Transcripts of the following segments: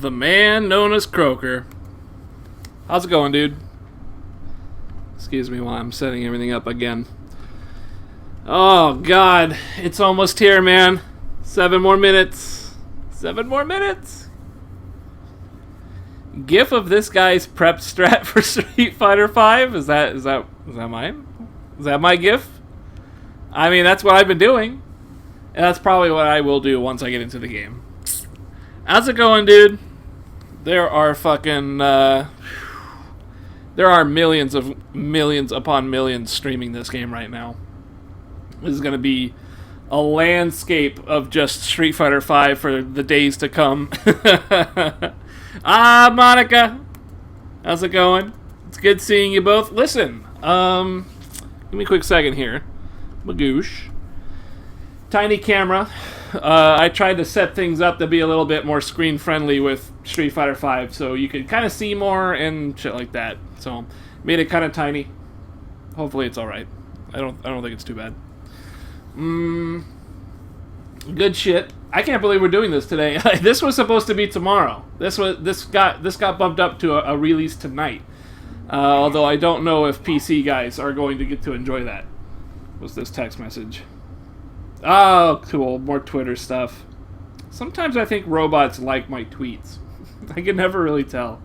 The man known as Croker. How's it going, dude? Excuse me while I'm setting everything up again. Oh, God. It's almost here, man. 7 more minutes. 7 more minutes. GIF of this guy's prep strat for Street Fighter 5? Is that mine? Is that my GIF? I mean, that's what I've been doing. And that's probably what I will do once I get into the game. How's it going, dude? There are fucking, there are millions upon millions streaming this game right now. This is going to be a landscape of just Street Fighter 5 for the days to come. Monica! How's it going? It's good seeing you both. Listen, give me a quick second here. Magoosh. Tiny camera. I tried to set things up to be a little bit more screen friendly with Street Fighter 5, so you could kind of see more and shit like that. So made it kind of tiny. Hopefully it's all right. I don't think it's too bad. Good shit. I can't believe we're doing this today. This was supposed to be tomorrow. This got bumped up to a release tonight. Although I don't know if PC guys are going to get to enjoy that. What's this text message? Oh, cool. More Twitter stuff. Sometimes I think robots like my tweets. I can never really tell.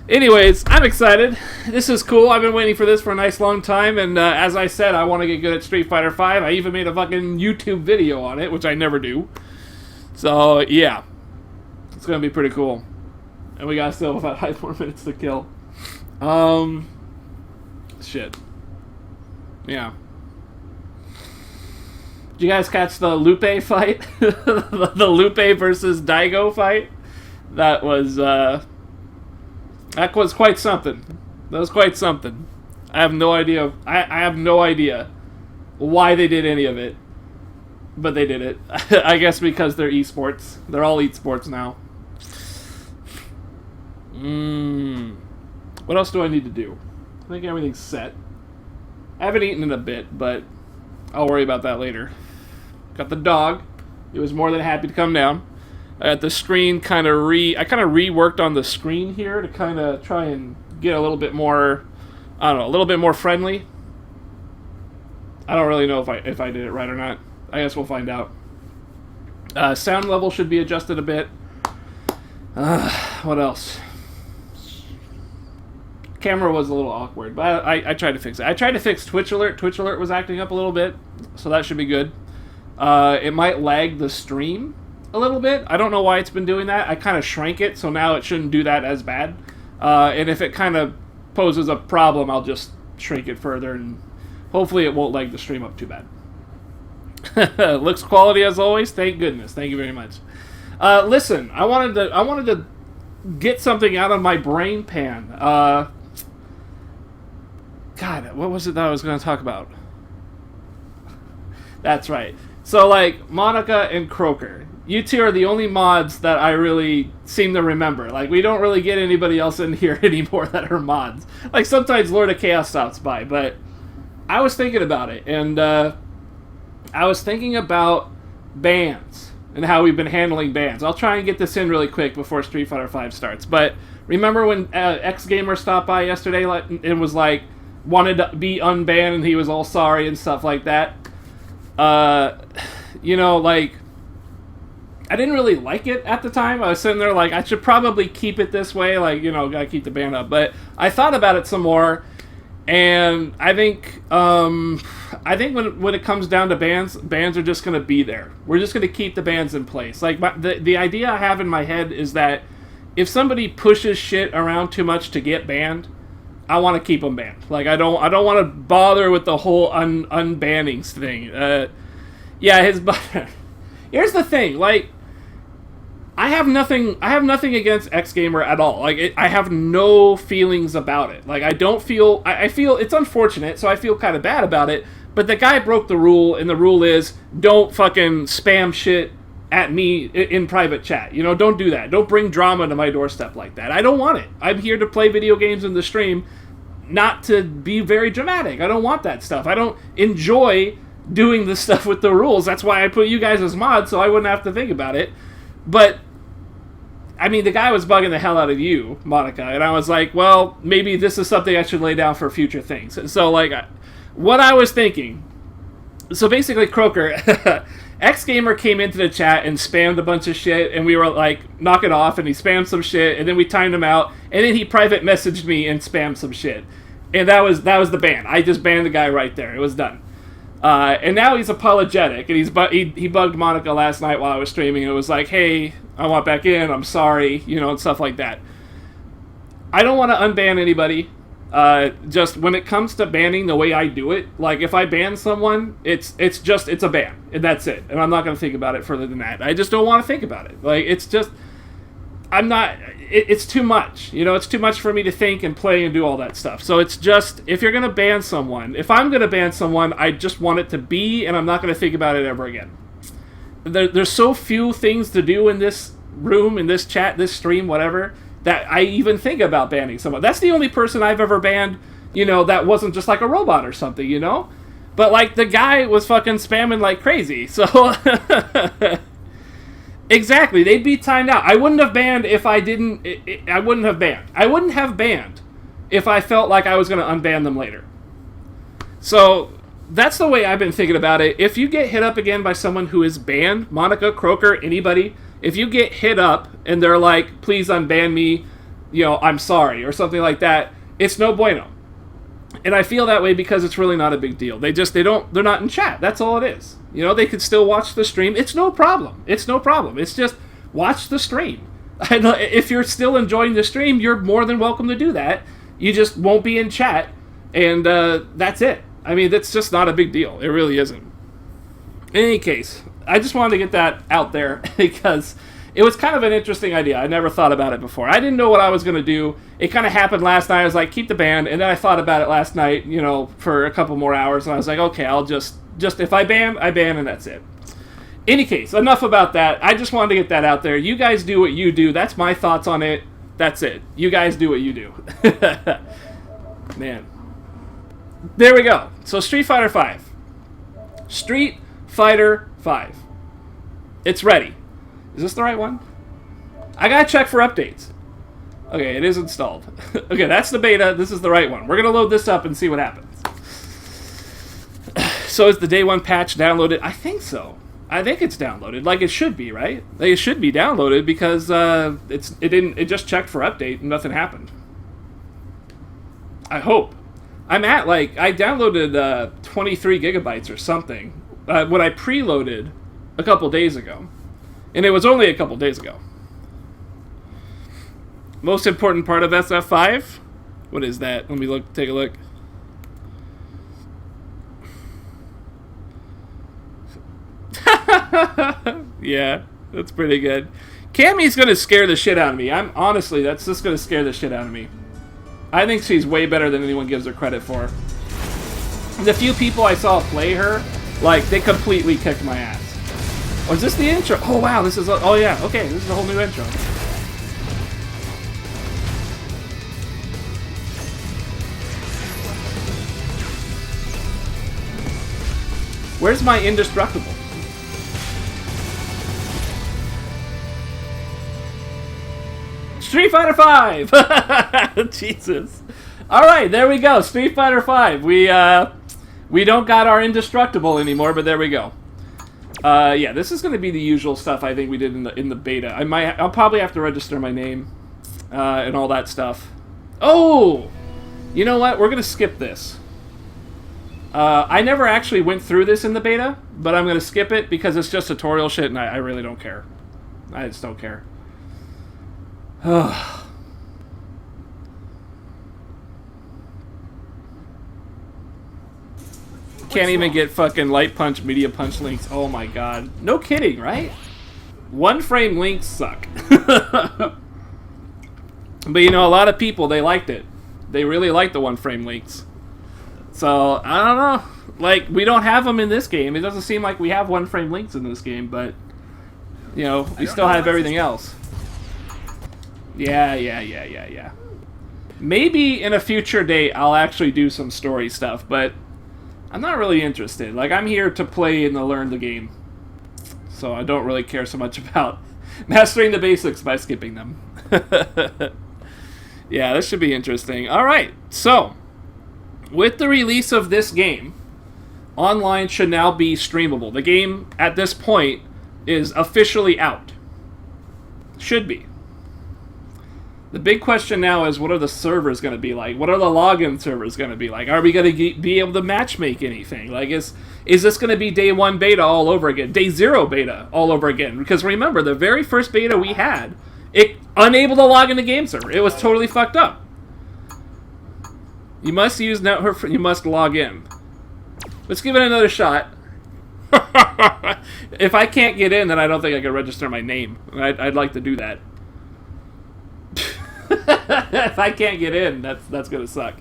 Anyways, I'm excited. This is cool. I've been waiting for this for a nice long time, and as I said, I want to get good at Street Fighter 5. I even made a fucking YouTube video on it, which I never do. So, yeah. It's going to be pretty cool. And we got still about 5 more minutes to kill. Shit. Yeah. Did you guys catch the Lupe fight? The Lupe versus Daigo fight? That was quite something. That was quite something. I have no idea. I have no idea why they did any of it. But they did it. I guess because they're esports. They're all esports now. What else do I need to do? I think everything's set. I haven't eaten in a bit, but I'll worry about that later. Got the dog. He was more than happy to come down. I got the screen I kind of reworked on the screen here to kind of try and get a little bit more, I don't know, a little bit more friendly. I don't really know if I did it right or not. I guess we'll find out. Sound level should be adjusted a bit. What else? Camera was a little awkward, but I tried to fix it. I tried to fix Twitch Alert. Twitch Alert was acting up a little bit, so that should be good. It might lag the stream a little bit. I don't know why it's been doing that. I kind of shrank it, so now it shouldn't do that as bad. And if it kind of poses a problem, I'll just shrink it further, and hopefully it won't lag the stream up too bad. Looks quality as always. Thank goodness. Thank you very much. Listen, I wanted to get something out of my brain pan. God, what was it that I was going to talk about? That's right. So, like, Monica and Croker. You two are the only mods that I really seem to remember. Like, we don't really get anybody else in here anymore that are mods. Like, sometimes Lord of Chaos stops by, but I was thinking about it. And I was thinking about bans and how we've been handling bans. I'll try and get this in really quick before Street Fighter 5 starts. But remember when X Gamer stopped by yesterday and was like, wanted to be unbanned, and he was all sorry and stuff like that? You know, like, I didn't really like it at the time. I was sitting there like, I should probably keep it this way, like, you know, gotta keep the ban up. But I thought about it some more, and I think when it comes down to bans are just gonna be there. We're just gonna keep the bans in place. Like, the idea I have in my head is that if somebody pushes shit around too much to get banned, I want to keep them banned. Like, I don't want to bother with the whole unbannings thing. Yeah, here's the thing. Like, I have nothing against X Gamer at all. Like, I have no feelings about it. Like, I don't feel. I feel it's unfortunate, so I feel kind of bad about it. But the guy broke the rule, and the rule is don't fucking spam shit at me in private chat. You know, don't do that. Don't bring drama to my doorstep like that. I don't want it. I'm here to play video games in the stream, not to be very dramatic. I don't want that stuff. I don't enjoy doing the stuff with the rules. That's why I put you guys as mods, so I wouldn't have to think about it. But I mean, the guy was bugging the hell out of you, Monica, and I was like, well, maybe this is something I should lay down for future things. So, like, what I was thinking, so basically, Croker, X-Gamer came into the chat and spammed a bunch of shit, and we were like, knock it off, and he spammed some shit, and then we timed him out, and then he private messaged me and spammed some shit. And that was the ban. I just banned the guy right there. It was done. And now he's apologetic, and he bugged Monica last night while I was streaming, and it was like, hey, I want back in, I'm sorry, you know, and stuff like that. I don't want to unban anybody. Just when it comes to banning the way I do it, like if I ban someone, it's a ban, and that's it. And I'm not going to think about it further than that. I just don't want to think about it. Like, it's just, it's too much. You know, it's too much for me to think and play and do all that stuff. So it's just, if you're going to ban someone, if I'm going to ban someone, I just want it to be, and I'm not going to think about it ever again. There's so few things to do in this room, in this chat, this stream, whatever, that I even think about banning someone. That's the only person I've ever banned, you know, that wasn't just like a robot or something, you know? But, like, the guy was fucking spamming like crazy, so... Exactly, they'd be timed out. I wouldn't have banned if I didn't... I wouldn't have banned. I wouldn't have banned if I felt like I was going to unban them later. So, that's the way I've been thinking about it. If you get hit up again by someone who is banned, Monica, Croker, anybody... If you get hit up and they're like, please unban me, you know, I'm sorry, or something like that, it's no bueno. And I feel that way because it's really not a big deal. They're not in chat. That's all it is. You know, they could still watch the stream. It's no problem. It's no problem. It's just watch the stream. If you're still enjoying the stream, you're more than welcome to do that. You just won't be in chat, and that's it. I mean, that's just not a big deal. It really isn't. In any case, I just wanted to get that out there because it was kind of an interesting idea. I never thought about it before. I didn't know what I was going to do. It kind of happened last night. I was like, keep the ban. And then I thought about it last night, you know, for a couple more hours. And I was like, okay, I'll just if I ban, I ban, and that's it. Any case, enough about that. I just wanted to get that out there. You guys do what you do. That's my thoughts on it. That's it. You guys do what you do. Man. There we go. So Street Fighter V. Street Fighter 5. It's ready. Is this the right one? I gotta check for updates. Okay, it is installed. Okay, that's the beta. This is the right one. We're gonna load this up and see what happens. So is the day one patch downloaded? I think so. I think it's downloaded. Like it should be, right? Like it should be downloaded because it just checked for update and nothing happened. I hope. I'm at like I downloaded 23 gigabytes or something when I preloaded a couple days ago. And it was only a couple days ago. Most important part of SF5? What is that? Let me take a look. Yeah, that's pretty good. Cammy's gonna scare the shit out of me. Honestly, that's just gonna scare the shit out of me. I think she's way better than anyone gives her credit for. The few people I saw play her, like, they completely kicked my ass. Oh, is this the intro? Oh, wow, this is... Oh, yeah, okay, this is a whole new intro. Where's my indestructible? Street Fighter 5! Jesus. Alright, there we go. Street Fighter 5. We don't got our indestructible anymore, but there we go. Yeah, this is going to be the usual stuff I think we did in the beta. I'll probably have to register my name and all that stuff. Oh! You know what? We're going to skip this. I never actually went through this in the beta, but I'm going to skip it because it's just tutorial shit and I really don't care. I just don't care. Can't even get fucking light punch, media punch links. Oh my god. No kidding, right? One frame links suck. But you know, a lot of people, they liked it. They really liked the one frame links. So, I don't know. Like, we don't have them in this game. It doesn't seem like we have one frame links in this game, but, you know, we still have everything else. Yeah. Maybe in a future date I'll actually do some story stuff, but I'm not really interested. Like, I'm here to play and to learn the game. So I don't really care so much about Mastering the basics by skipping them. Yeah, this should be interesting. All right, so with the release of this game, online should now be streamable. The game at this point is officially out. Should be. The big question now is, what are the servers going to be like? What are the login servers going to be like? Are we going to be able to matchmake anything? Like, is this going to be day 1 beta all over again? Day 0 beta all over again? Because remember, the very first beta we had, it unable to log into game server. It was totally fucked up. You must use network. You must log in. Let's give it another shot. If I can't get in, then I don't think I can register my name. I'd like to do that. If I can't get in, that's gonna suck.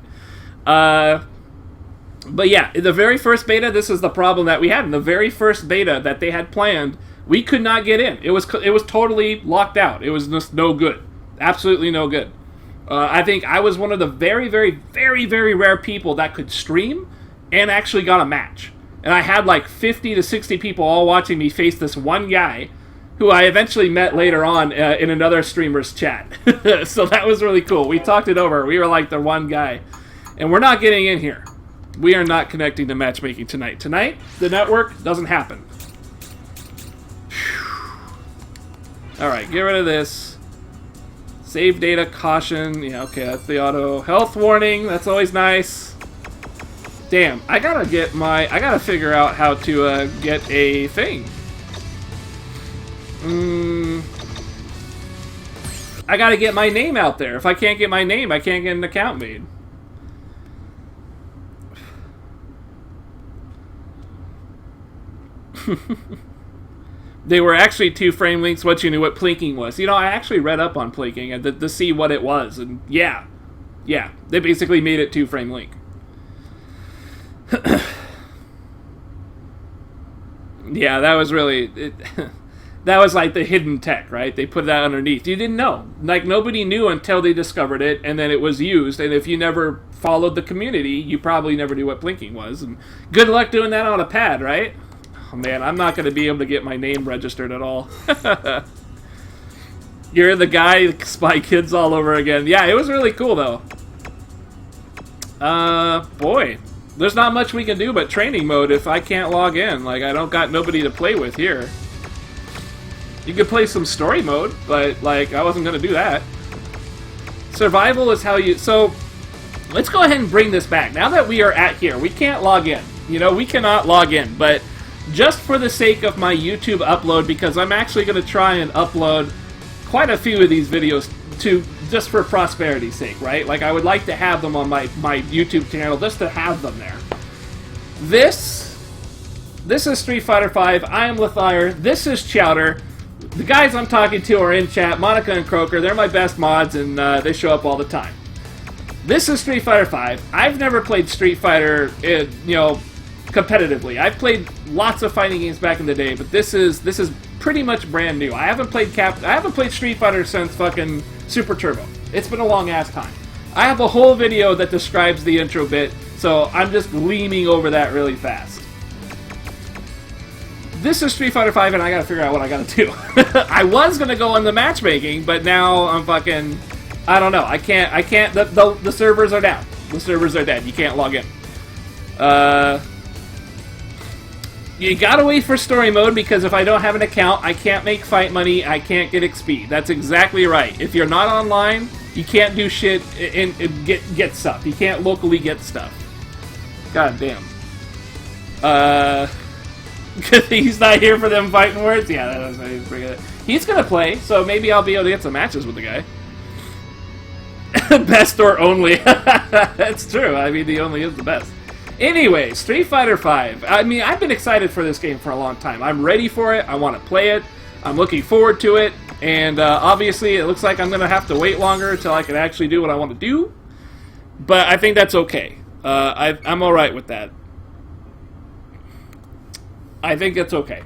But yeah, in the very first beta, this is the problem that we had. In the very first beta that they had planned, we could not get in. It was totally locked out. It was just no good. Absolutely no good. I think I was one of the very, very, very, very rare people that could stream and actually got a match. And I had like 50 to 60 people all watching me face this one guy who I eventually met later on in another streamer's chat. So that was really cool. We talked it over. We were like the one guy. And we're not getting in here. We are not connecting to matchmaking tonight. Tonight, the network doesn't happen. Alright, get rid of this. Save data, caution. Yeah, okay, that's the auto health warning. That's always nice. Damn, I gotta figure out how to get a thing. I gotta get my name out there. If I can't get my name, I can't get an account made. They were actually 2 frame links once you knew what plinking was. You know, I actually read up on plinking and to see what it was, and yeah, they basically made it 2 frame link. Yeah, that was really that was like the hidden tech, right? They put that underneath. You didn't know. Like, nobody knew until they discovered it, and then it was used. And if you never followed the community, you probably never knew what blinking was. And good luck doing that on a pad, right? Oh man, I'm not going to be able to get my name registered at all. You're the guy, Spy Kids all over again. Yeah, it was really cool though. Boy, there's not much we can do but training mode if I can't log in. Like, I don't got nobody to play with here. You could play some story mode, but like, I wasn't going to do that. Survival is how you... So, let's go ahead and bring this back. Now that we are at here, we can't log in. You know, we cannot log in, but just for the sake of my YouTube upload, because I'm actually going to try and upload quite a few of these videos to just for prosperity's sake, right? Like, I would like to have them on my YouTube channel, just to have them there. This is Street Fighter V. I am Lithire. This is Chowder. The guys I'm talking to are in chat, Monica and Croaker. They're my best mods, and they show up all the time. This is Street Fighter V. I've never played Street Fighter, you know, competitively. I've played lots of fighting games back in the day, but this is pretty much brand new. I haven't played Street Fighter since fucking Super Turbo. It's been a long ass time. I have a whole video that describes the intro bit, so I'm just gleaming over that really fast. This is Street Fighter V, and I gotta figure out what I gotta do. I was gonna go on the matchmaking, but now I'm fucking... I don't know. I can't... The servers are down. The servers are dead. You can't log in. You gotta wait for story mode, because if I don't have an account, I can't make fight money, I can't get XP. That's exactly right. If you're not online, you can't do shit and get stuff. You can't locally get stuff. God damn. He's not here for them fighting words? Yeah, that was pretty good. He's gonna play, so maybe I'll be able to get some matches with the guy. Best or only. That's true. I mean, the only is the best. Anyway, Street Fighter V. I mean, I've been excited for this game for a long time. I'm ready for it. I want to play it. I'm looking forward to it. And obviously, it looks like I'm going to have to wait longer until I can actually do what I want to do. But I think that's okay. I'm alright with that. I think it's okay.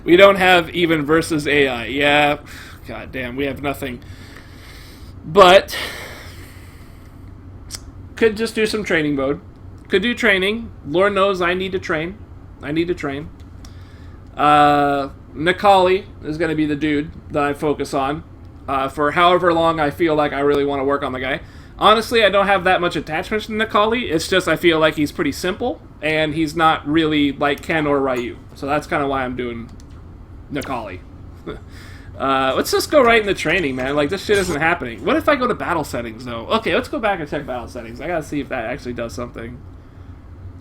We don't have even versus AI. Yeah, god damn, we have nothing. But could just do some training mode. Could do training. Lord knows I need to train. I need to train. Nikali is going to be the dude that I focus on for however long I feel like I really want to work on the guy. Honestly, I don't have that much attachment to Nikali. It's just I feel like he's pretty simple, and he's not really like Ken or Ryu. So that's kind of why I'm doing Nikali. Let's just go right into training, man. Like, this shit isn't happening. What if I go to battle settings, though? Okay, let's go back and check battle settings. I gotta see if that actually does something.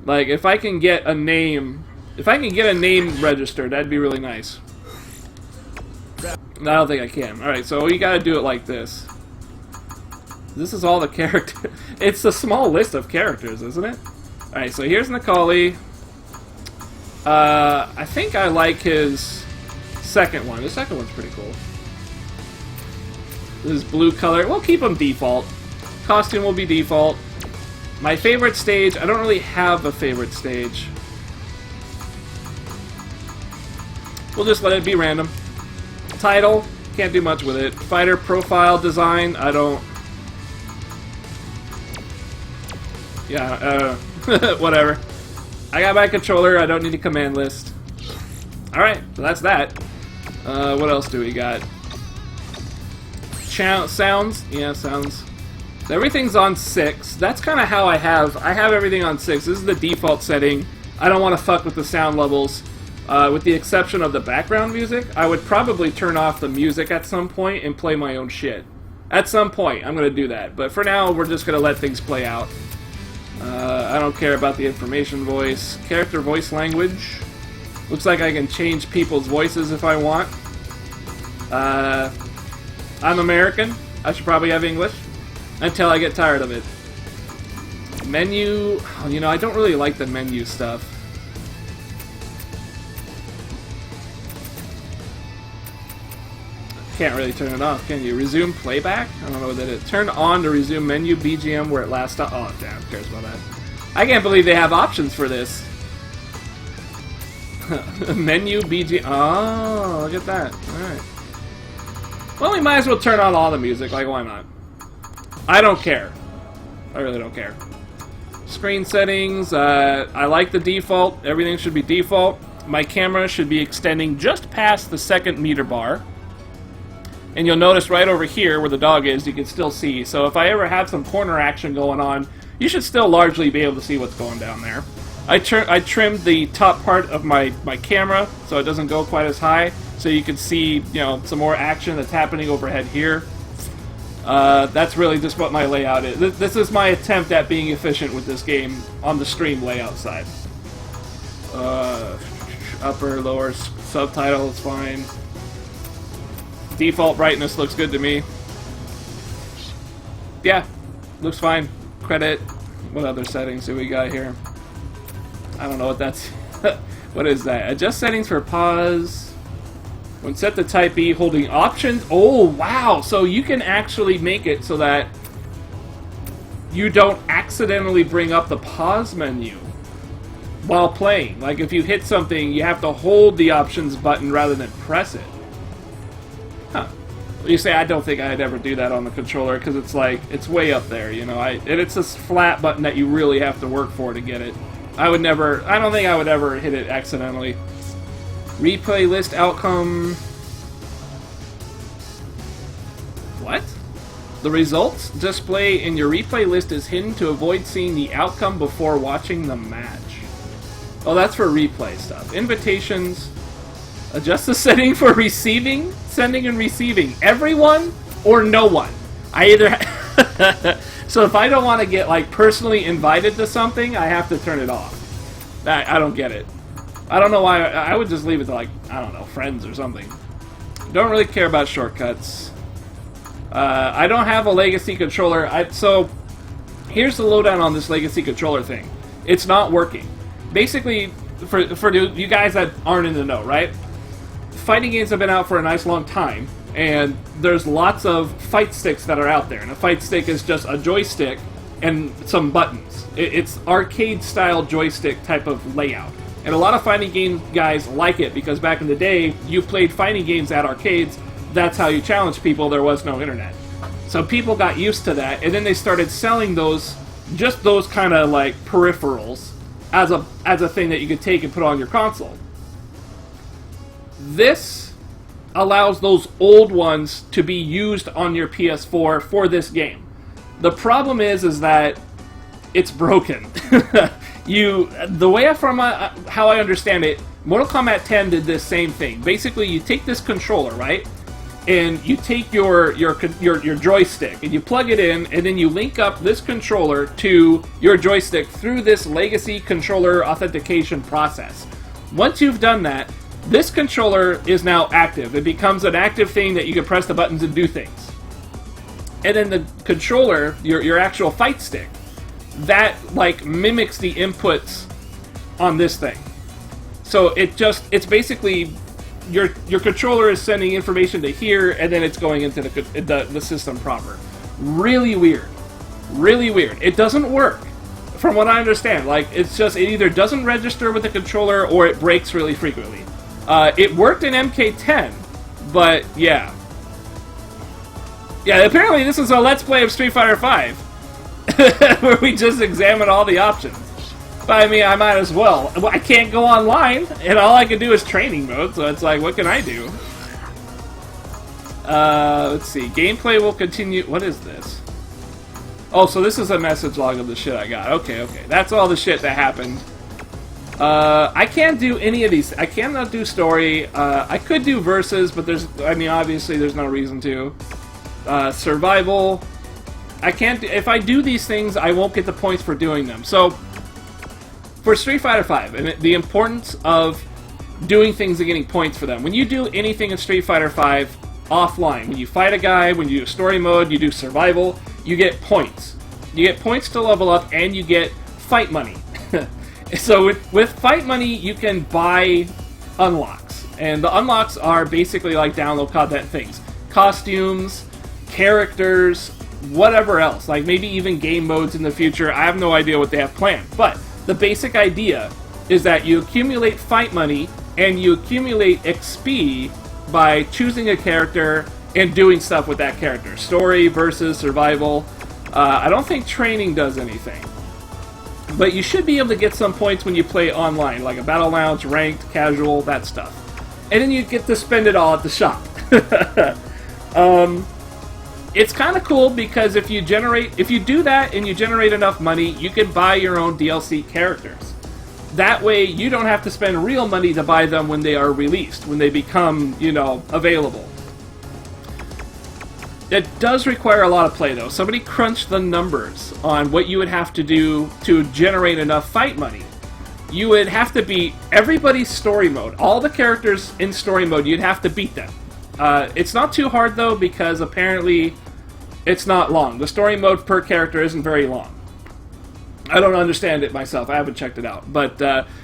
Like, if I can get a name... If I can get a name registered, that'd be really nice. I don't think I can. Alright, so you gotta do it like this. This is all the character. It's a small list of characters, isn't it? Alright, so here's Nikali. I think I like his second one. The second one's pretty cool. This is blue color. We'll keep him default. Costume will be default. My favorite stage, I don't really have a favorite stage. We'll just let it be random. Title, can't do much with it. Fighter profile design, I don't... Yeah, whatever. I got my controller, I don't need a command list. Alright, so that's that. What else do we got? Sounds? Yeah, sounds. So everything's on 6. That's kind of how I have everything on 6. This is the default setting. I don't want to fuck with the sound levels. With the exception of the background music, I would probably turn off the music at some point and play my own shit. At some point, I'm going to do that. But for now, we're just going to let things play out. I don't care about the information voice. Character voice language. Looks like I can change people's voices if I want. I'm American. I should probably have English. Until I get tired of it. Menu... You know, I don't really like the menu stuff. Can't really turn it off, can you? Resume playback? I don't know what that is. Turn on to resume menu BGM where it last stopped. Oh, damn, who cares about that? I can't believe they have options for this. Menu BGM. Oh, look at that. Alright. Well, we might as well turn on all the music. Like, why not? I don't care. I really don't care. Screen settings. I like the default. Everything should be default. My camera should be extending just past the second meter bar. And you'll notice right over here where the dog is, you can still see. So if I ever have some corner action going on, you should still largely be able to see what's going down there. I trimmed the top part of my camera so it doesn't go quite as high, so you can see, you know, some more action that's happening overhead here. That's really just what my layout is. This is my attempt at being efficient with this game on the stream layout side. Upper, lower, subtitle is fine. Default brightness looks good to me. Yeah, looks fine. Credit. What other settings do we got here? I don't know what that's... What is that? Adjust settings for pause. When set to type E, holding options. Oh, wow! So you can actually make it so that you don't accidentally bring up the pause menu while playing. Like, if you hit something, you have to hold the options button rather than press it. Huh. You say, I don't think I'd ever do that on the controller, because it's like, it's way up there, you know, and it's this flat button that you really have to work for to get it. I don't think I would ever hit it accidentally. Replay list outcome... What? The results display in your replay list is hidden to avoid seeing the outcome before watching the match. Oh, that's for replay stuff. Invitations... Adjust the setting for receiving, sending, and receiving. Everyone or no one. I either... So if I don't want to get, like, personally invited to something, I have to turn it off. I don't get it. I don't know why. I would just leave it to, like, I don't know, friends or something. Don't really care about shortcuts. I don't have a legacy controller. So, here's the lowdown on this legacy controller thing. It's not working. Basically, for you guys that aren't in the know, right? Fighting games have been out for a nice long time, and there's lots of fight sticks that are out there. And a fight stick is just a joystick and some buttons. It's arcade-style joystick type of layout. And a lot of fighting game guys like it, because back in the day, you played fighting games at arcades. That's how you challenged people. There was no internet. So people got used to that, and then they started selling those, just those kind of like peripherals, as a thing that you could take and put on your console. This allows those old ones to be used on your PS4 for this game. The problem is that it's broken. The way from how I understand it, Mortal Kombat 10 did this same thing. Basically, you take this controller, right? And you take your joystick and you plug it in, and then you link up this controller to your joystick through this legacy controller authentication process. Once you've done that, this controller is now active. It becomes an active thing that you can press the buttons and do things. And then the controller, your actual fight stick, that like mimics the inputs on this thing. So it's basically your controller is sending information to here, and then it's going into the system proper. Really weird. Really weird. It doesn't work, from what I understand. Like, it either doesn't register with the controller or it breaks really frequently. It worked in MK10, but yeah. Yeah, apparently this is a Let's Play of Street Fighter V, where we just examine all the options. But I mean, I might as well. I can't go online, and all I can do is training mode, so it's like, what can I do? Let's see. Gameplay will continue. What is this? Oh, so this is a message log of the shit I got. Okay. That's all the shit that happened. I can't do any of these. I cannot do story. I could do versus, but obviously there's no reason to. Survival. I can't. If I do these things, I won't get the points for doing them. So, for Street Fighter V, and the importance of doing things and getting points for them. When you do anything in Street Fighter V offline, when you fight a guy, when you do story mode, you do survival, you get points. You get points to level up, and you get fight money. So with fight money, you can buy unlocks. And the unlocks are basically like download content things. Costumes, characters, whatever else. Like maybe even game modes in the future. I have no idea what they have planned. But the basic idea is that you accumulate fight money and you accumulate XP by choosing a character and doing stuff with that character. Story versus survival. I don't think training does anything. But you should be able to get some points when you play online, like a battle lounge, ranked, casual, that stuff. And then you get to spend it all at the shop. It's kind of cool because if you do that and you generate enough money, you can buy your own DLC characters. That way, you don't have to spend real money to buy them when they are released, when they become, available. It does require a lot of play, though. Somebody crunched the numbers on what you would have to do to generate enough fight money. You would have to beat everybody's story mode. All the characters in story mode, you'd have to beat them. It's not too hard, though, because apparently it's not long. The story mode per character isn't very long. I don't understand it myself. I haven't checked it out. But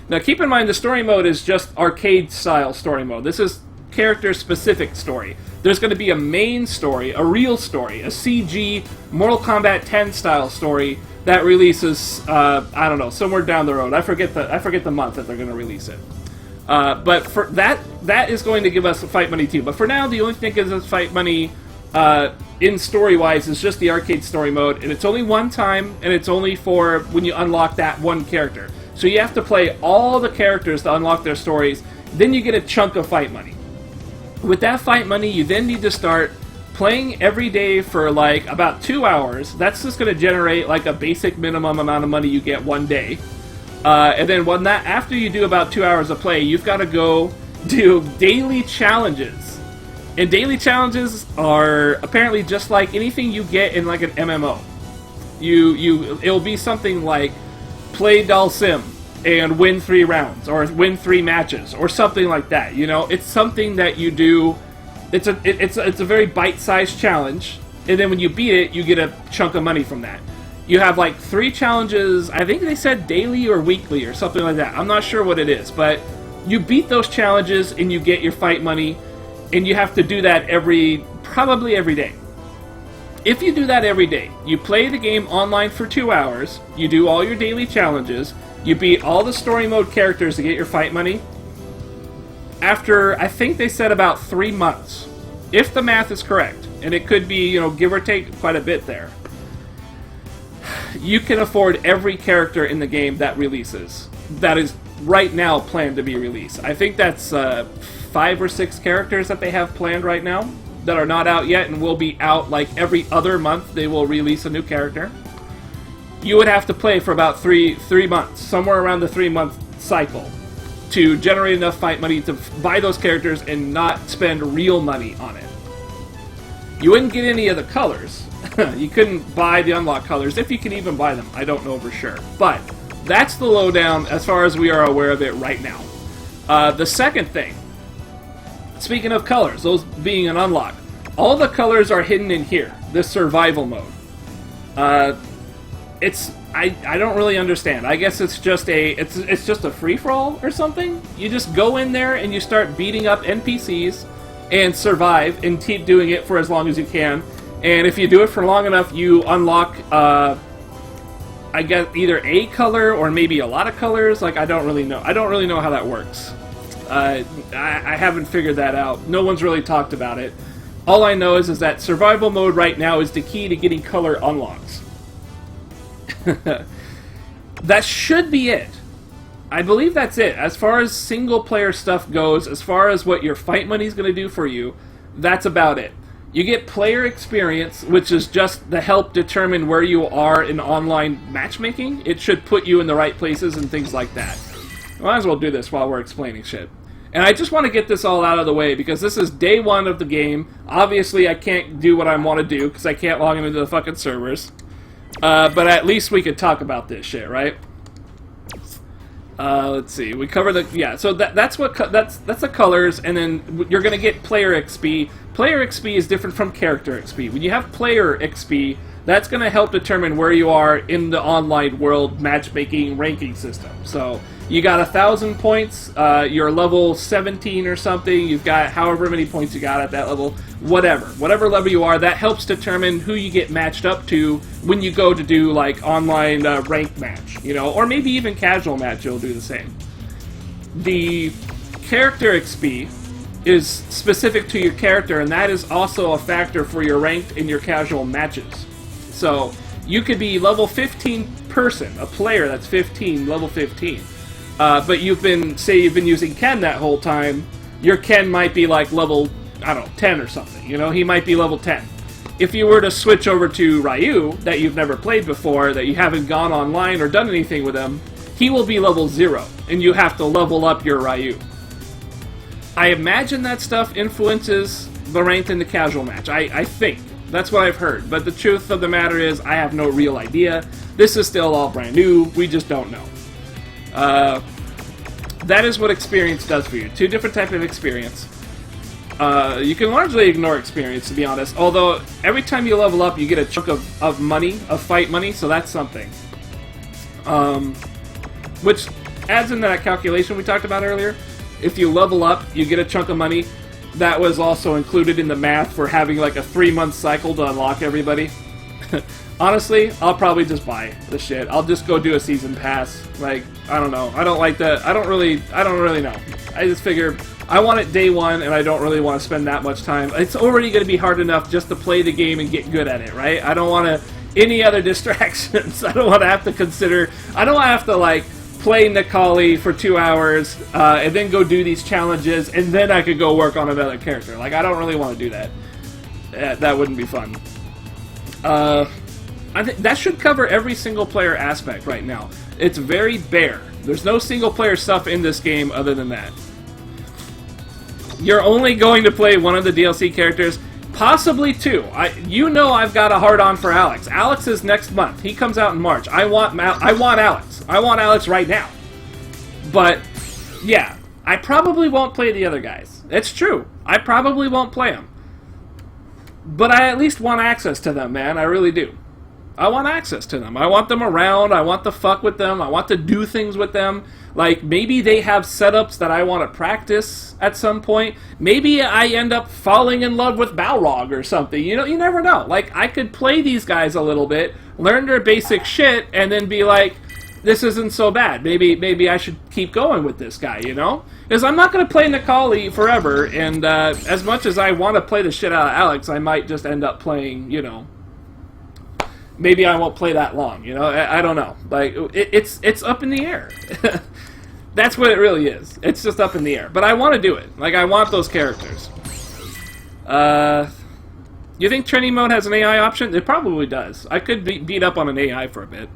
now keep in mind, the story mode is just arcade-style story mode. This is character-specific story. There's going to be a main story, a real story, a CG Mortal Kombat 10 style story that releases, I don't know, somewhere down the road. I forget the month that they're going to release it. But for that is going to give us fight money too. But for now, the only thing that gives us fight money in story-wise is just the arcade story mode, and it's only one time, and it's only for when you unlock that one character. So you have to play all the characters to unlock their stories, then you get a chunk of fight money. With that fight money, you then need to start playing every day for like about 2 hours. That's just going to generate like a basic minimum amount of money you get one day. And then after you do about 2 hours of play, you've got to go do daily challenges. And daily challenges are apparently just like anything you get in like an MMO. It'll be something like play Dalsim and win 3 rounds, or win 3 matches, or something like that. It's something that you do. It's a very bite-sized challenge, and then when you beat it, you get a chunk of money from that. You have like 3 challenges. I think they said daily or weekly or something like that. I'm not sure what it is, but you beat those challenges and you get your fight money, and you have to do that probably every day. If you do that every day, you play the game online for 2 hours, you do all your daily challenges, you beat all the story mode characters to get your fight money. After, I think they said about 3 months, if the math is correct, and it could be, give or take quite a bit there, you can afford every character in the game that releases. That is right now planned to be released. I think that's 5 or 6 characters that they have planned right now that are not out yet and will be out like every other month. They will release a new character. You would have to play for about three months, somewhere around the 3-month cycle, to generate enough fight money to buy those characters and not spend real money on it. You wouldn't get any of the colors. You couldn't buy the unlock colors, if you can even buy them. I don't know for sure. But that's the lowdown as far as we are aware of it right now. The second thing, speaking of colors, those being an unlock, all the colors are hidden in here, this survival mode. I don't really understand. I guess it's just a free-for-all or something. You just go in there and you start beating up NPCs and survive and keep doing it for as long as you can. And if you do it for long enough, you unlock, I guess, either a color or maybe a lot of colors. Like, I don't really know. I don't really know how that works. I haven't figured that out. No one's really talked about it. All I know is that survival mode right now is the key to getting color unlocks. That should be it. I believe that's it. As far as single-player stuff goes, as far as what your fight money is going to do for you, that's about it. You get player experience, which is just to help determine where you are in online matchmaking. It should put you in the right places and things like that. Might as well do this while we're explaining shit. And I just want to get this all out of the way, because this is day 1 of the game. Obviously, I can't do what I want to do, because I can't log into the fucking servers. But at least we could talk about this shit, right? Let's see. We cover the... Yeah, so that's the colors, and then you're going to get player XP. Player XP is different from character XP. When you have player XP, that's going to help determine where you are in the online world matchmaking ranking system. So you got 1,000 points, you're level 17 or something, you've got however many points you got at that level, whatever level you are, that helps determine who you get matched up to when you go to do like online ranked match, you know, or maybe even casual match, you'll do the same. The character XP is specific to your character, and that is also a factor for your ranked and your casual matches. So you could be level 15 person, a player that's 15, level 15. But you've been using Ken that whole time. Your Ken might be like level, I don't know, 10 or something. You know, he might be level 10. If you were to switch over to Ryu, that you've never played before, that you haven't gone online or done anything with him, he will be level 0, and you have to level up your Ryu. I imagine that stuff influences the ranked and the casual match. I think. That's what I've heard. But the truth of the matter is, I have no real idea. This is still all brand new. We just don't know. That is what experience does for you. 2 different types of experience. You can largely ignore experience, to be honest. Although, every time you level up, you get a chunk of money, of fight money, so that's something. Which adds into that calculation we talked about earlier. If you level up, you get a chunk of money. That was also included in the math for having like a 3-month cycle to unlock everybody. Honestly, I'll probably just buy the shit. I'll just go do a season pass. Like, I don't know. I don't like that. I don't really know. I just figure I want it day 1, and I don't really want to spend that much time. It's already going to be hard enough just to play the game and get good at it, right? I don't want any other distractions. I don't want to have to consider... I don't want to have to, like, play Nikali for 2 hours, and then go do these challenges, and then I could go work on another character. Like, I don't really want to do that. That wouldn't be fun. I think that should cover every single player aspect right now. It's very bare. There's no single player stuff in this game other than that. You're only going to play one of the DLC characters, possibly 2. You know I've got a hard-on for Alex. Alex is next month. He comes out in March. I want Alex. I want Alex right now. But, yeah, I probably won't play the other guys. It's true. I probably won't play them. But I at least want access to them, man. I really do. I want access to them. I want them around. I want to fuck with them. I want to do things with them. Like, maybe they have setups that I want to practice at some point. Maybe I end up falling in love with Balrog or something. You know, you never know. Like, I could play these guys a little bit, learn their basic shit, and then be like, this isn't so bad. Maybe I should keep going with this guy, you know? Because I'm not going to play Nikali forever, and as much as I want to play the shit out of Alex, I might just end up playing, you know... Maybe I won't play that long, you know? I don't know. Like, it's up in the air. That's what it really is. It's just up in the air. But I want to do it. Like, I want those characters. You think training mode has an AI option? It probably does. I could beat up on an AI for a bit.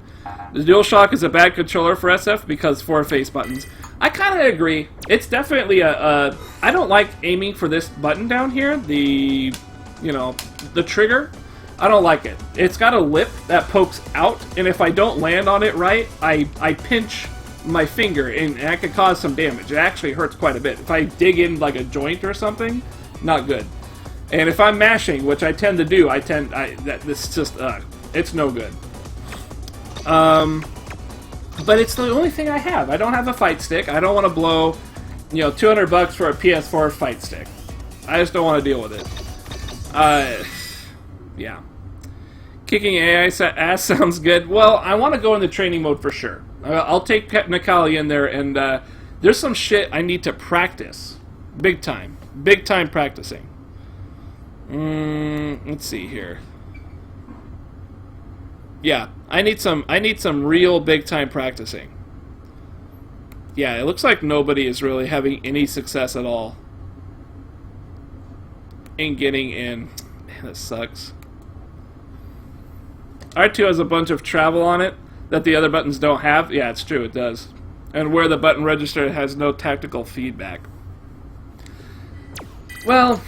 The DualShock is a bad controller for SF because 4 face buttons. I kind of agree. It's definitely a... I don't like aiming for this button down here. The trigger. I don't like it. It's got a lip that pokes out, and if I don't land on it right, I pinch my finger, and that could cause some damage. It actually hurts quite a bit. If I dig in like a joint or something, not good. And if I'm mashing, which I tend to do, this just, it's no good. But it's the only thing I have. I don't have a fight stick. I don't want to blow, $200 for a PS4 fight stick. I just don't want to deal with it. Yeah. Kicking AI ass sounds good. Well, I want to go in the training mode for sure. I'll take Nikali in there, and there's some shit I need to practice. Big time. Big time practicing. Let's see here. Yeah, I need some real big time practicing. Yeah, it looks like nobody is really having any success at all in getting in. Man, this sucks. R2 has a bunch of travel on it that the other buttons don't have. Yeah, it's true, it does. And where the button register has no tactical feedback. Well,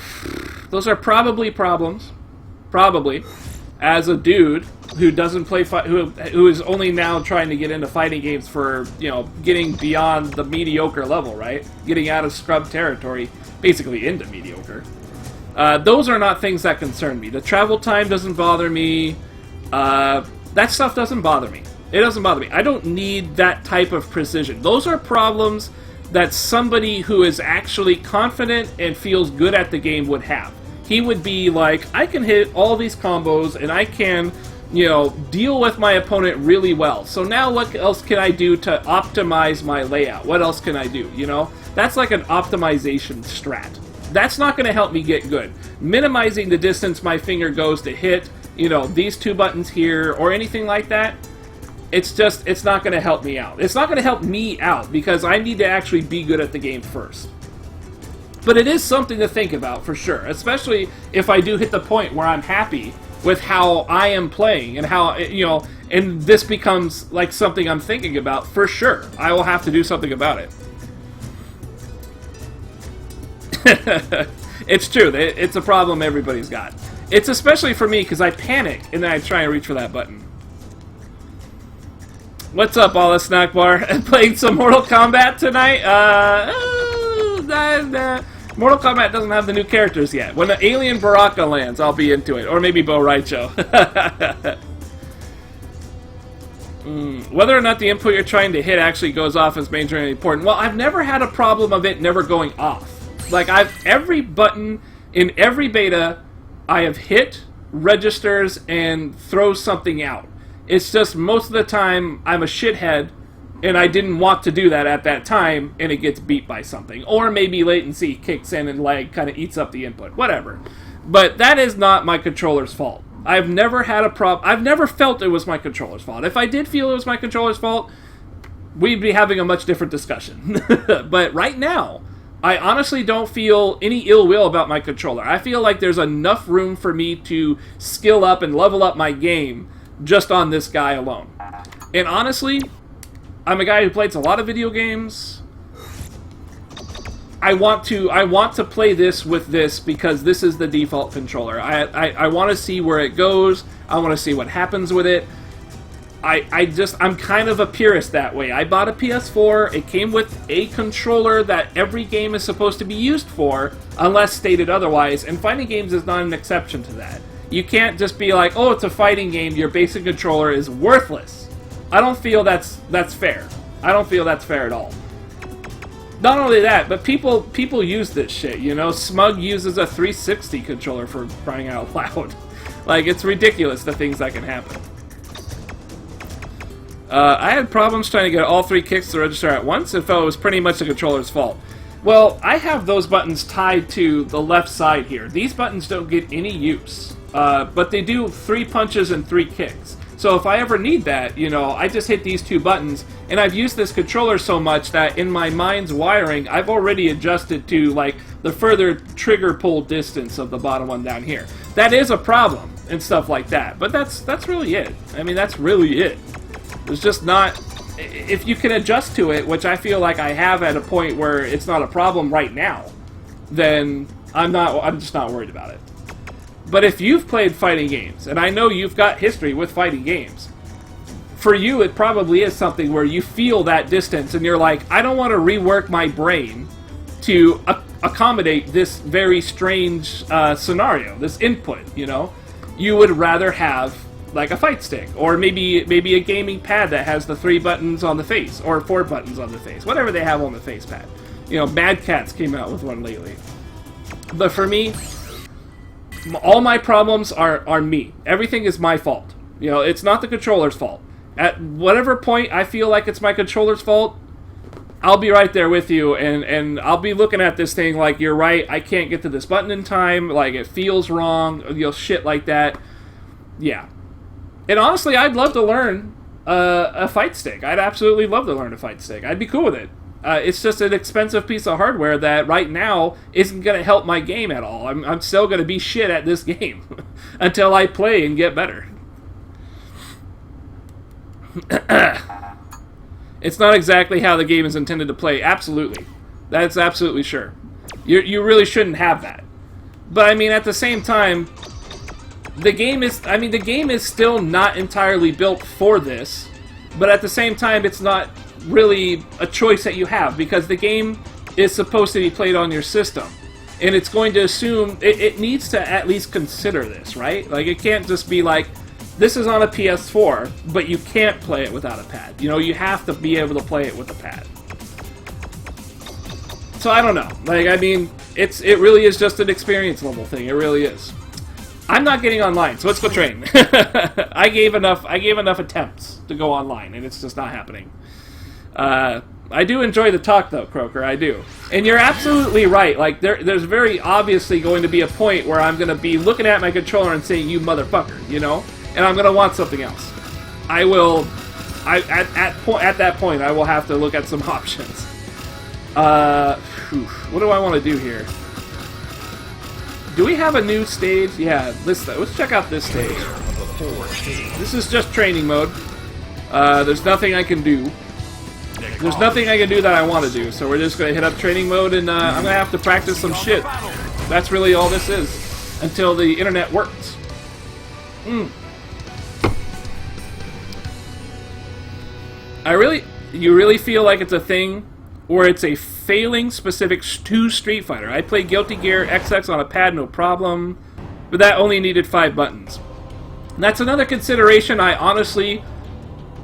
those are probably problems. Probably. As a dude who doesn't play who is only now trying to get into fighting games for, getting beyond the mediocre level, right? Getting out of scrub territory, basically into mediocre. Those are not things that concern me. The travel time doesn't bother me. That stuff doesn't bother me. It doesn't bother me. I don't need that type of precision. Those are problems that somebody who is actually confident and feels good at the game would have. He would be like, I can hit all these combos and I can, deal with my opponent really well. So now what else can I do to optimize my layout? What else can I do, That's like an optimization strat. That's not going to help me get good. Minimizing the distance my finger goes to hit, these 2 buttons here or anything like that, it's not going to help me out. It's not going to help me out because I need to actually be good at the game first. But it is something to think about for sure, especially if I do hit the point where I'm happy with how I am playing and how, and this becomes like something I'm thinking about for sure. I will have to do something about it. It's true. It's a problem everybody's got. It's especially for me because I panic and then I try and reach for that button. What's up, all the snack bar? Playing some Mortal Kombat tonight? Mortal Kombat doesn't have the new characters yet. When the Alien Baraka lands, I'll be into it. Or maybe Bo Raicho. Whether or not the input you're trying to hit actually goes off is majorly important. Well, I've never had a problem of it never going off. Like, every button in every beta I have hit, registers, and throws something out. It's just most of the time I'm a shithead and I didn't want to do that at that time and it gets beat by something. Or maybe latency kicks in and lag kind of eats up the input. Whatever. But that is not my controller's fault. I've never had a problem. I've never felt it was my controller's fault. If I did feel it was my controller's fault, we'd be having a much different discussion. But right now, I honestly don't feel any ill will about my controller. I feel like there's enough room for me to skill up and level up my game just on this guy alone. And honestly, I'm a guy who plays a lot of video games. I want to play this with this because this is the default controller. I want to see where it goes. I want to see what happens with it. I'm kind of a purist that way. I bought a PS4. It came with a controller that every game is supposed to be used for, unless stated otherwise, and fighting games is not an exception to that. You can't just be like, oh, it's a fighting game, your basic controller is worthless. I don't feel that's fair. I don't feel that's fair at all. Not only that, but people use this shit, Smug uses a 360 controller for crying out loud. Like, it's ridiculous the things that can happen. I had problems trying to get all 3 kicks to register at once and felt it was pretty much the controller's fault. Well, I have those buttons tied to the left side here. These buttons don't get any use, but they do 3 punches and 3 kicks. So if I ever need that, you know, I just hit these two buttons, and I've used this controller so much that in my mind's wiring, I've already adjusted to, like, the further trigger pull distance of the bottom one down here. That is a problem and stuff like that, but that's really it. I mean, that's really it. It's just not... If you can adjust to it, which I feel like I have at a point where it's not a problem right now, then I'm just not worried about it. But if you've played fighting games, and I know you've got history with fighting games, for you it probably is something where you feel that distance and you're like, I don't want to rework my brain to accommodate this very strange scenario, this input, you know? You would rather have like a fight stick, or maybe a gaming pad that has the 3 buttons on the face, or 4 buttons on the face, whatever they have on the face pad. You know, Mad Catz came out with one lately. But for me, all my problems are me. Everything is my fault. You know, it's not the controller's fault. At whatever point I feel like it's my controller's fault, I'll be right there with you, and I'll be looking at this thing like, you're right, I can't get to this button in time, like, it feels wrong, you know, shit like that. Yeah. And honestly, I'd love to learn a fight stick. I'd absolutely love to learn a fight stick. I'd be cool with it. It's just an expensive piece of hardware that right now isn't going to help my game at all. I'm still going to be shit at this game until I play and get better. It's not exactly how the game is intended to play. Absolutely. That's absolutely sure. You really shouldn't have that. But I mean, at the same time, the game is still not entirely built for this, but at the same time, it's not really a choice that you have, because the game is supposed to be played on your system, and it's going to assume, it needs to at least consider this, right? Like, it can't just be like, this is on a PS4, but you can't play it without a pad. You know, you have to be able to play it with a pad. So I don't know. Like, I mean, it really is just an experience level thing. It really is. I'm not getting online, so let's go train. I gave enough attempts to go online, and it's just not happening. I do enjoy the talk, though, Croker. I do. And you're absolutely right. Like, there's very obviously going to be a point where I'm going to be looking at my controller and saying, you motherfucker, you know? And I'm going to want something else. At that point, I will have to look at some options. What do I want to do here? Do we have a new stage? Yeah, let's check out this stage. This is just training mode. There's nothing I can do. There's nothing I can do that I want to do, so we're just going to hit up training mode, and I'm going to have to practice some shit. That's really all this is, until the internet works. You really feel like it's a thing where it's a failing specific to Street Fighter. I played Guilty Gear XX on a pad, no problem, but that only needed 5 buttons. And that's another consideration I honestly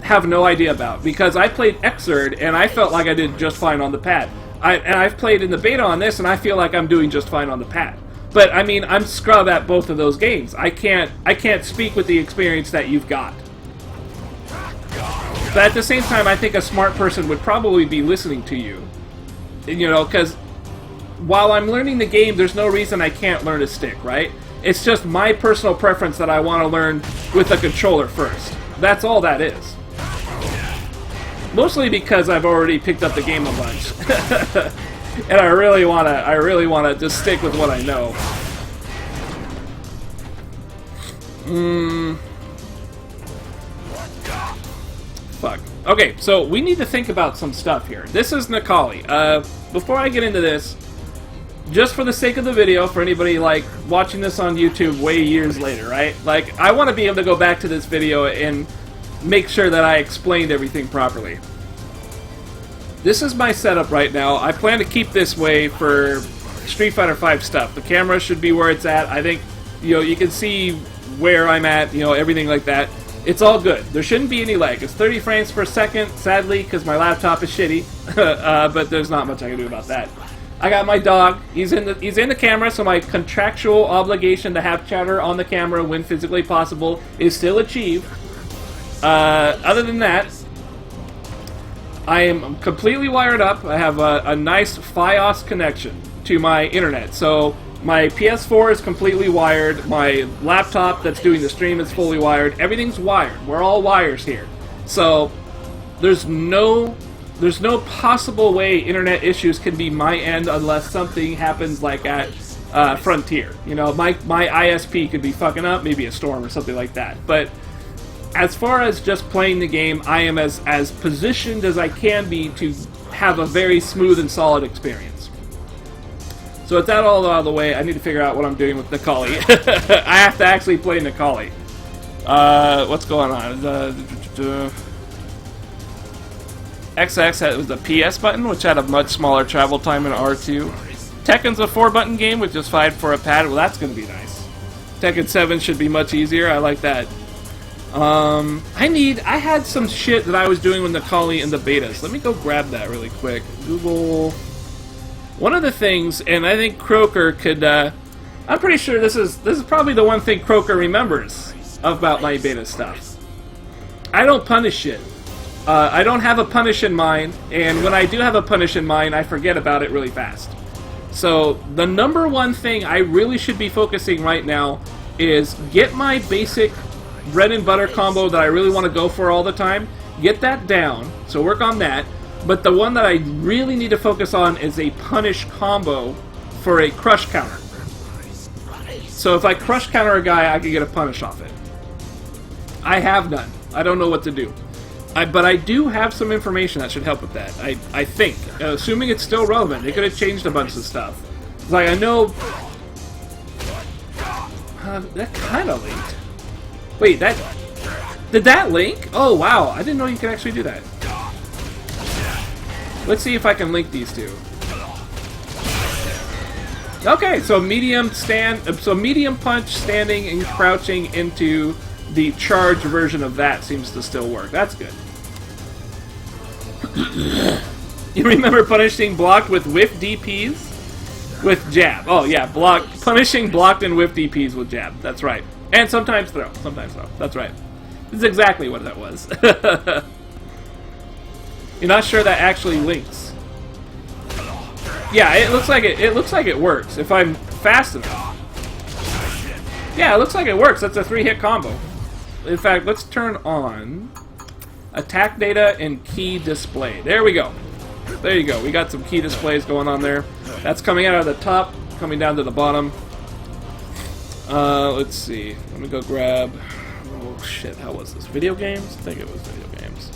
have no idea about, because I played Xrd and I felt like I did just fine on the pad. I've played in the beta on this, and I feel like I'm doing just fine on the pad. But I mean, I'm scrub at both of those games. I can't speak with the experience that you've got. But at the same time, I think a smart person would probably be listening to you. You know, because while I'm learning the game, there's no reason I can't learn a stick, right? It's just my personal preference that I want to learn with a controller first. That's all that is. Mostly because I've already picked up the game a bunch. And I really wanna just stick with what I know. Fuck. Okay, so we need to think about some stuff here. This is Nikali. Before I get into this, just for the sake of the video, for anybody like watching this on YouTube way years later, right? Like, I want to be able to go back to this video and make sure that I explained everything properly. This is my setup right now. I plan to keep this way for Street Fighter V stuff. The camera should be where it's at. I think, you know, you can see where I'm at, you know, everything like that. It's all good. There shouldn't be any lag. It's 30 frames per second, sadly, because my laptop is shitty. But there's not much I can do about that. I got my dog. He's in the camera, so my contractual obligation to have chatter on the camera when physically possible is still achieved. Other than that, I am completely wired up. I have a nice Fios connection to my internet. So My PS4 is completely wired. My laptop that's doing the stream is fully wired. Everything's wired. We're all wires here. So there's no possible way internet issues can be my end unless something happens like at Frontier. You know, my ISP could be fucking up, maybe a storm or something like that. But as far as just playing the game, I am as positioned as I can be to have a very smooth and solid experience. So with that all out of the way, I need to figure out what I'm doing with Nikali. I have to actually play Nikali. What's going on? XX was the PS button, which had a much smaller travel time in R2. Tekken's a 4-button game, which is fine for a pad. Well, that's going to be nice. Tekken 7 should be much easier. I like that. I had some shit that I was doing with Nikali in the betas. Let me go grab that really quick. Google. One of the things, and I think Croker could, I'm pretty sure this is probably the one thing Croker remembers about my beta stuff. I don't punish shit. I don't have a punish in mind, and when I do have a punish in mind, I forget about it really fast. So, the number one thing I really should be focusing right now is get my basic bread and butter combo that I really want to go for all the time, get that down, so work on that. But the one that I really need to focus on is a punish combo for a crush counter. So if I crush counter a guy, I can get a punish off it. I have none. I don't know what to do. But I do have some information that should help with that. I think. Assuming it's still relevant. They could have changed a bunch of stuff. Like, I know... that kind of linked. Wait, that... Did that link? Oh, wow. I didn't know you could actually do that. Let's see if I can link these two. Okay, so medium punch, standing, and crouching into the charge version of that seems to still work. That's good. You remember punishing blocked with whiff DPs? With jab. Oh yeah, punishing blocked and whiff DPs with jab. That's right. And sometimes throw. Sometimes throw. That's right. This is exactly what that was. You're not sure that actually links. Yeah, it looks like it works if I'm fast enough. Yeah, it looks like it works. That's a 3-hit combo. In fact, let's turn on attack data and key display. There we go. There you go. We got some key displays going on there. That's coming out of the top, coming down to the bottom. Let's see. Let me go grab... Oh, shit. How was this? Video games? I think it was video games.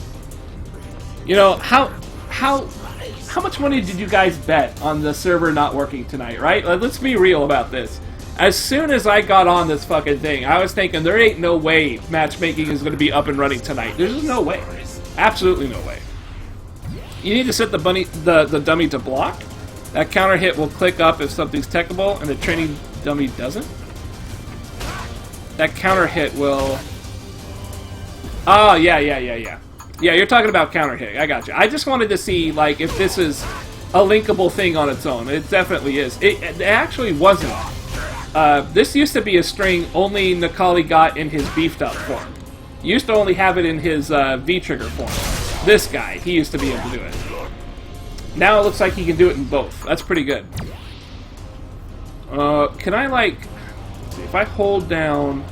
You know, how much money did you guys bet on the server not working tonight, right? Let's be real about this. As soon as I got on this fucking thing, I was thinking there ain't no way matchmaking is going to be up and running tonight. There's just no way. Absolutely no way. You need to set the dummy to block. That counter hit will click up if something's techable, and the training dummy doesn't. That counter hit will... Oh, yeah. Yeah, you're talking about counter hit. I got you. I just wanted to see, like, if this is a linkable thing on its own. It definitely is. It actually wasn't. This used to be a string only Nikali got in his beefed up form. He used to only have it in his V-trigger form. This guy, he used to be able to do it. Now it looks like he can do it in both. That's pretty good. Can I, like... Let's see, if I hold down...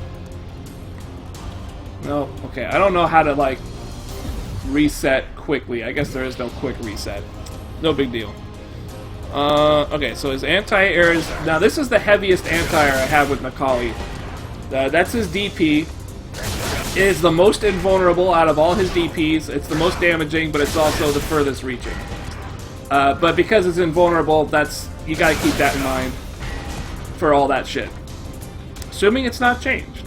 No, okay. I don't know how to, like, reset quickly. I guess there is no quick reset. No big deal. Okay, so his anti-air is... Now, this is the heaviest anti-air I have with Nikali. That's his DP. It is the most invulnerable out of all his DPs. It's the most damaging, but it's also the furthest reaching. But because it's invulnerable, that's... You gotta keep that in mind for all that shit. Assuming it's not changed.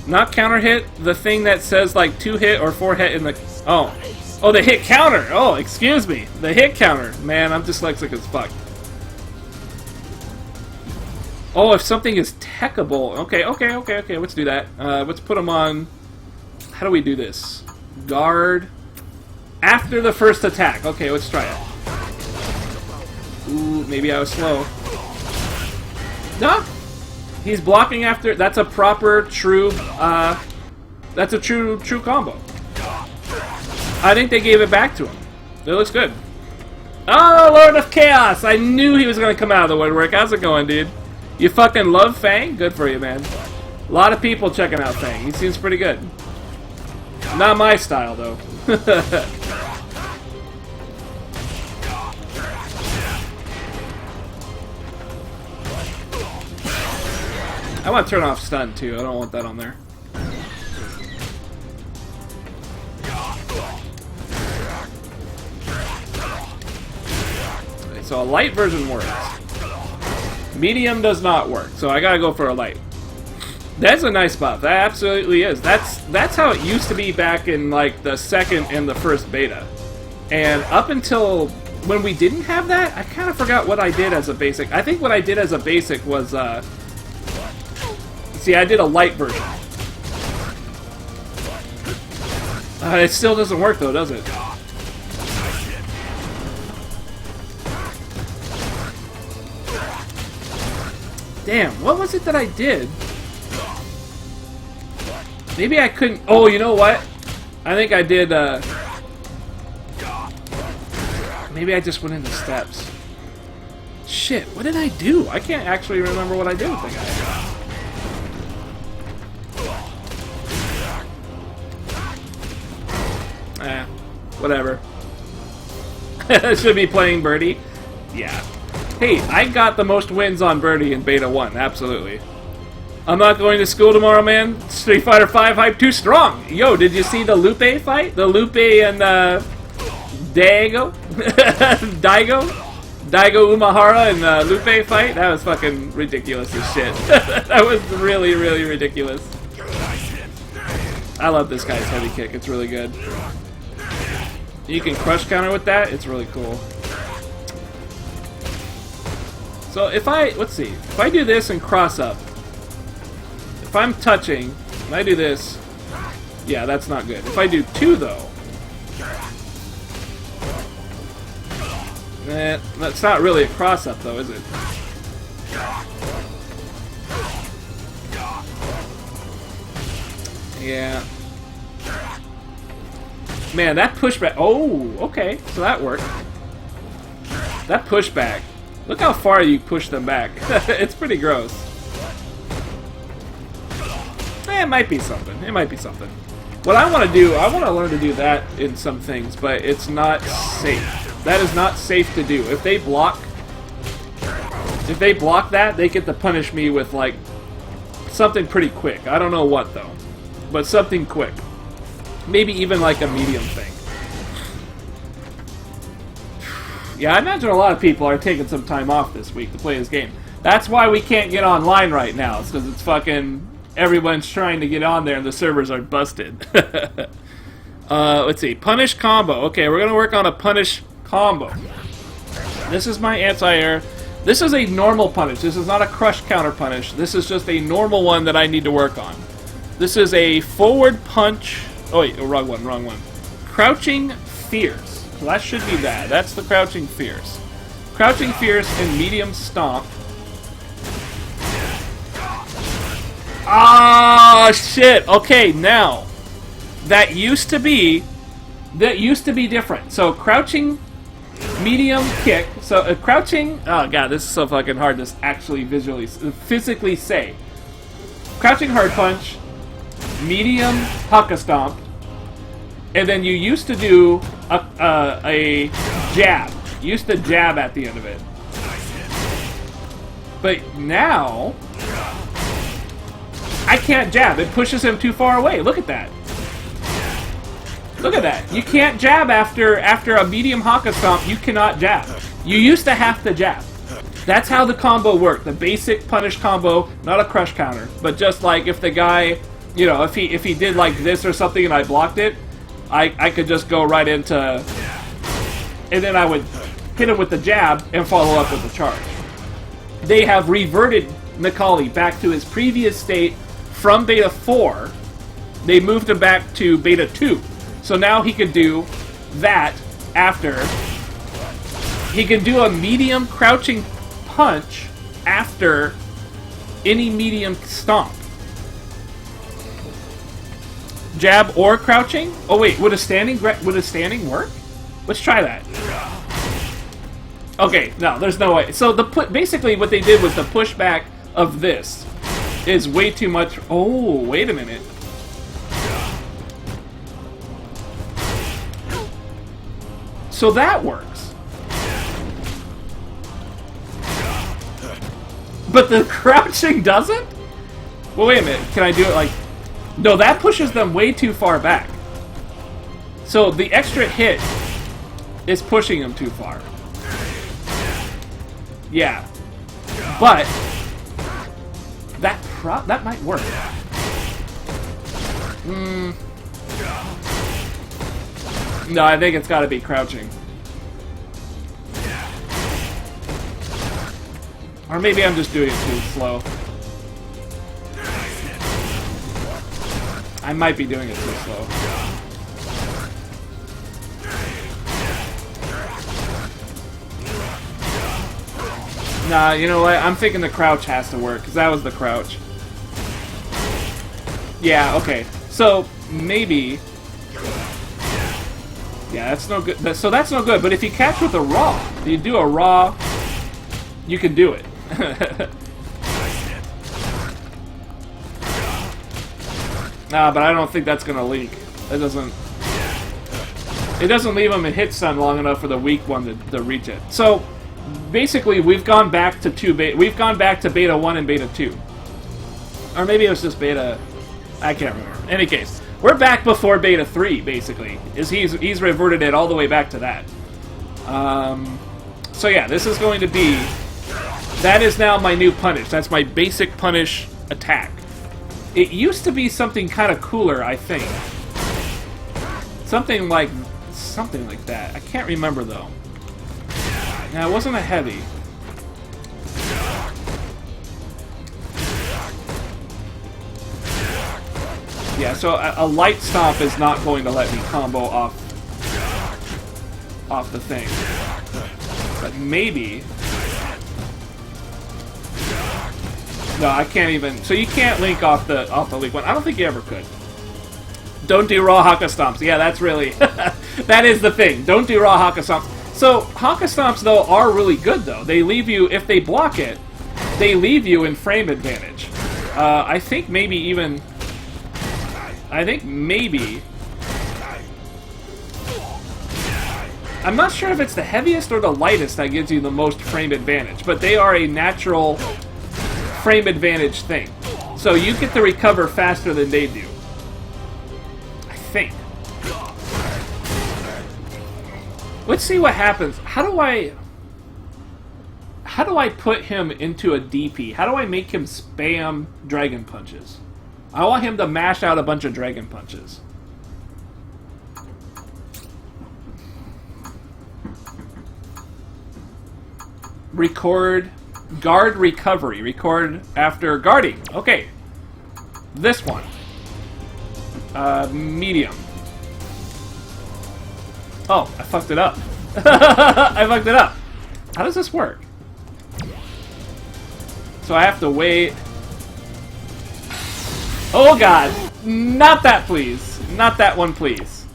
Not counter hit, the thing that says like 2-hit or 4-hit in the... Oh, the hit counter! Oh, excuse me. The hit counter. Man, I'm dyslexic as fuck. Oh, if something is techable. Okay, let's do that. Let's put them on... How do we do this? Guard. After the first attack. Okay, let's try it. Ooh, maybe I was slow. No! He's blocking after... That's a proper, true... that's a true combo. I think they gave it back to him. It looks good. Oh, Lord of Chaos! I knew he was gonna come out of the woodwork. How's it going, dude? You fucking love Fang? Good for you, man. A lot of people checking out Fang. He seems pretty good. Not my style, though. I want to turn off stun, too. I don't want that on there. Okay, so a light version works. Medium does not work, so I gotta go for a light. That's a nice buff. That absolutely is. That's how it used to be back in like the second and the first beta. And up until when we didn't have that, I kind of forgot what I did as a basic. I think what I did as a basic was see, I did a light version. It still doesn't work though, does it? Damn, what was it that I did? Maybe I couldn't... Oh, you know what? I think I did, maybe I just went into steps. Shit, what did I do? I can't actually remember what I did with the guy. Whatever. Should be playing Birdie. Yeah. Hey, I got the most wins on Birdie in Beta 1, absolutely. I'm not going to school tomorrow, man. Street Fighter V hype too strong. Yo, did you see the Lupe fight? The Lupe and Daigo? Daigo Umahara and Lupe fight? That was fucking ridiculous as shit. That was really, really ridiculous. I love this guy's heavy kick. It's really good. You can crush counter with that. It's really cool. So if I, let's see, if I do this and cross up, if I'm touching, and I do this, yeah, that's not good. If I do 2 though, that's not really a cross up though, is it? Yeah. Man, that pushback, oh, okay, so that worked. That pushback. Look how far you push them back. It's pretty gross. It might be something. It might be something. What I want to do, I want to learn to do that in some things, but it's not safe. That is not safe to do. If they block that, they get to punish me with like something pretty quick. I don't know what though, but something quick. Maybe even like a medium thing. Yeah, I imagine a lot of people are taking some time off this week to play this game. That's why we can't get online right now. It's because it's fucking... Everyone's trying to get on there and the servers are busted. Let's see. Punish combo. Okay, we're going to work on a punish combo. This is my anti-air. This is a normal punish. This is not a crush counter punish. This is just a normal one that I need to work on. This is a forward punch... Oh wait, wrong one, wrong one. Crouching Fierce. So that should be that. That's the Crouching Fierce. Crouching Fierce and medium stomp. Ah, shit. Okay, now that used to be different. So crouching medium kick. So crouching. Oh god, this is so fucking hard to actually physically say. Crouching hard punch, medium Haka stomp. And then you used to do a jab. You used to jab at the end of it. But now, I can't jab. It pushes him too far away. Look at that. Look at that. You can't jab after a medium Haka stomp. You cannot jab. You used to have to jab. That's how the combo worked. The basic punish combo, not a crush counter, but just like if the guy, you know, if he did like this or something and I blocked it, I could just go right into, and then I would hit him with the jab and follow up with the charge. They have reverted Necalli back to his previous state from Beta 4. They moved him back to Beta 2. So now he can do that after. He can do a medium crouching punch after any medium stomp. Jab or crouching? Oh wait, would a standing work? Let's try that. Okay, no, there's no way. So basically what they did was the pushback of this is way too much. Oh, wait a minute. So that works. But the crouching doesn't? Well, wait a minute. Can I do it like... No, that pushes them way too far back. So the extra hit is pushing them too far. Yeah. But that might work. No, I think it's got to be crouching. Or maybe I'm just doing it too slow. I might be doing it too slow. Nah, you know what? I'm thinking the crouch has to work, because that was the crouch. Yeah, okay. So, maybe... Yeah, that's no good. So that's no good, but if you catch with a raw, you do a raw, you can do it. Nah, but I don't think that's gonna leak. It doesn't leave them in hit stun long enough for the weak one to reach it. So basically, we've gone back to beta 1 and beta 2, or maybe it was just beta. I can't remember. In any case, we're back before beta 3. Basically, he's reverted it all the way back to that. So yeah, this is going to be. That is now my new punish. That's my basic punish attack. It used to be something kind of cooler, I think. Something like that. I can't remember though. Now, it wasn't a heavy. Yeah, so a light stomp is not going to let me combo off the thing. But maybe. No, I can't even. So you can't link off the weak one. I don't think you ever could. Don't do raw Haka Stomps. Yeah, that's really... that is the thing. Don't do raw Haka Stomps. So, Haka Stomps, though, are really good, though. They leave you... If they block it, they leave you in frame advantage. I think maybe even... I'm not sure if it's the heaviest or the lightest that gives you the most frame advantage, but they are a natural frame advantage thing. So you get to recover faster than they do. I think. Let's see what happens. How do I put him into a DP? How do I make him spam dragon punches? I want him to mash out a bunch of dragon punches. Record guard recovery. Record after guarding. Okay. This one. Medium. Oh, I fucked it up. I fucked it up. How does this work? So I have to wait. Oh god! Not that, please. Not that one, please.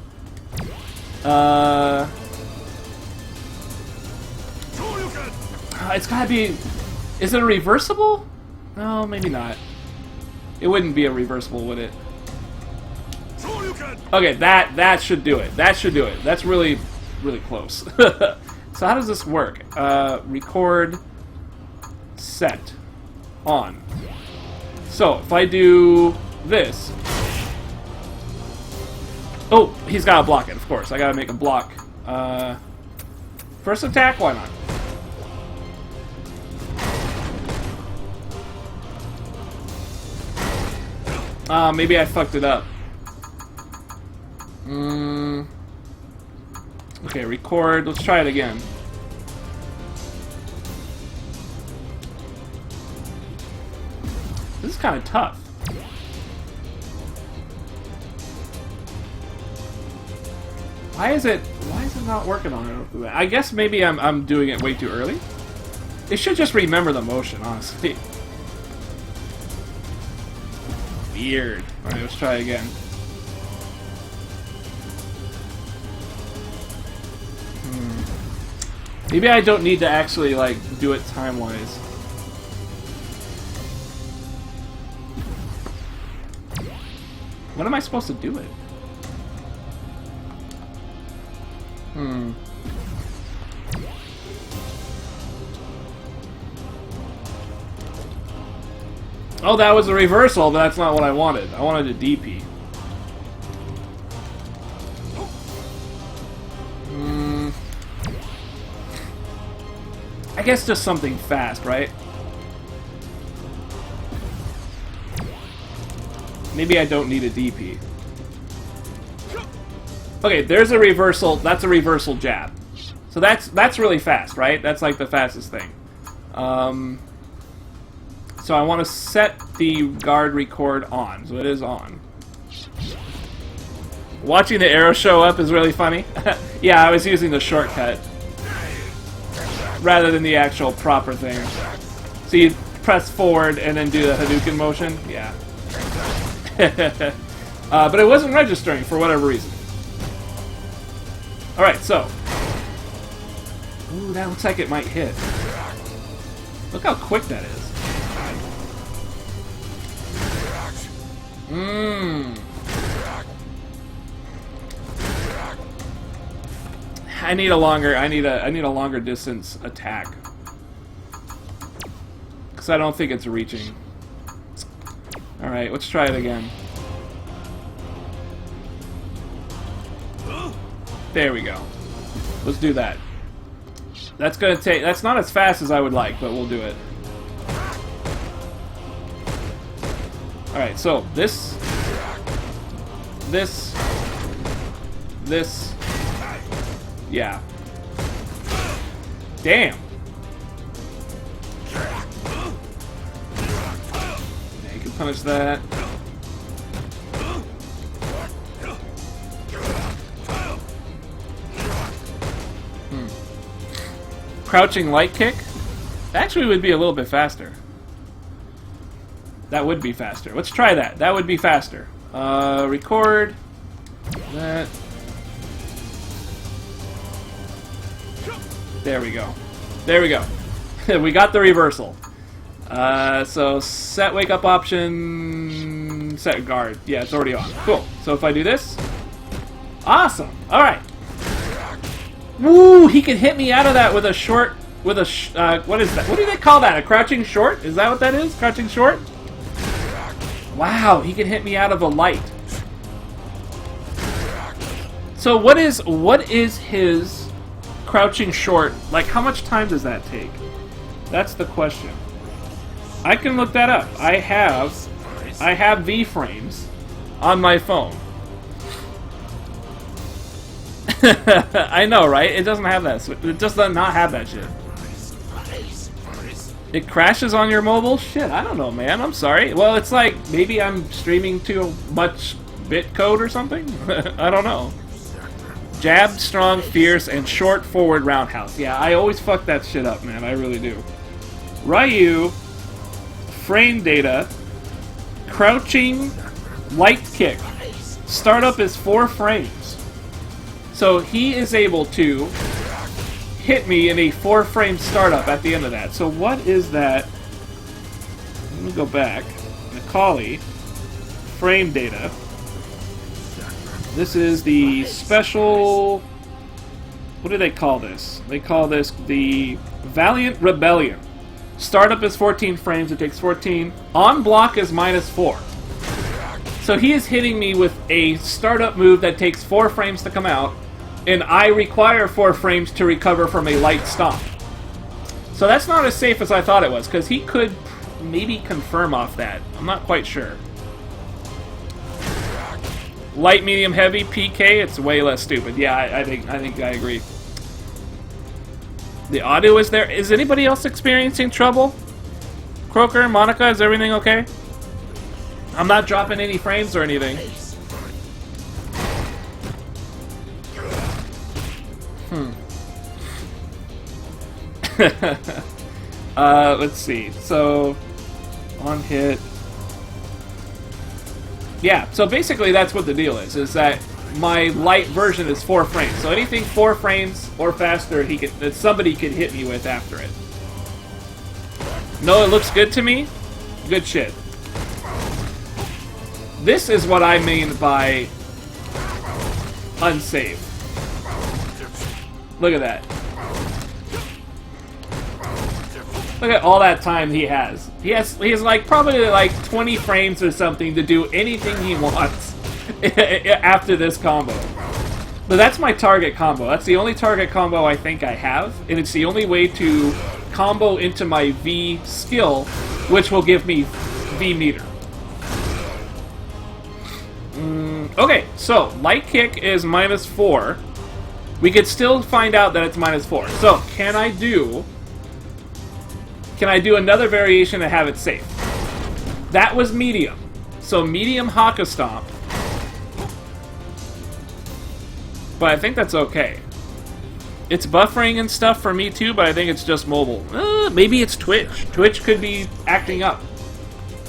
It's gotta be... Is it a reversible? No, maybe not. It wouldn't be a reversible, would it? Okay, that should do it. That should do it. That's really, really close. So how does this work? Record, set, on. So if I do this... Oh, he's gotta block it, of course. I gotta make him block. First attack, why not? Maybe I fucked it up. Okay, record. Let's try it again. This is kind of tough. Why is it not working on it? I guess maybe I'm doing it way too early. It should just remember the motion, honestly. Weird. Alright, let's try again. Maybe I don't need to actually, like, do it time-wise. When am I supposed to do it? Oh, that was a reversal, but that's not what I wanted. I wanted a DP. I guess just something fast, right? Maybe I don't need a DP. Okay, there's a reversal. That's a reversal jab. So that's really fast, right? That's like the fastest thing. So I want to set the guard record on. So it is on. Watching the arrow show up is really funny. Yeah, I was using the shortcut rather than the actual proper thing. So you press forward and then do the Hadouken motion. Yeah. But it wasn't registering for whatever reason. Alright, so. Ooh, that looks like it might hit. Look how quick that is. I need a longer distance attack. Cause I don't think it's reaching. Alright, let's try it again. There we go. Let's do that. That's gonna take... That's not as fast as I would like, but we'll do it. Alright, so this... Yeah. Damn! Yeah, you can punish that. Crouching light kick? Actually would be a little bit faster. That would be faster. Let's try that. That would be faster. Record. That. There we go. There we go. We got the reversal. So set wake up option, set guard. Yeah, it's already on. Cool. So if I do this, awesome. All right. Woo! He can hit me out of that with a short, with a what is that? What do they call that? A crouching short? Is that what that is? Crouching short? Wow, he can hit me out of a light. So what is his crouching short? Like, how much time does that take? That's the question. I can look that up. I have V-frames on my phone. I know, right? It doesn't have that. It just does not have that shit. It crashes on your mobile? Shit, I don't know, man. I'm sorry. Well, it's like maybe I'm streaming too much bit code or something. I don't know. Jab, strong, fierce, and short forward roundhouse. Yeah, I always fuck that shit up, man. I really do. Ryu, frame data, crouching, light kick. Startup is 4 frames. So he is able to hit me in a 4-frame startup at the end of that. So what is that? Let me go back. Macaulay, frame data. This is the special... What do they call this? They call this the Valiant Rebellion. Startup is 14 frames. It takes 14. On block is -4. So he is hitting me with a startup move that takes 4 frames to come out, and I require 4 frames to recover from a light stomp. So that's not as safe as I thought it was, because he could maybe confirm off that. I'm not quite sure. Light, medium, heavy, PK, it's way less stupid. Yeah, I think I agree. The audio is there. Is anybody else experiencing trouble? Croker, Monica, is everything okay? I'm not dropping any frames or anything. Let's see. So, on hit. Yeah, so basically that's what the deal is that my light version is 4 frames. So anything 4 frames or faster, somebody could hit me with after it. No, it looks good to me. Good shit. This is what I mean by unsafe. Look at that. Look at all that time he has. He has like probably like 20 frames or something to do anything he wants after this combo. But that's my target combo. That's the only target combo I think I have, and it's the only way to combo into my V skill, which will give me V meter. Okay, so light kick is -4. We could still find out that it's -4. So can I do another variation to have it safe? That was medium. So medium Haka Stomp. But I think that's okay. It's buffering and stuff for me too, but I think it's just mobile. Maybe it's Twitch. Twitch could be acting up.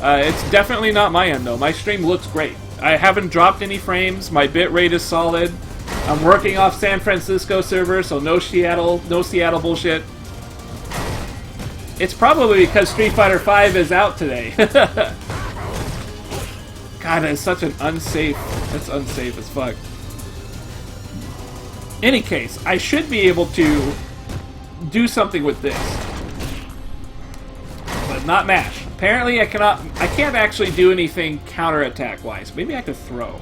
It's definitely not my end though. My stream looks great. I haven't dropped any frames. My bitrate is solid. I'm working off San Francisco server, so no Seattle bullshit. It's probably because Street Fighter V is out today. God, that's such an unsafe... That's unsafe as fuck. Any case, I should be able to do something with this. But not mash. Apparently I can't actually do anything counterattack wise. Maybe I could throw.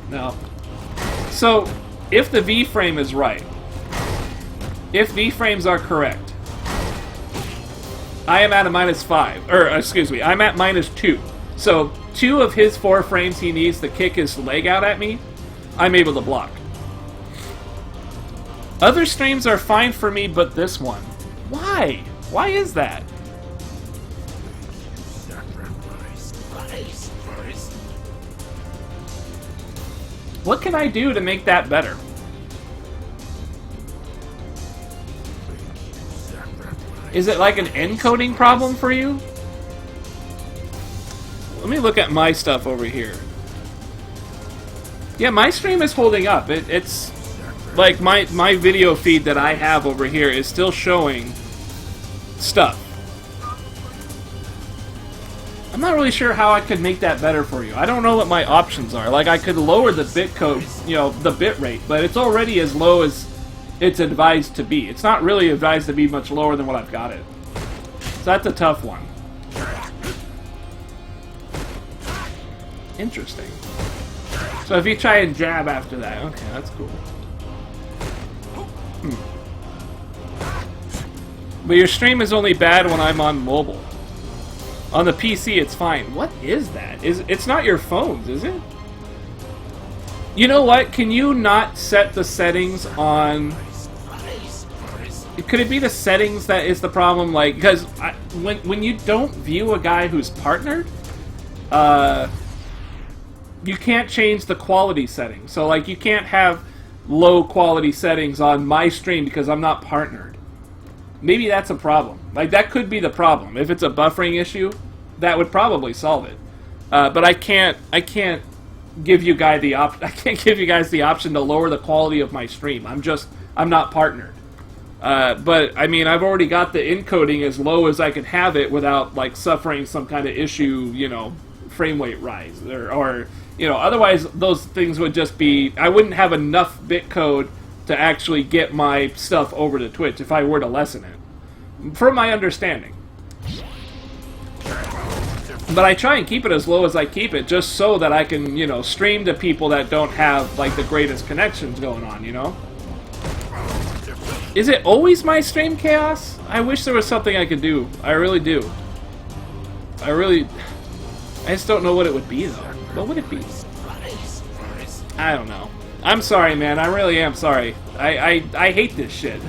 No. So, if the V frame is right, if V frames are correct, I am at a -5. Or, excuse me, I'm at -2. So, 2 of his 4 frames he needs to kick his leg out at me, I'm able to block. Other streams are fine for me, but this one. Why? Why is that? What can I do to make that better? Is it like an encoding problem for you? Let me look at my stuff over here. Yeah, my stream is holding up. It's like my video feed that I have over here is still showing stuff. I'm not really sure how I could make that better for you. I don't know what my options are. Like, I could lower the bit code, you know, the bit rate, but it's already as low as it's advised to be. It's not really advised to be much lower than what I've got it. So that's a tough one. Interesting. So if you try and jab after that, okay, that's cool. But your stream is only bad when I'm on mobile. On the PC, it's fine. What is that? It's not your phones, is it? You know what? Can you not set the settings on... Could it be the settings that is the problem? Like, because when you don't view a guy who's partnered, you can't change the quality settings. So, like, you can't have low quality settings on my stream because I'm not partnered. Maybe that's a problem. Like, that could be the problem. If it's a buffering issue, that would probably solve it. But I can't give you guys the option to lower the quality of my stream. I'm not partnered. But I mean, I've already got the encoding as low as I can have it without like suffering some kind of issue, you know, frame rate rise or you know, otherwise those things would just be, I wouldn't have enough bit code to actually get my stuff over to Twitch if I were to lessen it. From my understanding. But I try and keep it as low as I keep it, just so that I can, you know, stream to people that don't have, like, the greatest connections going on, you know? Is it always my stream chaos? I wish there was something I could do. I really do. I just don't know what it would be, though. What would it be? I don't know. I'm sorry, man. I really am sorry. I hate this shit.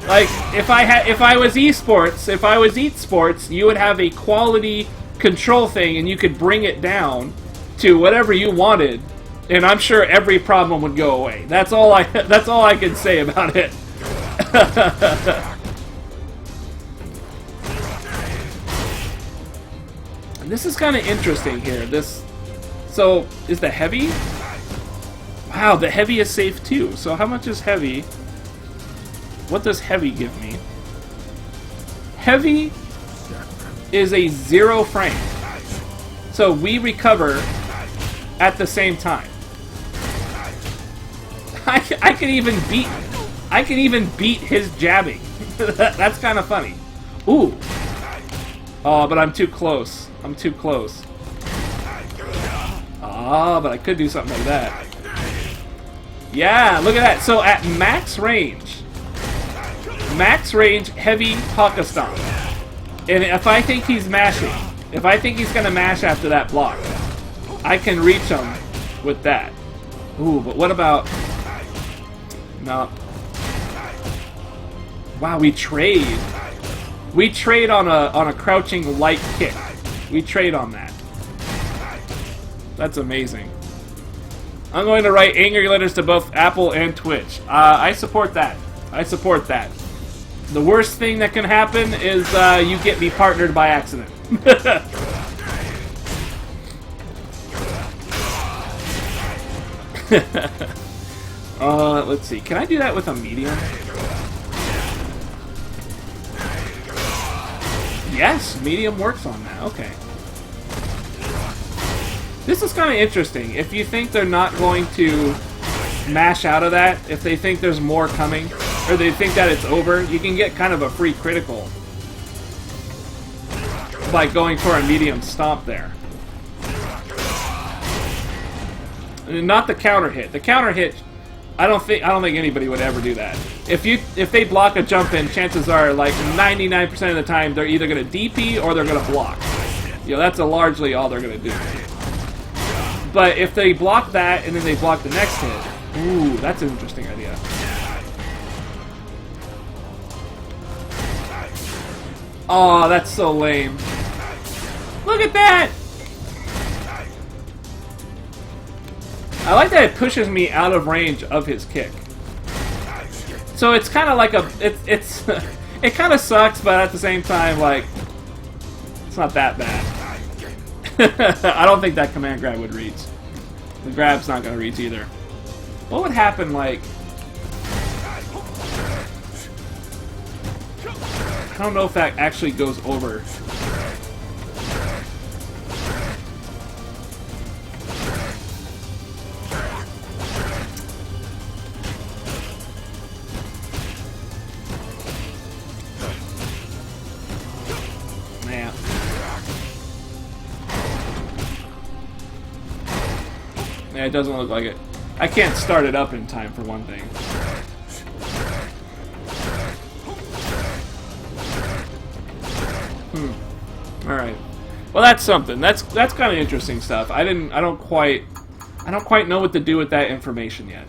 Like, if I was esports, you would have a quality control thing, and you could bring it down to whatever you wanted, and I'm sure every problem would go away. That's all I can say about it. And this is kind of interesting here. So, is the heavy? Wow, the heavy is safe too. So how much is heavy? What does heavy give me? Heavy is a 0 frame. So we recover at the same time. I can even beat his jabbing. That's kind of funny. Ooh. Oh, but I'm too close. I'm too close. Ah, but I could do something like that. Yeah, look at that. So at max range, heavy Haka Stomp. And if I think he's mashing, if I think he's going to mash after that block, I can reach him with that. Ooh, but what about... No. Wow, we trade. We trade on a crouching light kick. We trade on that. That's amazing. I'm going to write angry letters to both Apple and Twitch. I support that. I support that. The worst thing that can happen is you get me partnered by accident. Let's see. Can I do that with a medium? Yes, medium works on that. Okay. This is kind of interesting. If you think they're not going to mash out of that, if they think there's more coming, or they think that it's over, you can get kind of a free critical by going for a medium stomp there. And not the counter hit. The counter hit, I don't think anybody would ever do that. If they block a jump in, chances are like 99% of the time they're either going to DP or they're going to block. You know, that's largely all they're going to do. But if they block that and then they block the next hit, ooh, that's an interesting idea. Oh, that's so lame. Look at that! I like that it pushes me out of range of his kick. So it's kind of like a... it kind of sucks, but at the same time, like... It's not that bad. I don't think that command grab would reach. The grab's not going to reach either. What would happen, like... I don't know if that actually goes over. Man. Yeah, it doesn't look like it. I can't start it up in time for one thing. Alright. Well, that's something. That's kind of interesting stuff. I don't quite know what to do with that information yet.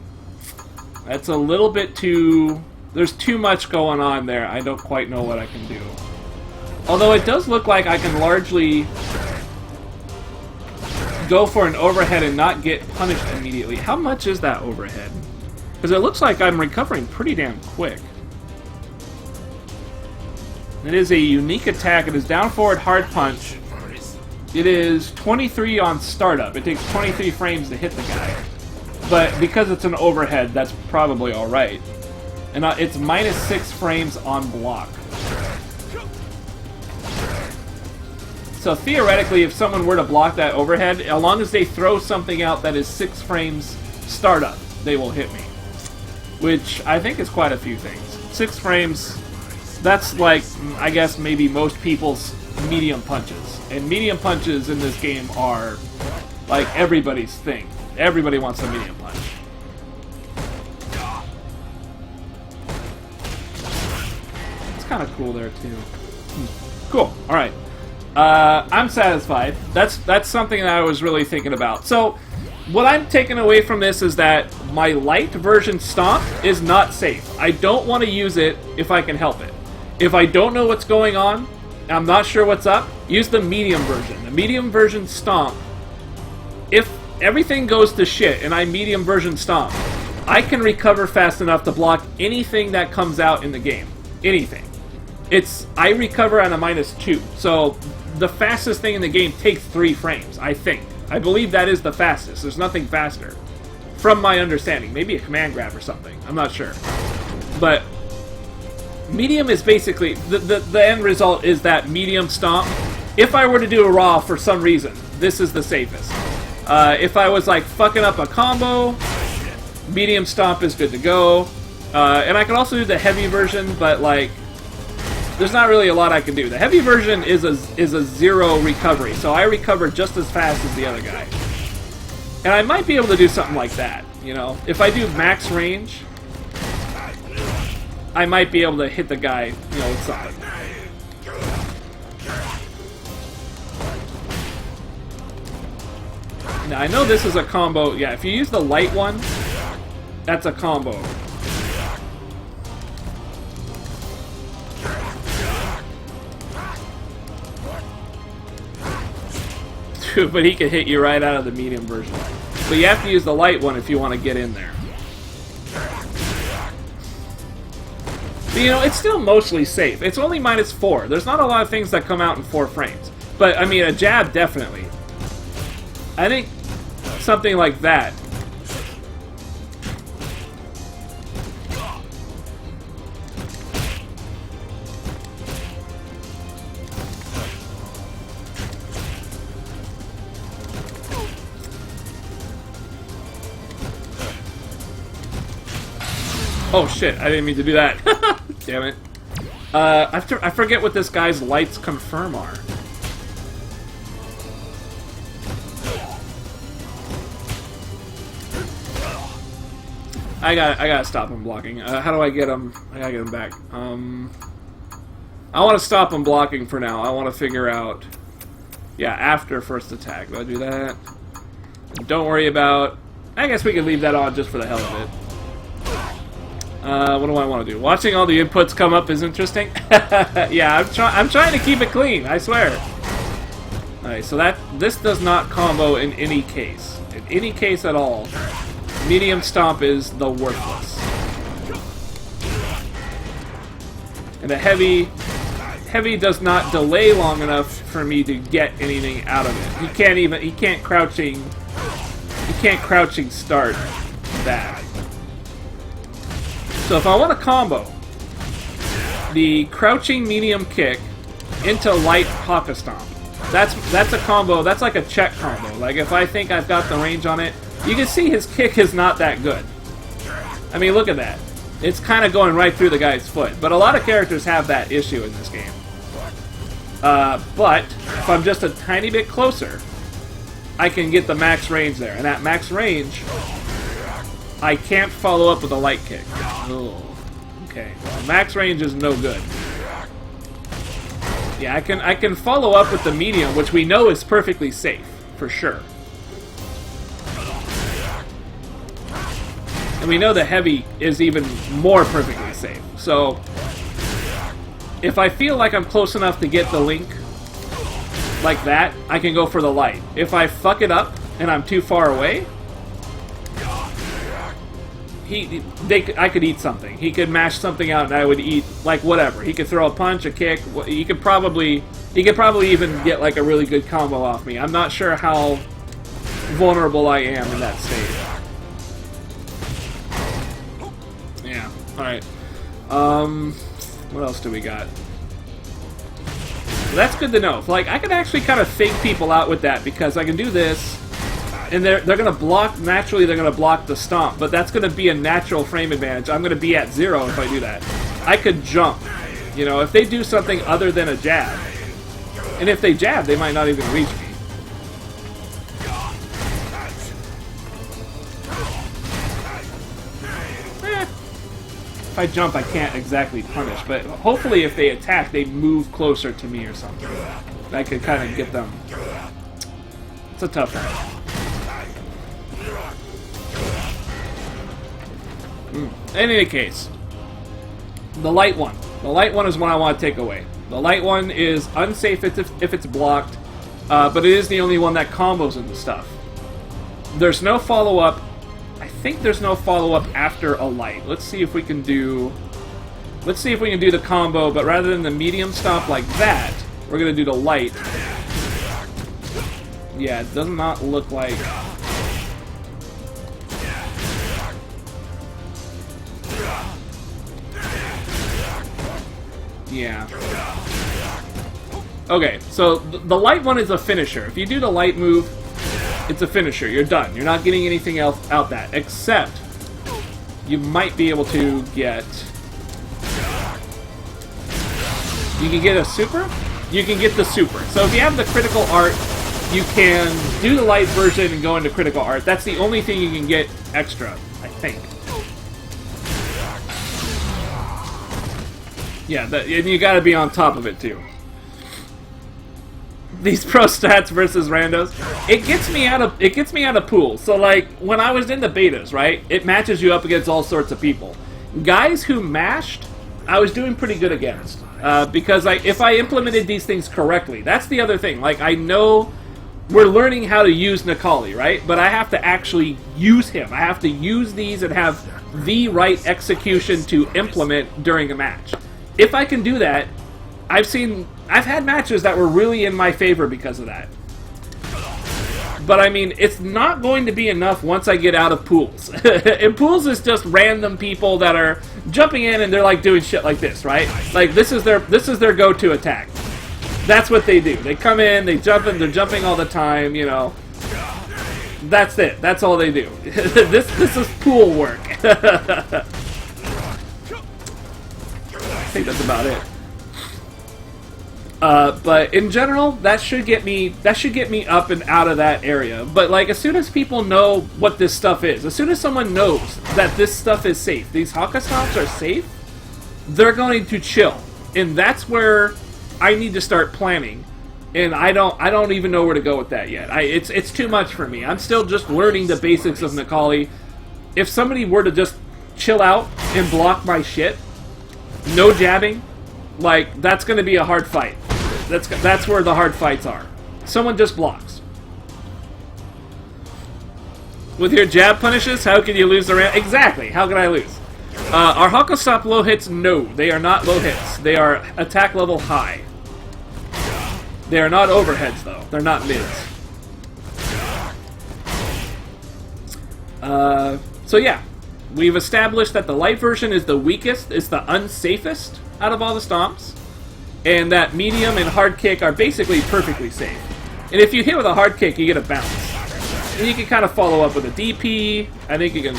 That's a little bit too... There's too much going on there. I don't quite know what I can do. Although it does look like I can largely go for an overhead and not get punished immediately. How much is that overhead? Because it looks like I'm recovering pretty damn quick. It is a unique attack. It is down forward hard punch. It is 23 on startup. It takes 23 frames to hit the guy. But because it's an overhead, that's probably alright. And it's minus 6 frames on block. So theoretically, if someone were to block that overhead, as long as they throw something out that is 6 frames startup, they will hit me. Which I think is quite a few things. 6 frames... That's like, I guess, maybe most people's medium punches. And medium punches in this game are, like, everybody's thing. Everybody wants a medium punch. It's kind of cool there, too. Cool. Alright. I'm satisfied. That's something that I was really thinking about. So, what I'm taking away from this is that my light version stomp is not safe. I don't want to use it if I can help it. If I don't know what's going on, I'm not sure what's up, use the medium version. The medium version stomp, if everything goes to shit and I medium version stomp, I can recover fast enough to block anything that comes out in the game. Anything. I recover at a -2. So the fastest thing in the game takes 3 frames, I think. I believe that is the fastest. There's nothing faster. From my understanding. Maybe a command grab or something. I'm not sure. But medium is basically... The end result is that medium stomp. If I were to do a raw for some reason, this is the safest. If I was like fucking up a combo, medium stomp is good to go. And I can also do the heavy version, but like... There's not really a lot I can do. The heavy version is a 0 recovery, so I recover just as fast as the other guy. And I might be able to do something like that, you know? If I do max range, I might be able to hit the guy, you know, with something. Now, I know this is a combo. Yeah, if you use the light one, that's a combo. But he can hit you right out of the medium version. But you have to use the light one if you want to get in there. But, you know, it's still mostly safe. It's only -4. There's not a lot of things that come out in 4 frames. But, I mean, a jab, definitely. I think something like that. Oh shit, I didn't mean to do that. Damn it. I forget what this guy's lights confirm are. I gotta stop him blocking. How do I get him? I gotta get him back. I want to stop him blocking for now. I want to figure out... Yeah, after first attack. Do I do that? Don't worry about... I guess we can leave that on just for the hell of it. What do I want to do? Watching all the inputs come up is interesting. Yeah, I'm trying to keep it clean, I swear. Alright, so this does not combo in any case. In any case at all. Medium stomp is the worthless. And the heavy does not delay long enough for me to get anything out of it. He can't crouching start that. So if I want to combo the crouching medium kick into light Haka Stomp, that's a combo. That's like a check combo. Like if I think I've got the range on it, you can see his kick is not that good. I mean, look at that. It's kind of going right through the guy's foot. But a lot of characters have that issue in this game. But if I'm just a tiny bit closer, I can get the max range there. And at max range, I can't follow up with a light kick. Oh, okay. Well, max range is no good. Yeah, I can follow up with the medium, which we know is perfectly safe, for sure. And we know the heavy is even more perfectly safe. So, if I feel like I'm close enough to get the link like that, I can go for the light. If I fuck it up and I'm too far away, I could eat something. He could mash something out, and I would eat like whatever. He could throw a punch, a kick. He could probably even get like a really good combo off me. I'm not sure how vulnerable I am in that state. Yeah. All right. What else do we got? So that's good to know. Like I can actually kind of fake people out with that because I can do this. And they're going to block, naturally they're going to block the stomp, but that's going to be a natural frame advantage. I'm going to be at 0 if I do that. I could jump, you know, if they do something other than a jab. And if they jab, they might not even reach me. If I jump, I can't exactly punish, but hopefully if they attack, they move closer to me or something. I could kind of get them. It's a tough one. In any case, the light one. The light one is one I want to take away. The light one is unsafe if it's blocked, but it is the only one that combos into stuff. There's no follow-up. I think there's no follow-up after a light. Let's see if we can do the combo, but rather than the medium stomp like that, we're going to do the light. Yeah, it does not look like... Yeah. Okay, so the light one is a finisher. If you do the light move, it's a finisher. You're done. You're not getting anything else out that, except you might be able to get... You can get a super? You can get the super. So if you have the critical art, you can do the light version and go into critical art. That's the only thing you can get extra, I think. Yeah, and you gotta be on top of it too. These pro stats versus randos, it gets me out of pools. So like when I was in the betas, right, it matches you up against all sorts of people. Guys who mashed, I was doing pretty good against because if I implemented these things correctly, that's the other thing. Like I know we're learning how to use Necalli, right? But I have to actually use him. I have to use these and have the right execution to implement during a match. If I can do that, I've had matches that were really in my favor because of that. But I mean, it's not going to be enough once I get out of pools. And pools is just random people that are jumping in and they're like doing shit like this, right? Like this is their go-to attack. That's what they do. They come in, they jump in, they're jumping all the time, you know. That's it. That's all they do. This is pool work. I think that's about it. But in general, that should get me up and out of that area. But like, as soon as people know what this stuff is, as soon as someone knows that this stuff is safe, these Haka Stomps are safe, they're going to chill, and that's where I need to start planning. And I don't even know where to go with that yet. It's too much for me. I'm still just learning the basics of Necalli. If somebody were to just chill out and block my shit, no jabbing, like that's going to be a hard fight. That's where the hard fights are. Someone just blocks. With your jab punishes, how can you lose the round? Exactly. How can I lose? Are Haka Stomp low hits? No, they are not low hits. They are attack level high. They are not overheads though. They're not mids. So yeah, we've established that the light version is the weakest, it's the unsafest out of all the stomps. And that medium and hard kick are basically perfectly safe. And if you hit with a hard kick, you get a bounce. And you can kind of follow up with a DP. I think you can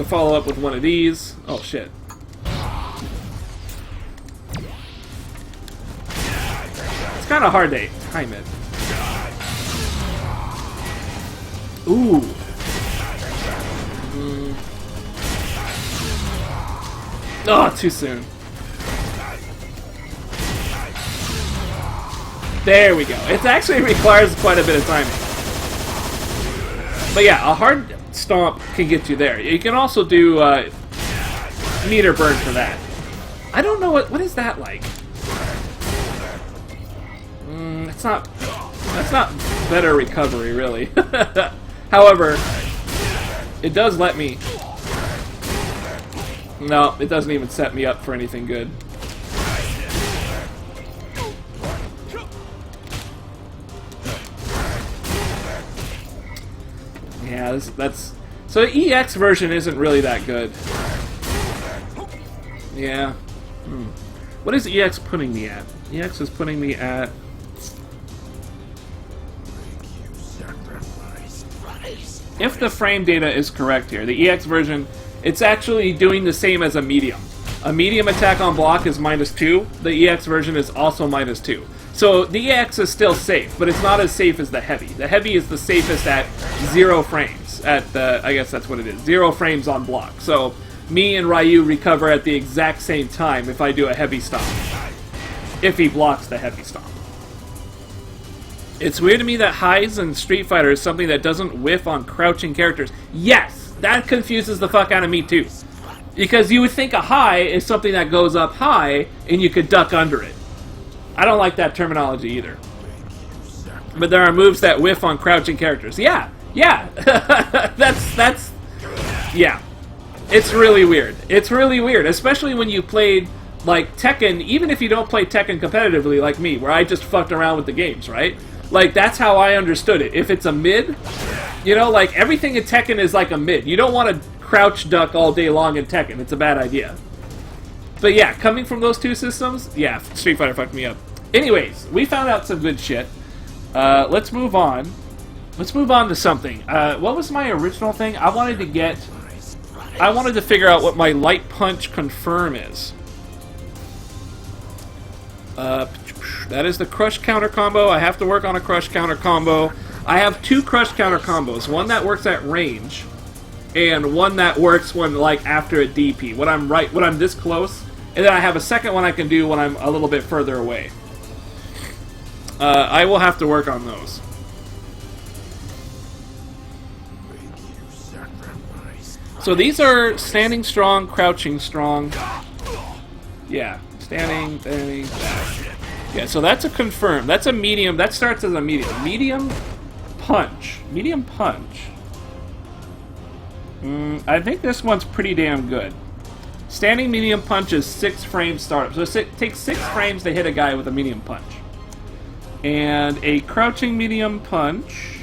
follow up with one of these. Oh shit. It's kind of hard to time it. Ooh. Oh, too soon. There we go. It actually requires quite a bit of timing. But yeah, a hard stomp can get you there. You can also do meter burn for that. I don't know what is that like. That's not better recovery really. However, it does let me. No, it doesn't even set me up for anything good. Yeah, so the EX version isn't really that good. Yeah. What is EX putting me at? EX is putting me at... If the frame data is correct here, the EX version, it's actually doing the same as a medium. A medium attack on block is -2. The EX version is also -2. So the EX is still safe, but it's not as safe as the heavy. The heavy is the safest at 0 frames. I guess that's what it is. 0 frames on block. So me and Ryu recover at the exact same time if I do a heavy stomp. If he blocks the heavy stomp. It's weird to me that highs in Street Fighter is something that doesn't whiff on crouching characters. Yes! That confuses the fuck out of me too. Because you would think a high is something that goes up high and you could duck under it. I don't like that terminology either. But there are moves that whiff on crouching characters. Yeah! that's... Yeah. It's really weird. It's really weird. Especially when you played, like, Tekken, even if you don't play Tekken competitively like me, where I just fucked around with the games, right? Like, that's how I understood it. If it's a mid, you know, like, everything in Tekken is like a mid. You don't want to crouch duck all day long in Tekken. It's a bad idea. But yeah, coming from those two systems, yeah, Street Fighter fucked me up. Anyways, we found out some good shit. Let's move on. Let's move on to something. What was my original thing? I wanted to figure out what my light punch confirm is. That is the crush counter combo. I have to work on a crush counter combo. I have 2 crush counter combos. One that works at range, and one that works when, like, after a DP. When I'm this close, and then I have a second one I can do when I'm a little bit further away. I will have to work on those. So these are standing strong, crouching strong. Yeah, standing, back. Yeah, so that's a confirm. That's a medium. That starts as a medium. Medium punch. Medium punch. I think this one's pretty damn good. Standing medium punch is 6 frames startup. So it takes 6 frames to hit a guy with a medium punch. And a crouching medium punch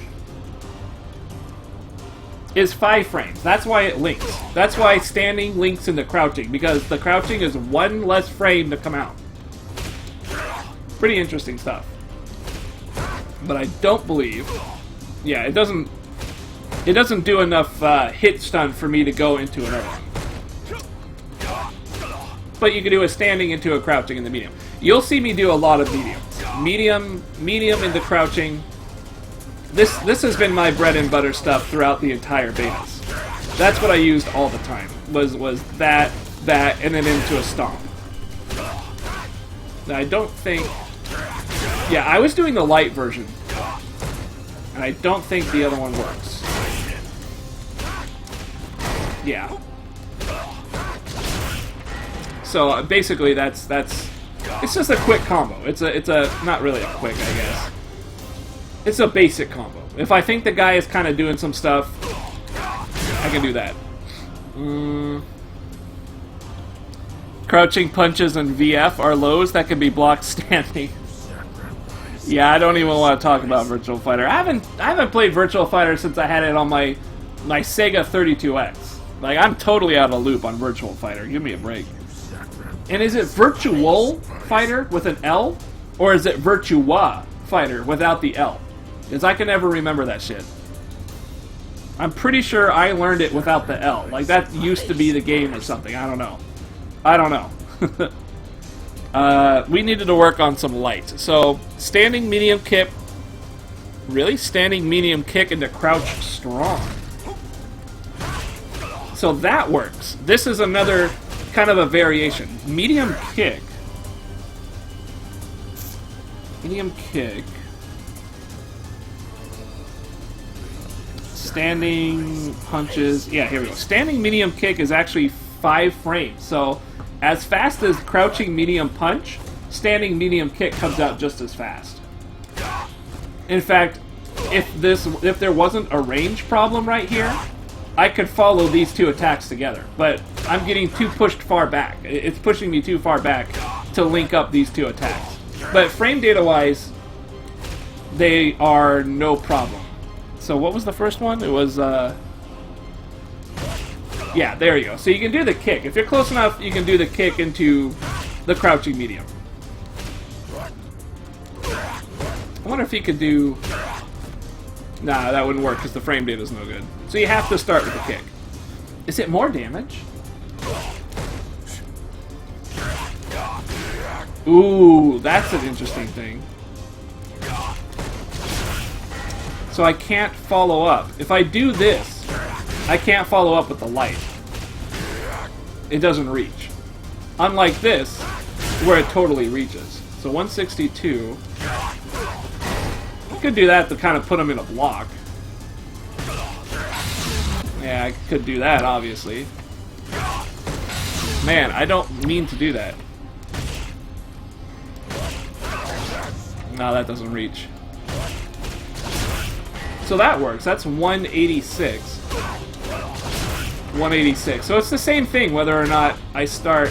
is 5 frames. That's why it links. That's why standing links into crouching, because the crouching is 1 less frame to come out. Pretty interesting stuff. But I don't believe... Yeah, it doesn't do enough hit stun for me to go into another one. But you can do a standing into a crouching in the medium. You'll see me do a lot of mediums. Medium into crouching. This has been my bread and butter stuff throughout the entire betas. That's what I used all the time. Was that, and then into a stomp. Now, I don't think... Yeah, I was doing the light version. And I don't think the other one works. Yeah. So basically, that's it's just a quick combo. It's a not really a quick, I guess. It's a basic combo. If I think the guy is kind of doing some stuff, I can do that. Crouching punches and VF are lows that can be blocked standing. Yeah, I don't even want to talk about Virtual Fighter. I haven't played Virtual Fighter since I had it on my Sega 32X. Like, I'm totally out of the loop on Virtual Fighter. Give me a break. And is it Virtual Fighter with an L? Or is it Virtua Fighter without the L? Because I can never remember that shit. I'm pretty sure I learned it without the L. Like, that used to be the game or something. I don't know. I don't know. We needed to work on some light. So, standing medium kick. Really? Standing medium kick into crouch strong. So that works. This is another kind of a variation. Medium kick. Medium kick. Standing punches. Yeah, here we go. Standing medium kick is actually 5 frames. So, as fast as crouching medium punch, standing medium kick comes out just as fast. In fact, if there wasn't a range problem right here, I could follow these 2 attacks together. But I'm getting too pushed far back. It's pushing me too far back to link up these 2 attacks. But frame data wise, they are no problem. So what was the first one? It was yeah, there you go. So you can do the kick. If you're close enough, you can do the kick into the crouching medium. I wonder if he could do... Nah, that wouldn't work because the frame data is no good. So you have to start with the kick. Is it more damage? Ooh, that's an interesting thing. So I can't follow up. If I do this, I can't follow up with the light. It doesn't reach. Unlike this, where it totally reaches. So 162. I could do that to kind of put him in a block. Yeah, I could do that, obviously. Man, I don't mean to do that. No, that doesn't reach. So that works. That's 186. 186. So it's the same thing whether or not I start...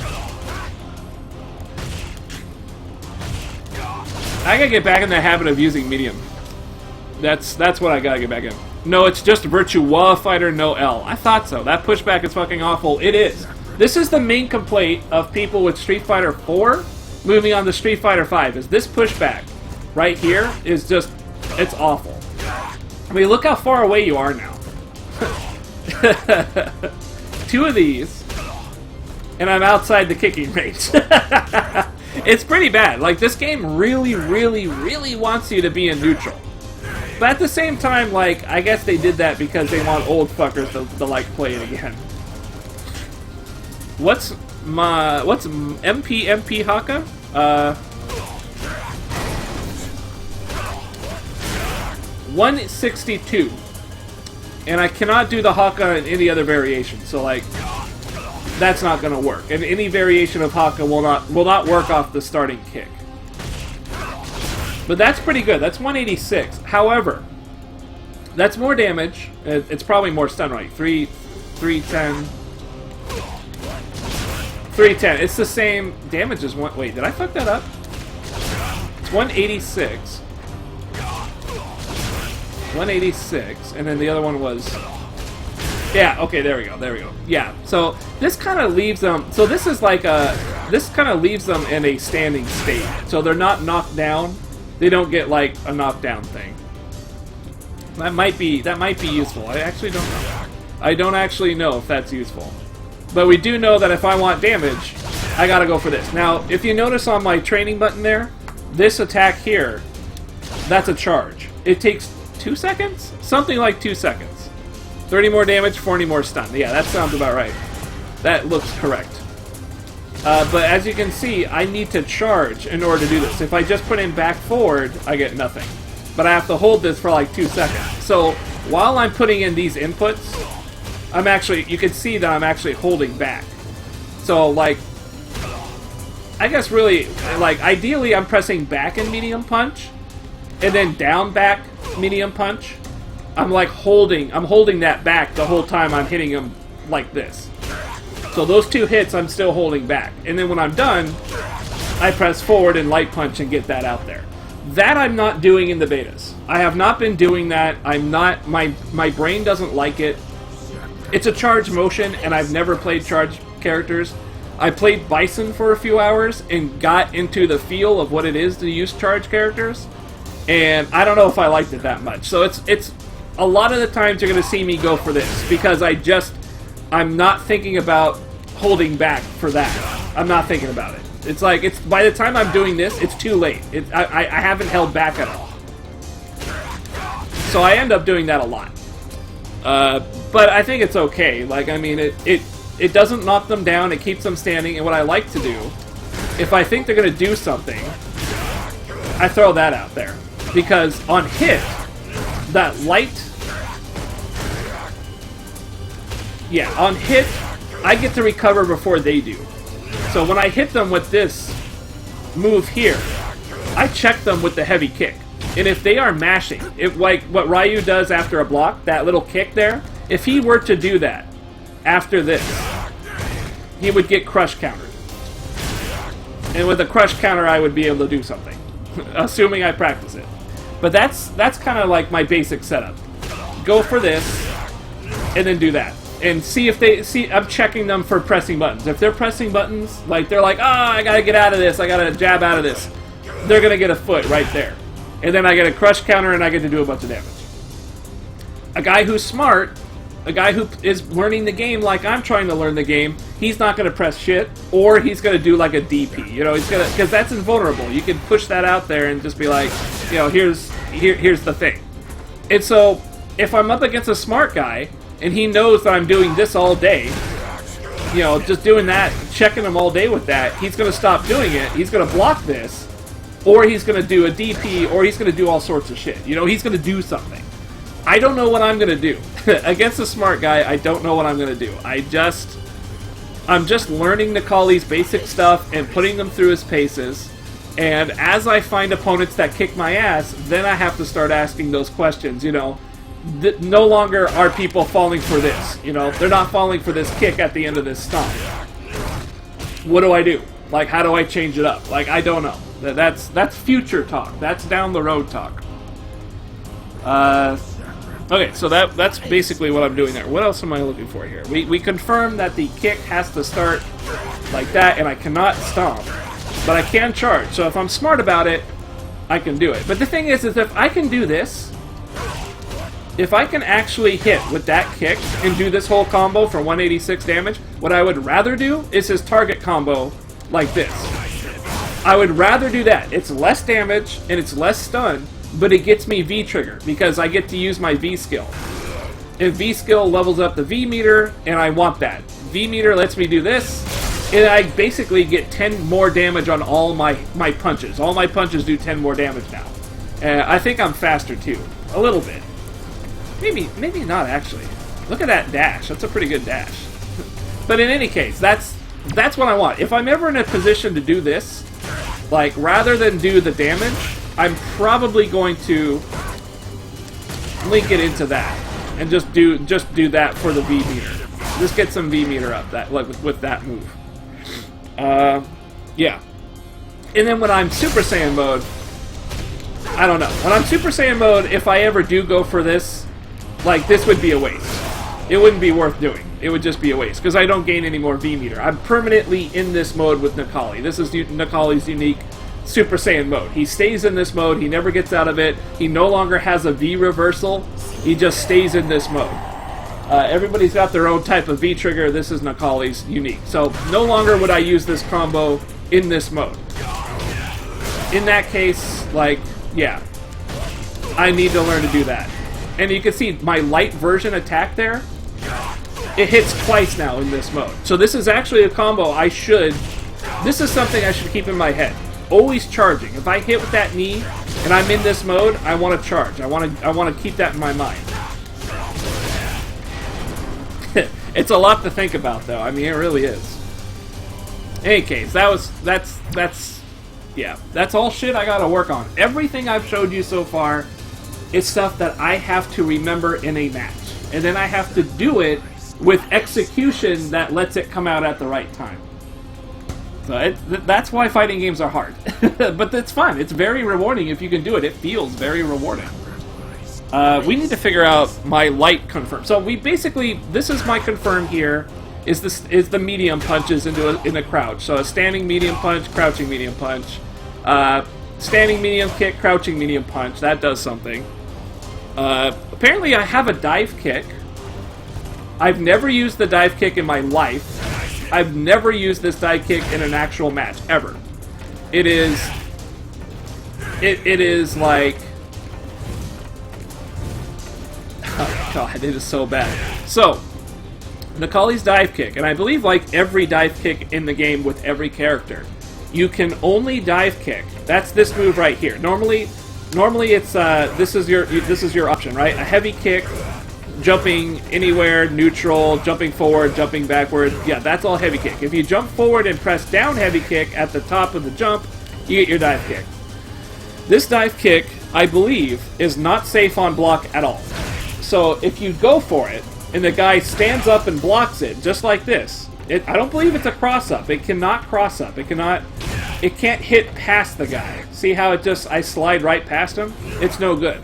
I gotta get back in the habit of using medium. That's what I gotta get back in. No, it's just Virtua Fighter, no L. I thought so. That pushback is fucking awful. It is. This is the main complaint of people with Street Fighter 4 moving on to Street Fighter 5, is this pushback right here is just, it's awful. I mean, look how far away you are now. 2 of these, and I'm outside the kicking range. It's pretty bad. Like, this game really, really, really wants you to be in neutral. But at the same time, like, I guess they did that because they want old fuckers to like, play it again. What's MP Haka? 162. And I cannot do the Haka in any other variation, so like that's not gonna work. And any variation of Haka will not work off the starting kick. But that's pretty good. That's 186. However, that's more damage. It's probably more stun, right? 310. 310. It's the same damage as one. Wait, did I fuck that up? It's 186. 186, and then the other one was. Yeah. Okay. There we go. There we go. Yeah. So this kind of leaves them. So this is like a. This kind of leaves them in a standing state. So they're not knocked down. They don't get like a knockdown thing. That might be useful. I actually don't know. I don't actually know if that's useful. But we do know that if I want damage, I gotta go for this. Now, if you notice on my training button there, this attack here, that's a charge. It takes 2 seconds? Something like 2 seconds. 30 more damage, 40 more stun. Yeah, that sounds about right. That looks correct. But as you can see, I need to charge in order to do this. If I just put in back forward, I get nothing. But I have to hold this for like 2 seconds. So while I'm putting in these inputs, I'm actually, you can see that I'm actually holding back. So like, I guess really, like ideally I'm pressing back in medium punch, and then down back medium punch. I'm like holding that back the whole time I'm hitting him like this. So those 2 hits I'm still holding back. And then when I'm done, I press forward and light punch and get that out there. That I'm not doing in the betas. I have not been doing that. I'm not, my brain doesn't like it. It's a charge motion, and I've never played charge characters. I played Bison for a few hours and got into the feel of what it is to use charge characters, and I don't know if I liked it that much. So it's a lot of the times you're going to see me go for this, because I'm not thinking about holding back for that. I'm not thinking about it. It's like, by the time I'm doing this, it's too late. I haven't held back at all. So I end up doing that a lot. But I think it's okay. Like, I mean, it doesn't knock them down, it keeps them standing, and what I like to do, if I think they're going to do something, I throw that out there. Because on hit, that light... Yeah, on hit, I get to recover before they do. So when I hit them with this move here, I check them with the heavy kick. And if they are mashing, like what Ryu does after a block, that little kick there, if he were to do that after this, he would get crush countered. And with a crush counter, I would be able to do something, assuming I practice it. But that's kind of like my basic setup. Go for this, and then do that. And see if I'm checking them for pressing buttons. If they're pressing buttons, like they're like, I gotta get out of this, I gotta jab out of this, they're gonna get a foot right there. And then I get a crush counter and I get to do a bunch of damage. A guy who's smart, a guy who is learning the game like I'm trying to learn the game, he's not going to press shit, or he's going to do like a DP. You know, he's going to, because that's invulnerable. You can push that out there and just be like, you know, here's the thing. And so, if I'm up against a smart guy, and he knows that I'm doing this all day, you know, just doing that, checking him all day with that, he's going to stop doing it, he's going to block this, or he's going to do a DP, or he's going to do all sorts of shit. You know, he's going to do something. I don't know what I'm going to do. Against a smart guy, I don't know what I'm going to do. I'm just learning to call these basic stuff and putting them through his paces. And as I find opponents that kick my ass, then I have to start asking those questions, you know. No longer are people falling for this, you know. They're not falling for this kick at the end of this stomp. What do I do? Like, how do I change it up? Like, I don't know. That's future talk. That's down the road talk. Okay, so that's basically what I'm doing there. What else am I looking for here? We confirmed that the kick has to start like that, and I cannot stomp. But I can charge, so if I'm smart about it, I can do it. But the thing is if I can do this, if I can actually hit with that kick and do this whole combo for 186 damage, what I would rather do is his target combo like this. I would rather do that. It's less damage and it's less stun, but it gets me V-trigger because I get to use my V skill. And V skill levels up the V meter, and I want that. V meter lets me do this, and I basically get 10 more damage on all my punches. All my punches do 10 more damage now. I think I'm faster too. A little bit. Maybe not actually. Look at that dash. That's a pretty good dash. But in any case, that's what I want. If I'm ever in a position to do this, like rather than do the damage, I'm probably going to link it into that and just do that for the V meter. Just get some V meter up that like with that move. Yeah. And then when I'm Super Saiyan mode, I don't know. When I'm Super Saiyan mode, if I ever do go for this, like, this would be a waste. It wouldn't be worth doing. It would just be a waste, because I don't gain any more V-meter. I'm permanently in this mode with Necalli. This is Necalli's unique Super Saiyan mode. He stays in this mode. He never gets out of it. He no longer has a V reversal. He just stays in this mode. Everybody's got their own type of V-trigger. This is Necalli's unique. So, no longer would I use this combo in this mode. In that case, like, yeah. I need to learn to do that. And you can see my light version attack there. It hits twice now in this mode. So this is actually a combo I should... This is something I should keep in my head. Always charging. If I hit with that knee and I'm in this mode, I want to charge. I want to keep that in my mind. It's a lot to think about, though. I mean, it really is. In any case, that's all shit I gotta work on. Everything I've showed you so far is stuff that I have to remember in a match. And then I have to do it with execution that lets it come out at the right time. So that's why fighting games are hard. But it's fun. It's very rewarding if you can do it. It feels very rewarding. We need to figure out my light confirm. So we basically, this is my confirm here, is the medium punches in a crouch. So a standing medium punch, crouching medium punch. Standing medium kick, crouching medium punch. That does something. Apparently I have a dive kick. I've never used the dive kick in my life. I've never used this dive kick in an actual match, ever. It is like... Oh god, it is so bad. So, Necalli's dive kick, and I believe like every dive kick in the game with every character, you can only dive kick. That's this move right here. Normally it's this is your option, right? A heavy kick, jumping anywhere, neutral, jumping forward, jumping backward. Yeah, that's all heavy kick. If you jump forward and press down heavy kick at the top of the jump, you get your dive kick. This dive kick, I believe, is not safe on block at all. So if you go for it, and the guy stands up and blocks it, just like this, I don't believe it's a cross-up. It cannot cross-up. It can't hit past the guy. See how I slide right past him? It's no good.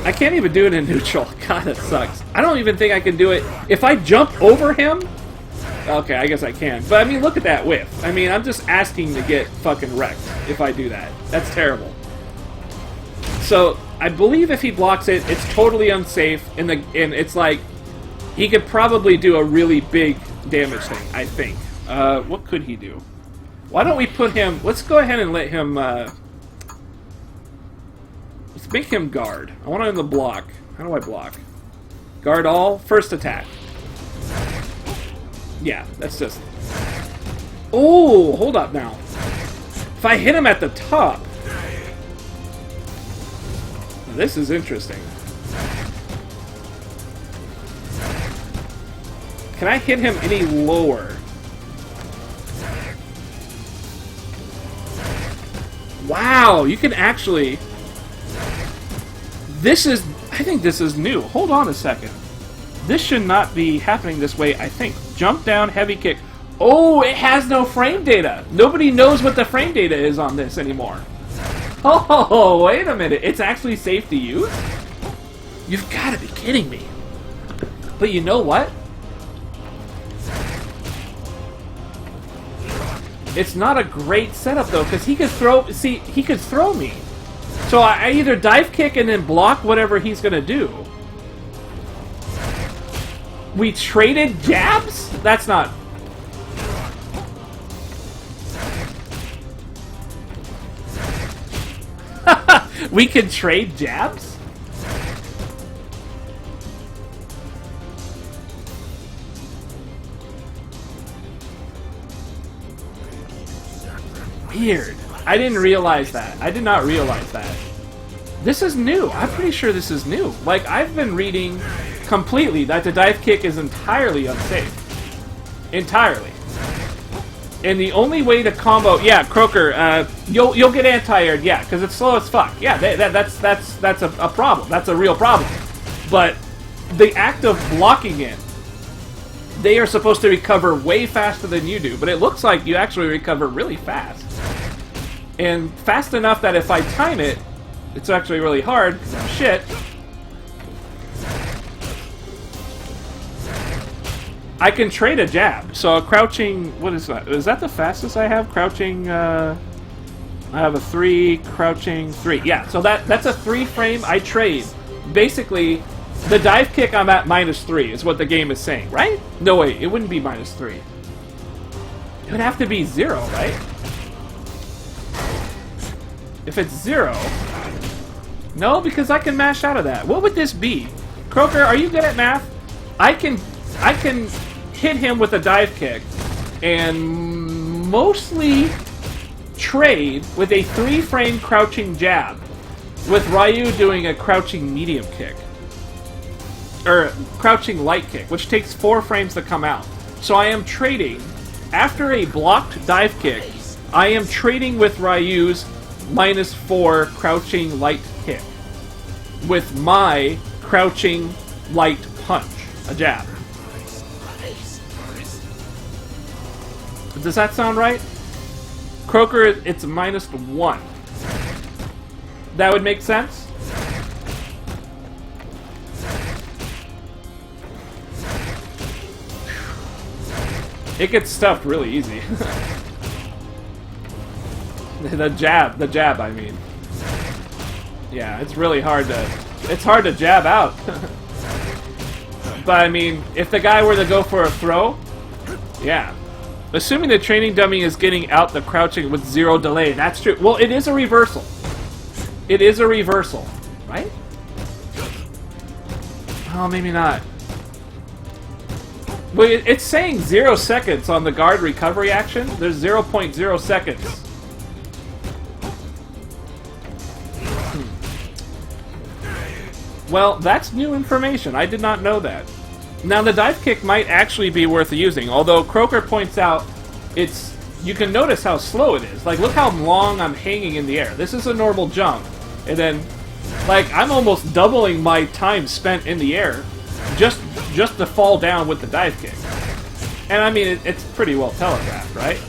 I can't even do it in neutral. God, it sucks. I don't even think I can do it. If I jump over him... Okay, I guess I can. But, I mean, look at that whiff. I mean, I'm just asking to get fucking wrecked if I do that. That's terrible. So, I believe if he blocks it, it's totally unsafe, and it's like... He could probably do a really big damage thing, I think. What could he do? Why don't we put him... Let's go ahead and let him... Let's make him guard. I want him to block. How do I block? Guard all. First attack. Yeah, that's just... Oh, hold up now. If I hit him at the top... This is interesting. Can I hit him any lower? Wow, you can actually... I think this is new. Hold on a second. This should not be happening this way, I think. Jump down, heavy kick. Oh, it has no frame data. Nobody knows what the frame data is on this anymore. Oh, wait a minute. It's actually safe to use? You've got to be kidding me. But you know what? It's not a great setup though, because he could throw. See, he could throw me. So I either dive kick and then block whatever he's gonna do. We traded jabs? That's not. We can trade jabs? Weird. I didn't realize that. I did not realize that. This is new. I'm pretty sure this is new. Like, I've been reading completely that the dive kick is entirely unsafe. Entirely. And the only way to combo... Yeah, Croaker, you'll get anti-aired, yeah, because it's slow as fuck. Yeah, that's a problem. That's a real problem. But the act of blocking it, they are supposed to recover way faster than you do, but it looks like you actually recover really fast. And fast enough that if I time it, it's actually really hard, because I'm shit. I can trade a jab. So a crouching, what is that? Is that the fastest I have? Crouching, I have a 3, crouching 3. Yeah, so that's a 3 frame I trade. Basically, the dive kick I'm at -3 is what the game is saying, right? No, wait, it wouldn't be -3. It would have to be 0, right? If it's 0... No, because I can mash out of that. What would this be? Croaker, are you good at math? I can hit him with a dive kick and mostly trade with a 3-frame crouching jab, with Ryu doing a crouching medium kick. Or crouching light kick, which takes 4 frames to come out. So I am trading, after a blocked dive kick, I am trading with Ryu's -4 crouching light kick with my crouching light punch, a jab. Does that sound right? Croaker, it's -1. That would make sense? It gets stuffed really easy. The jab, I mean. Yeah, it's really hard to... It's hard to jab out. But, I mean, if the guy were to go for a throw... Yeah. Assuming the training dummy is getting out the crouching with 0 delay. That's true. Well, it is a reversal. It is a reversal. Right? Oh, maybe not. Well, it's saying 0 seconds on the guard recovery action. There's 0.0 seconds. Well, that's new information. I did not know that. Now, the dive kick might actually be worth using, although Croaker points out you can notice how slow it is. Like, look how long I'm hanging in the air. This is a normal jump. And then, like, I'm almost doubling my time spent in the air just to fall down with the dive kick. And, I mean, it's pretty well telegraphed, right?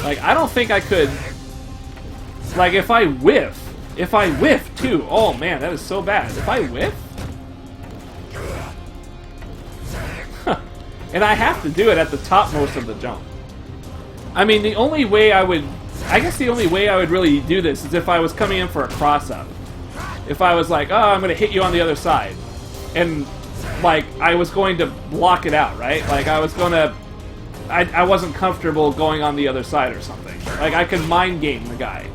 Like, I don't think I could... Like, if I whiff, too, oh man, that is so bad. If I whiff? And I have to do it at the topmost of the jump. I mean, the only way I would really do this is if I was coming in for a cross-up. If I was like, oh, I'm going to hit you on the other side. And, like, I was going to block it out, right? Like, I wasn't comfortable going on the other side or something. Like, I could mind game the guy.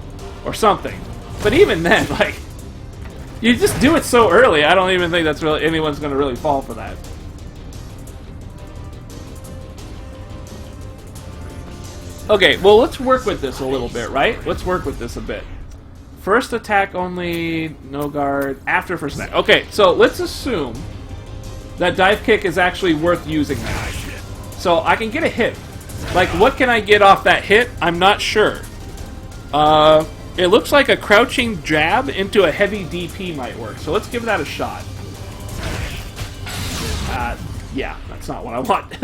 Or something. But even then, like, you just do it so early, I don't even think that's really anyone's going to really fall for that. Okay, well, let's work with this a little bit, right? Let's work with this a bit. First attack only, no guard, after first attack. Okay, so let's assume that dive kick is actually worth using now. So I can get a hit. Like, what can I get off that hit? I'm not sure. It looks like a crouching jab into a heavy DP might work, so let's give that a shot. Yeah, that's not what I want.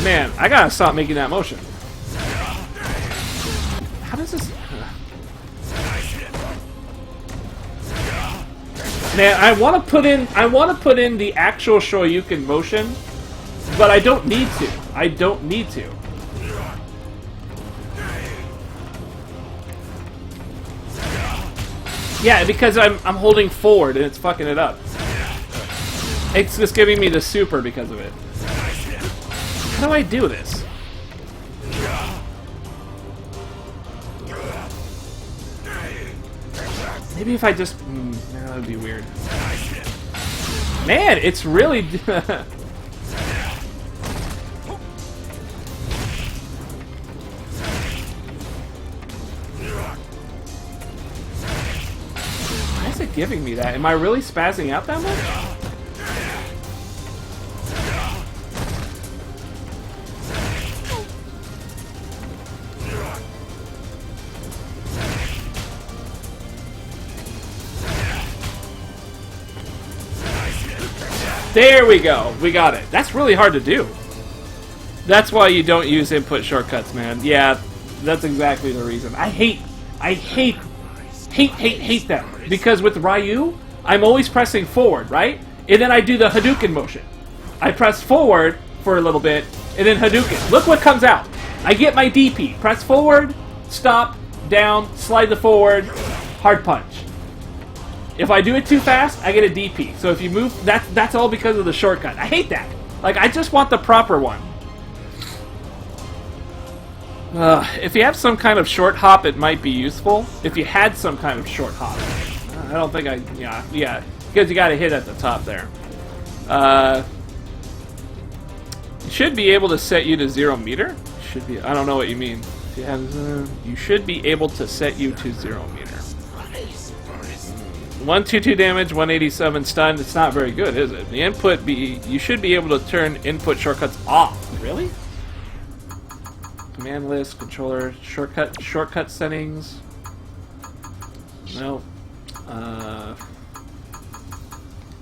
Man, I gotta stop making that motion. This is... Man, I want to put in the actual Shoryuken motion, but I don't need to. I don't need to. Yeah, because I'm holding forward and it's fucking it up. It's just giving me the super because of it. How do I do this? Maybe if I just... that would be weird. Man, it's really... Why is it giving me that? Am I really spazzing out that much? There we go. We got it. That's really hard to do. That's why you don't use input shortcuts, man. Yeah, that's exactly the reason. I hate them. Because with Ryu, I'm always pressing forward, right? And then I do the Hadouken motion. I press forward for a little bit, and then Hadouken. Look what comes out. I get my DP. Press forward, stop, down, slide the forward, hard punch. If I do it too fast, I get a DP. So if you move, that's all because of the shortcut. I hate that. Like, I just want the proper one. If you have some kind of short hop, it might be useful. If you had some kind of short hop. I don't think I... Yeah. Because you gotta hit at the top there. You should be able to set you to 0 meter. Should be... I don't know what you mean. If you have... you should be able to set you to 0 meter. 122 damage, 187 stun. It's not very good, is it? The input you should be able to turn input shortcuts off. Really? Command list, controller, shortcut settings. No.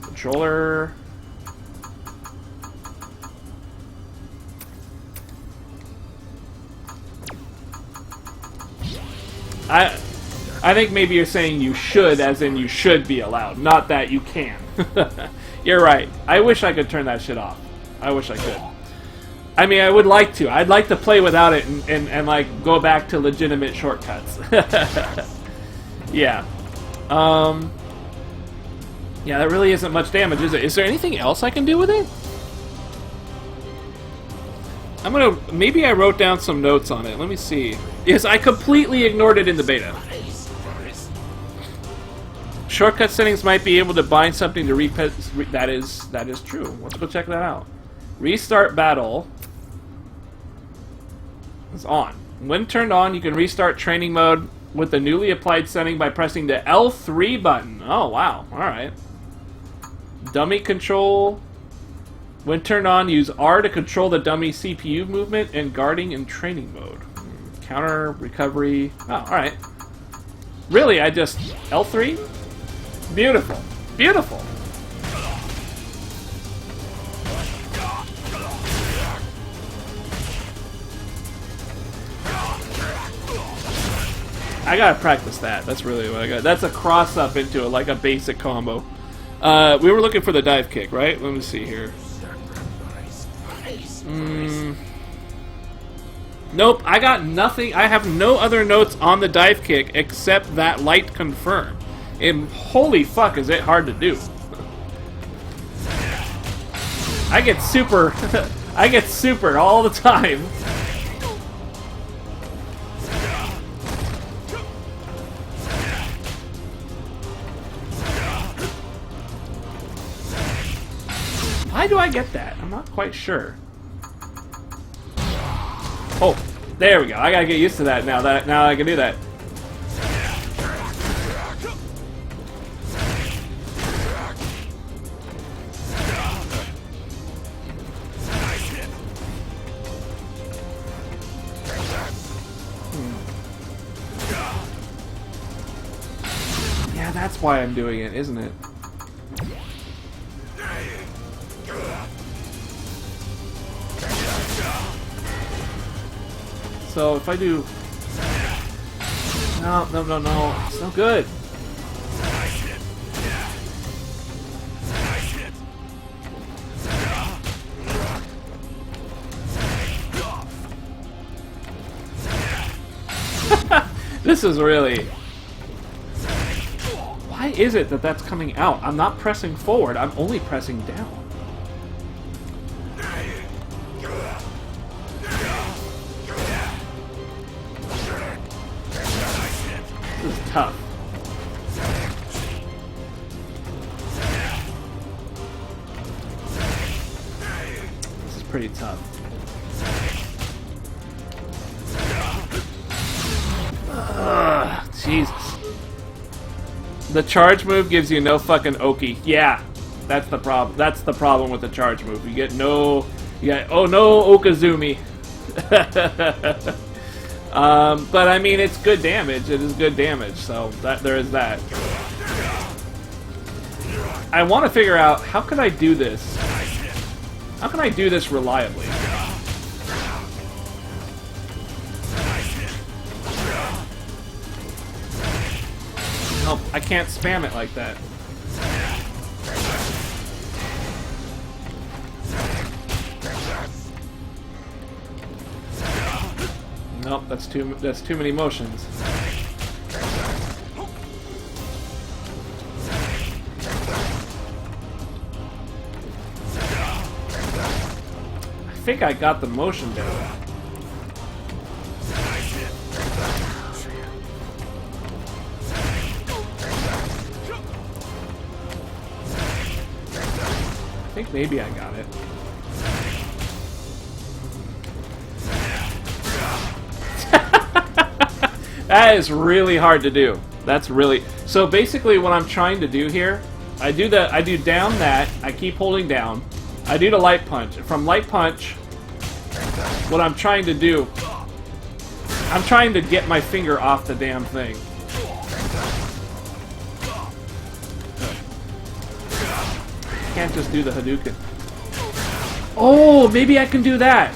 Controller. I think maybe you're saying you should, as in you should be allowed, not that you can. You're right. I wish I could turn that shit off. I wish I could. I mean, I would like to. I'd like to play without it and like, go back to legitimate shortcuts. Yeah. Yeah, that really isn't much damage, is it? Is there anything else I can do with it? I'm gonna... Maybe I wrote down some notes on it. Let me see. Yes, I completely ignored it in the beta. Shortcut settings might be able to bind something to that is true. Let's go check that out. Restart battle is on. When turned on, you can restart training mode with the newly applied setting by pressing the L3 button. Oh, wow. Alright. Dummy control. When turned on, use R to control the dummy CPU movement and guarding in training mode. Counter, recovery. Oh, alright. Really, I just... L3? Beautiful. Beautiful. I gotta practice that. That's really what I got. That's a cross up into like a basic combo. We were looking for the dive kick, right? Let me see here. Nope, I got nothing. I have no other notes on the dive kick except that light confirm. And holy fuck, is it hard to do. I get super... I get super all the time. Why do I get that? I'm not quite sure. Oh, there we go. I gotta get used to that now. Now I can do that. Yeah, that's why I'm doing it, isn't it? So if I do... No, no, no, no. It's no good. This is really... Why is it that that's coming out? I'm not pressing forward. I'm only pressing down. This is tough. This is pretty tough. Ugh, Jesus. The charge move gives you no fucking Oki. Yeah, that's the problem. That's the problem with the charge move. You get no... You get, oh no, Okazumi. But I mean, it's good damage. It is good damage, so that there is that. I want to figure out, how can I do this? How can I do this reliably? Nope, I can't spam it like that. Nope, that's too many motions. I think I got the motion down. I think maybe I got it. That is really hard to do. That's really... So basically what I'm trying to do here, I do down that, I keep holding down, I do the light punch. From light punch, what I'm trying to do, I'm trying to get my finger off the damn thing. I can't just do the Hadouken. Oh, maybe I can do that.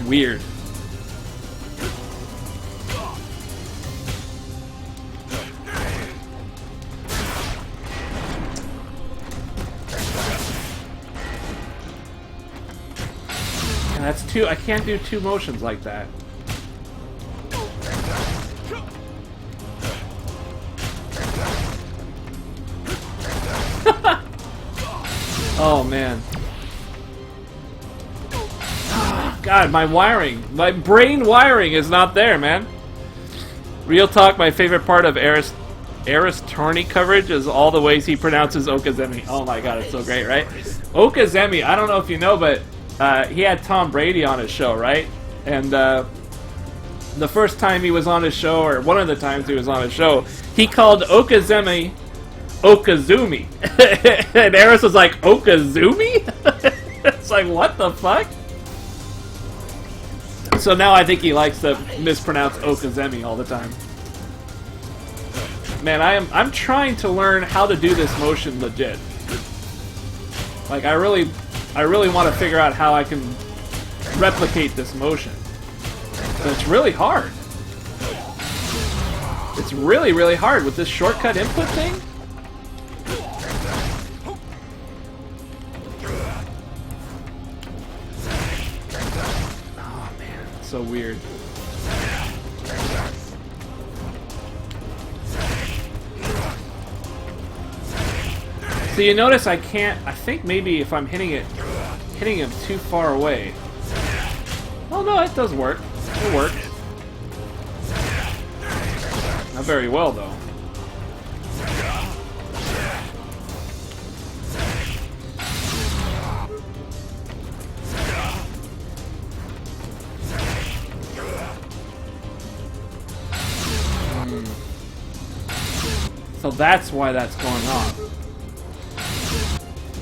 Weird. Yeah, that's two. I can't do two motions like that. Oh man. God, my wiring, my brain wiring is not there, man. Real talk, my favorite part of Aris Tourney coverage is all the ways he pronounces Okazemi. Oh my god, it's so great, right? Okazemi, I don't know if you know, but he had Tom Brady on his show, right? And the first time he was on his show, or one of the times he was on his show, he called Okazemi Okazumi. And Aris was like, Okazumi? It's like, what the fuck? So now I think he likes to mispronounce Okazemi all the time. Man, I'm trying to learn how to do this motion legit. Like I really want to figure out how I can replicate this motion. But it's really hard. It's really, really hard with this shortcut input thing. So weird. So you notice I can't. I think maybe if I'm hitting him too far away. Oh no, it does work. It works. Not very well though. So that's why that's going on.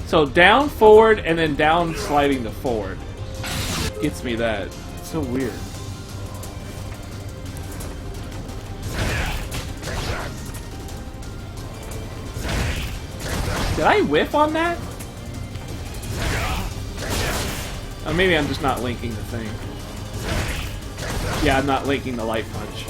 So down, forward, and then down sliding to forward. Gets me that. It's so weird. Did I whiff on that? Maybe I'm just not linking the thing. Yeah, I'm not linking the light punch.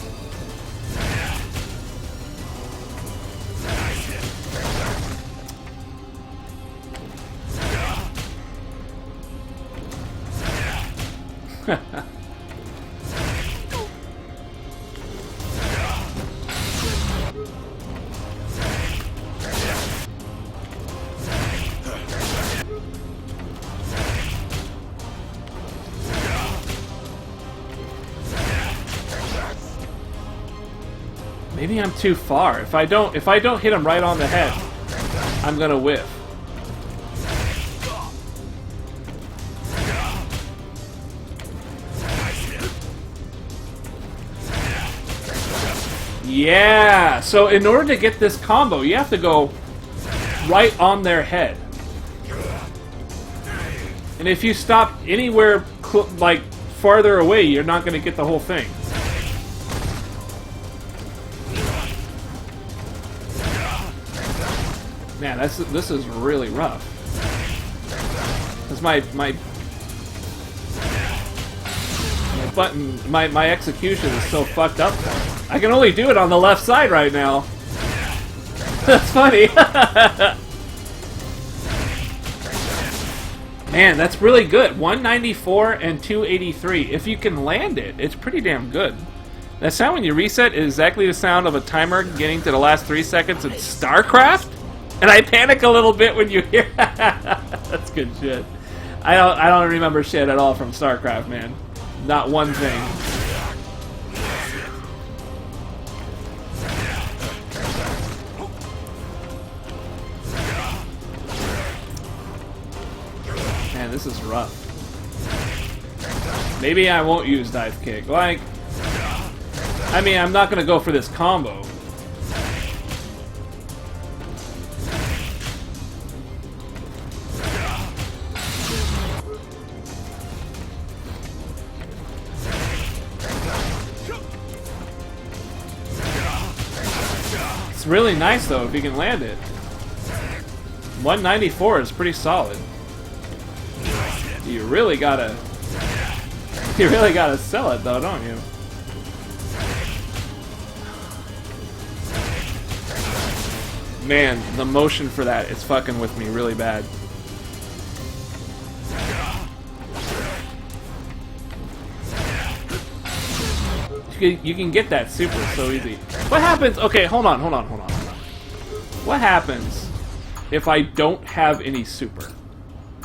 Maybe I'm too far. If I don't hit him right on the head, I'm gonna whiff. Yeah! So in order to get this combo, you have to go right on their head. And if you stop anywhere like farther away, you're not gonna get the whole thing. Man, this is really rough. Cause my button, my execution is so fucked up. I can only do it on the left side right now. That's funny. Man, that's really good. 194 and 283. If you can land it, it's pretty damn good. That sound when you reset is exactly the sound of a timer getting to the last 3 seconds in StarCraft. And I panic a little bit when you hear that's good shit. I don't remember shit at all from StarCraft, man. Not one thing. Man, this is rough. Maybe I won't use dive kick. Like, I mean, I'm not gonna go for this combo. It's really nice though if you can land it. 194 is pretty solid. You really gotta sell it though, don't you? Man, the motion for that is fucking with me really bad. You can get that super so easy. What happens? Okay, hold on. What happens if I don't have any super?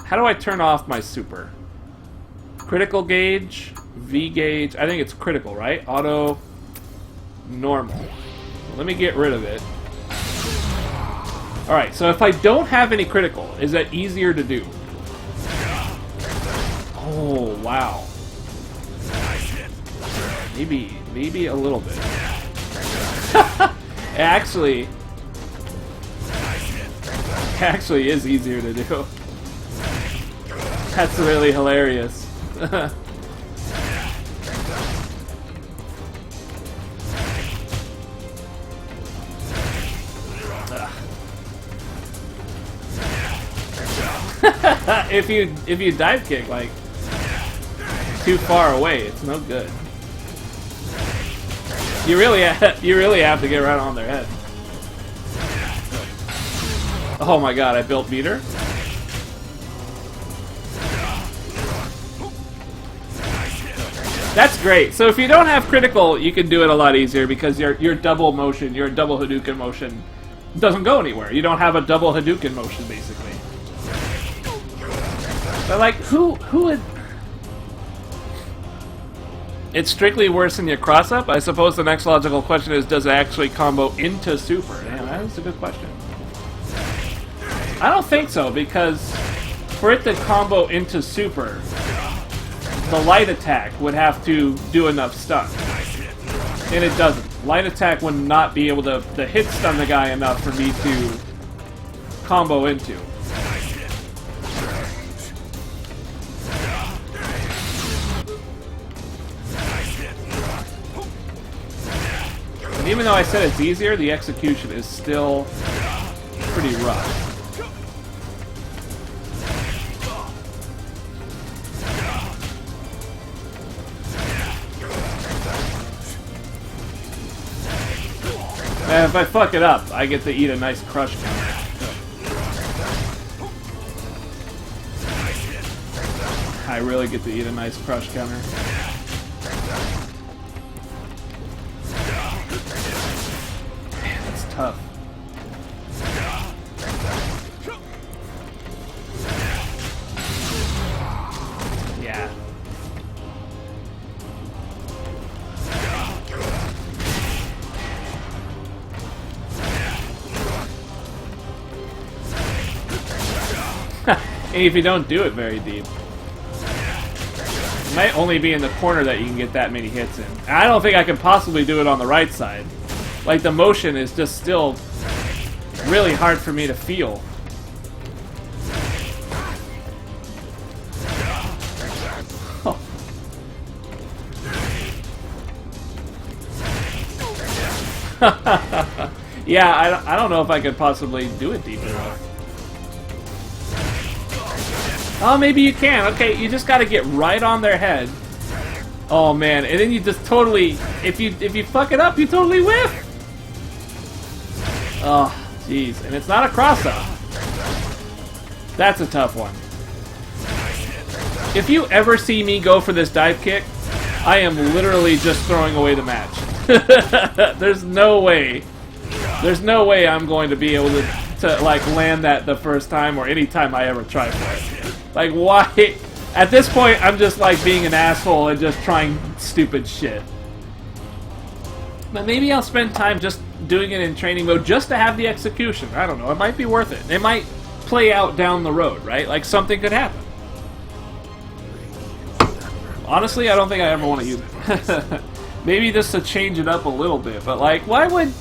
How do I turn off my super? Critical gauge, V gauge. I think it's critical, right? Auto, normal. Let me get rid of it. Alright, so if I don't have any critical, is that easier to do? Oh, wow. Maybe a little bit. Actually is easier to do. That's really hilarious. if you dive kick like too far away, it's no good. You really have to get right on their head. Oh my god, I built meter. That's great. So if you don't have critical, you can do it a lot easier because your double motion, your double Hadouken motion doesn't go anywhere. You don't have a double Hadouken motion basically. But like who would... It's strictly worse than your cross-up? I suppose the next logical question is, does it actually combo into super? Yeah, that is a good question. I don't think so, because for it to combo into super, the light attack would have to do enough stun. And it doesn't. Light attack would not be able to hit stun the guy enough for me to combo into. Even though I said it's easier, the execution is still pretty rough. And if I fuck it up, I get to eat a nice crush counter. I really get to eat a nice crush counter. Man, that's tough. Yeah. And if you don't do it very deep, it might only be in the corner that you can get that many hits in. And I don't think I can possibly do it on the right side. Like, the motion is just still really hard for me to feel. Oh. Yeah, I don't know if I could possibly do it deep enough. Oh, maybe you can. Okay, you just gotta get right on their head. Oh man, and then you just totally, if you fuck it up, you totally whiff. Oh, jeez, and it's not a cross-up. That's a tough one. If you ever see me go for this dive kick, I am literally just throwing away the match. There's no way. There's no way I'm going to be able to like land that the first time or any time I ever try for it. Like, why? At this point, I'm just like being an asshole and just trying stupid shit. But maybe I'll spend time just doing it in training mode just to have the execution. I don't know. It might be worth it. It might play out down the road, right? Like, something could happen. Honestly, I don't think I ever want to use it. Maybe just to change it up a little bit. But, like, why would...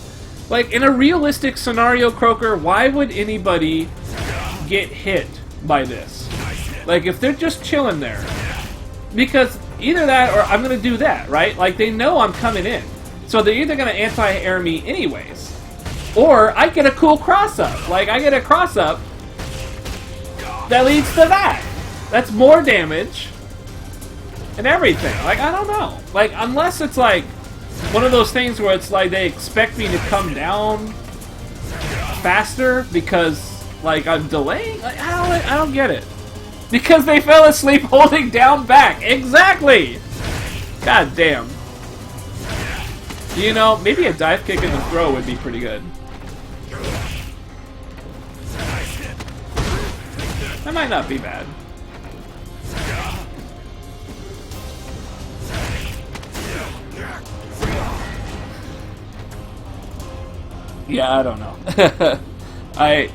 Like, in a realistic scenario, Croaker, why would anybody get hit by this? Like, if they're just chilling there. Because either that or I'm going to do that, right? Like, they know I'm coming in. So they're either going to anti-air me anyways. Or I get a cool cross-up. Like, I get a cross-up that leads to that. That's more damage. And everything. Like, I don't know. Like, unless it's like one of those things where it's like they expect me to come faster because, like, I'm delaying? Like, I don't get it. Because they fell asleep holding down back. Exactly! God damn. You know, maybe a dive kick in the throw would be pretty good. That might not be bad. Yeah, I don't know. I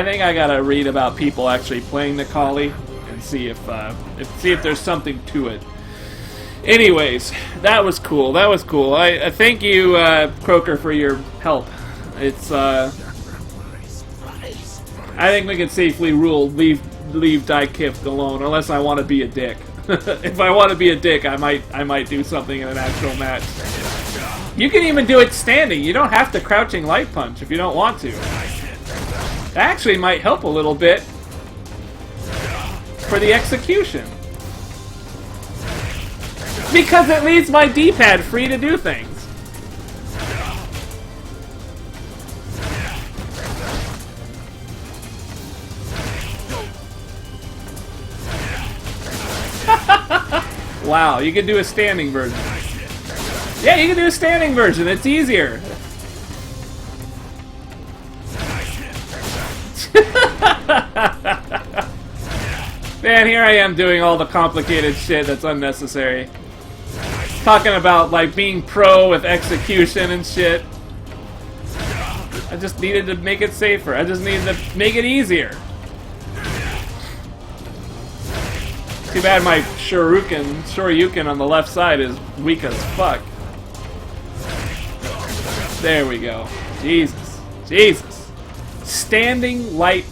think I gotta read about people actually playing the Collie and see if there's something to it. Anyways, that was cool. That was cool. I thank you, Croaker, for your help. It's I think we can safely rule leave dive kick alone unless I want to be a dick. If I want to be a dick, I might do something in an actual match. You can even do it standing. You don't have to crouching light punch if you don't want to. That actually might help a little bit for the execution. Because it leaves my D-pad free to do things. Wow, you can do a standing version. Yeah, you can do a standing version. It's easier. Man, here I am doing all the complicated shit that's unnecessary. Talking about, like, being pro with execution and shit. I just needed to make it safer. I just needed to make it easier. Too bad my Shoryuken on the left side is weak as fuck. There we go. Jesus. Jesus. Standing light.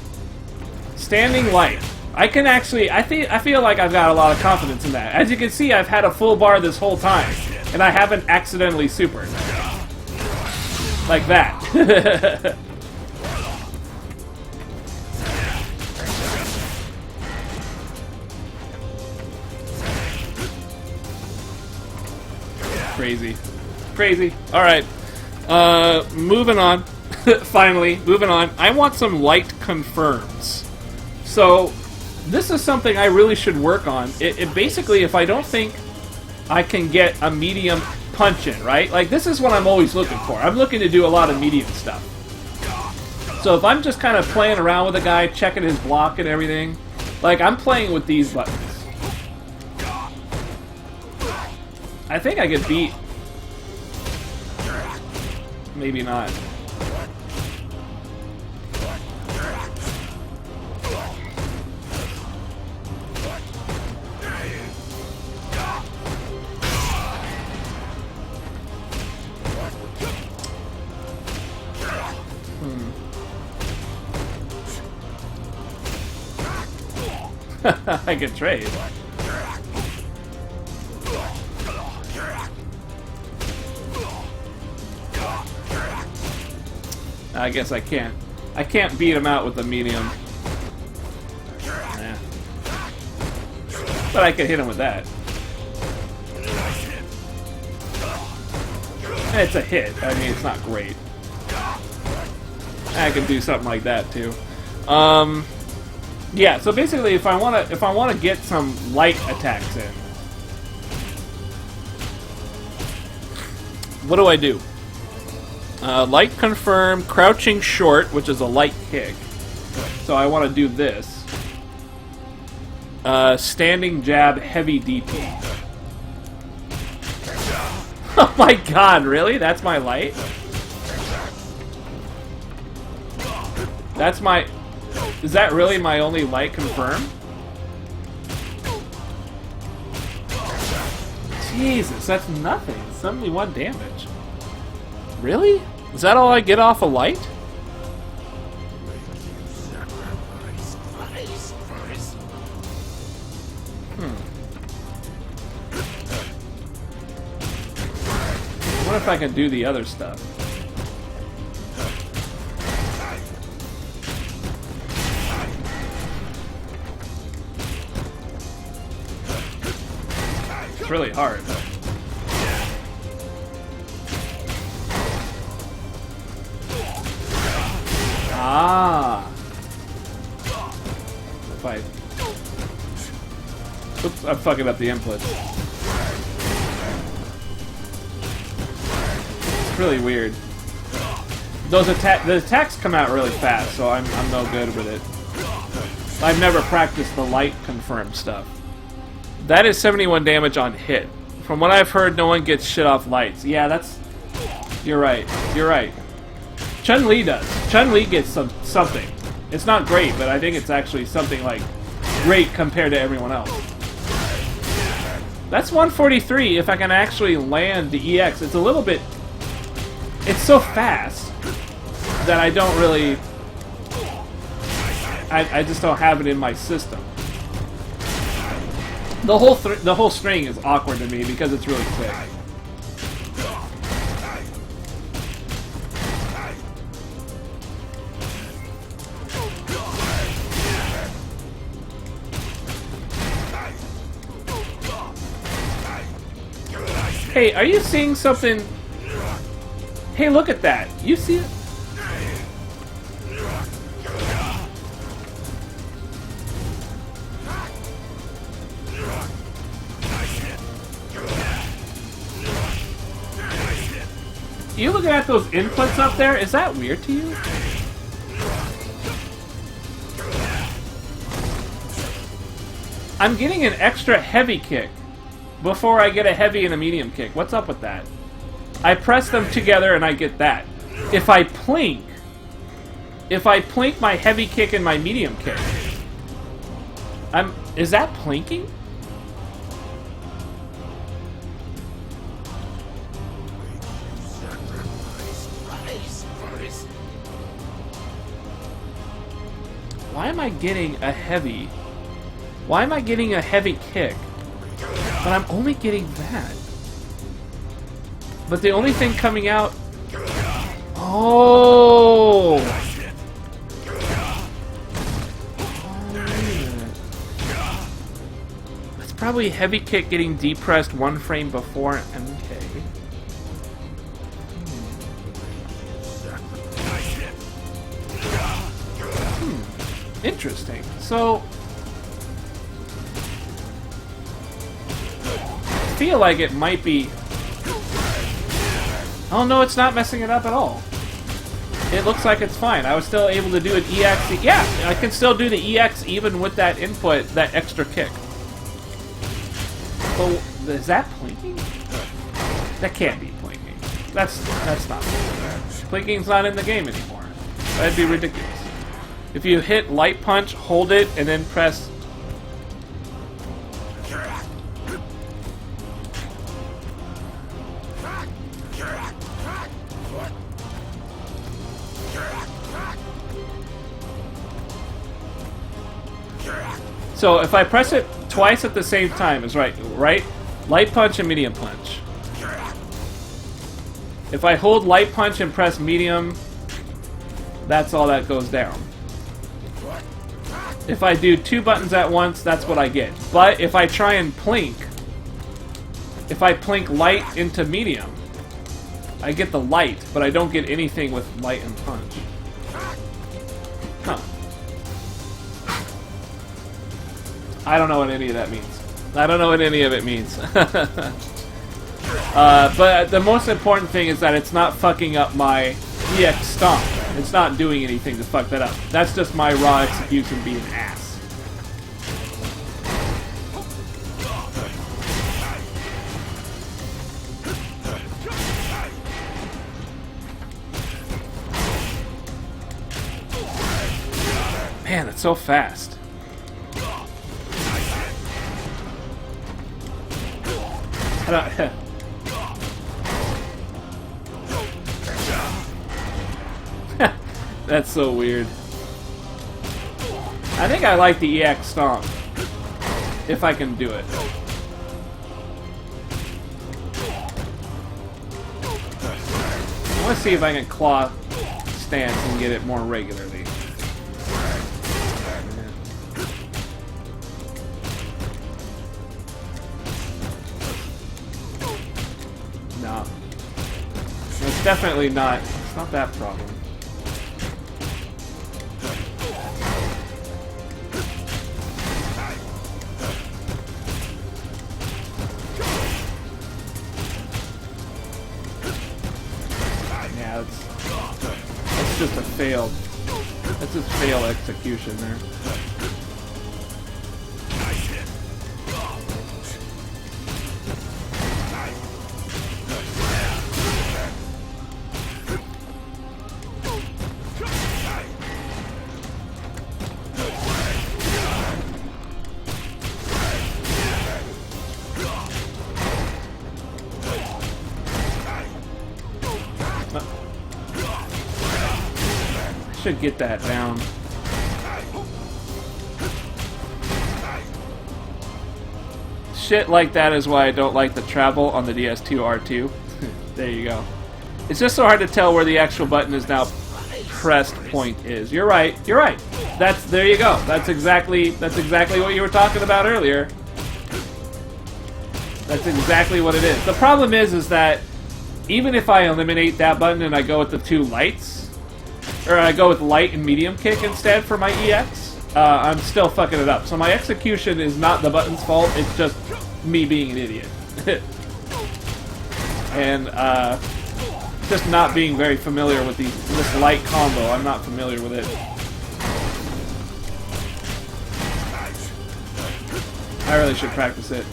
Standing light. I can actually, I feel like I've got a lot of confidence in that. As you can see, I've had a full bar this whole time, and I haven't accidentally supered. Like that. Crazy. Crazy. Alright. Moving on. Finally, moving on. I want some light confirms. So, this is something I really should work on. It basically, if I don't think I can get a medium punch in, right? Like, this is what I'm always looking for. I'm looking to do a lot of medium stuff. So if I'm just kind of playing around with a guy, checking his block and everything, like, I'm playing with these buttons. I think I could beat... Maybe not. I could trade. I guess I can't. I can't beat him out with the medium. Nah. But I could hit him with that. It's a hit. I mean, it's not great. I can do something like that too. Yeah. So basically, if I wanna get some light attacks in, what do I do? Light confirm, crouching short, which is a light kick. So I want to do this. Standing jab, heavy DP. Oh my god, really? That's my light? That's my... Is that really my only light confirm? Jesus, that's nothing. 71 damage. Really? Is that all I get off a light? What if I can do the other stuff? It's really hard. Ah. If I... Oops, I'm fucking up the inputs. It's really weird. The attacks come out really fast, so I'm no good with it. I've never practiced the light confirm stuff. That is 71 damage on hit. From what I've heard, no one gets shit off lights. Yeah, that's... You're right. You're right. Chun-Li does. Chun-Li gets something. It's not great, but I think it's actually something, like, great compared to everyone else. That's 143 if I can actually land the EX. It's a little bit... It's so fast that I don't really... I just don't have it in my system. The whole string is awkward to me because it's really quick. Hey, are you seeing something? Hey, look at that. You see it? You looking at those inputs up there? Is that weird to you? I'm getting an extra heavy kick before I get a heavy and a medium kick. What's up with that? I press them together and I get that. If I plink my heavy kick and my medium kick, is that plinking? Why am I getting a heavy? Why am I getting a heavy kick? But I'm only getting that. But the only thing coming out... Oh! That's probably heavy kick getting depressed one frame before MK. Interesting. So I feel like it might be... Oh no, it's not messing it up at all. It looks like it's fine. I was still able to do an EX. Yeah, I can still do the EX even with that input, that extra kick. Well, is that plinking? That can't be plinking. That's not plinking. Plinking's not in the game anymore. That'd be ridiculous. If you hit light punch, hold it, and then press... So if I press it twice at the same time, is right? Light punch and medium punch. If I hold light punch and press medium, that's all that goes down. If I do two buttons at once, that's what I get. But if I try and plink, if I plink light into medium, I get the light, but I don't get anything with light and punch. Huh. I don't know what any of that means. I don't know what any of it means. But the most important thing is that it's not fucking up my EX stomp. It's not doing anything to fuck that up. That's just my raw execution being ass. Man, it's so fast. That's so weird. I think I like the EX stomp. If I can do it. I want to see if I can claw stance and get it more regularly. No. It's definitely not. It's not that problem. Yeah, that's just a failed. That's just failed execution there. Should get that down. Shit like that is why I don't like the travel on the DS2 R2. There you go. It's just so hard to tell where the actual button is now pressed point is. You're right. You're right. There you go. That's exactly what you were talking about earlier. That's exactly what it is. The problem is that even if I eliminate that button and I go with the two lights, or I go with light and medium kick instead for my EX, I'm still fucking it up. So my execution is not the button's fault, it's just me being an idiot. And just not being very familiar with this light combo. I'm not familiar with it. I really should practice it.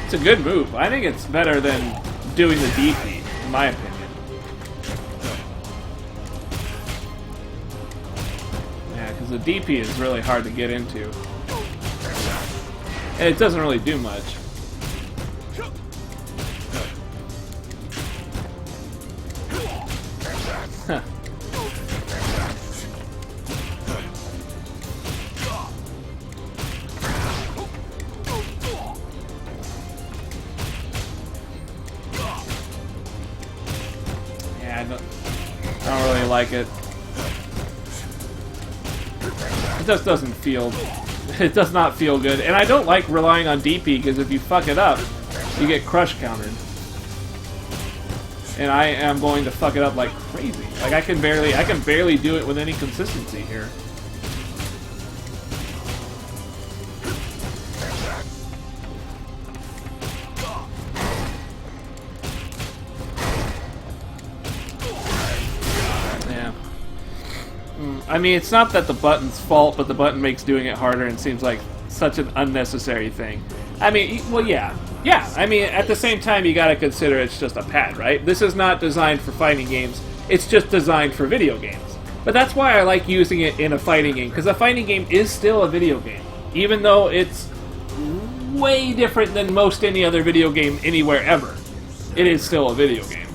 It's a good move. I think it's better than doing the DP, in my opinion. Yeah, because the DP is really hard to get into. And it doesn't really do much. Huh. like it. It just doesn't feel... It does not feel good. And I don't like relying on DP, because if you fuck it up, you get crush countered. And I am going to fuck it up like crazy. Like, I can barely do it with any consistency here. I mean, it's not that the button's fault, but the button makes doing it harder and seems like such an unnecessary thing. I mean, well, yeah. Yeah, I mean, at the same time, you gotta consider it's just a pad, right? This is not designed for fighting games. It's just designed for video games. But that's why I like using it in a fighting game, because a fighting game is still a video game. Even though it's way different than most any other video game anywhere ever. It is still a video game.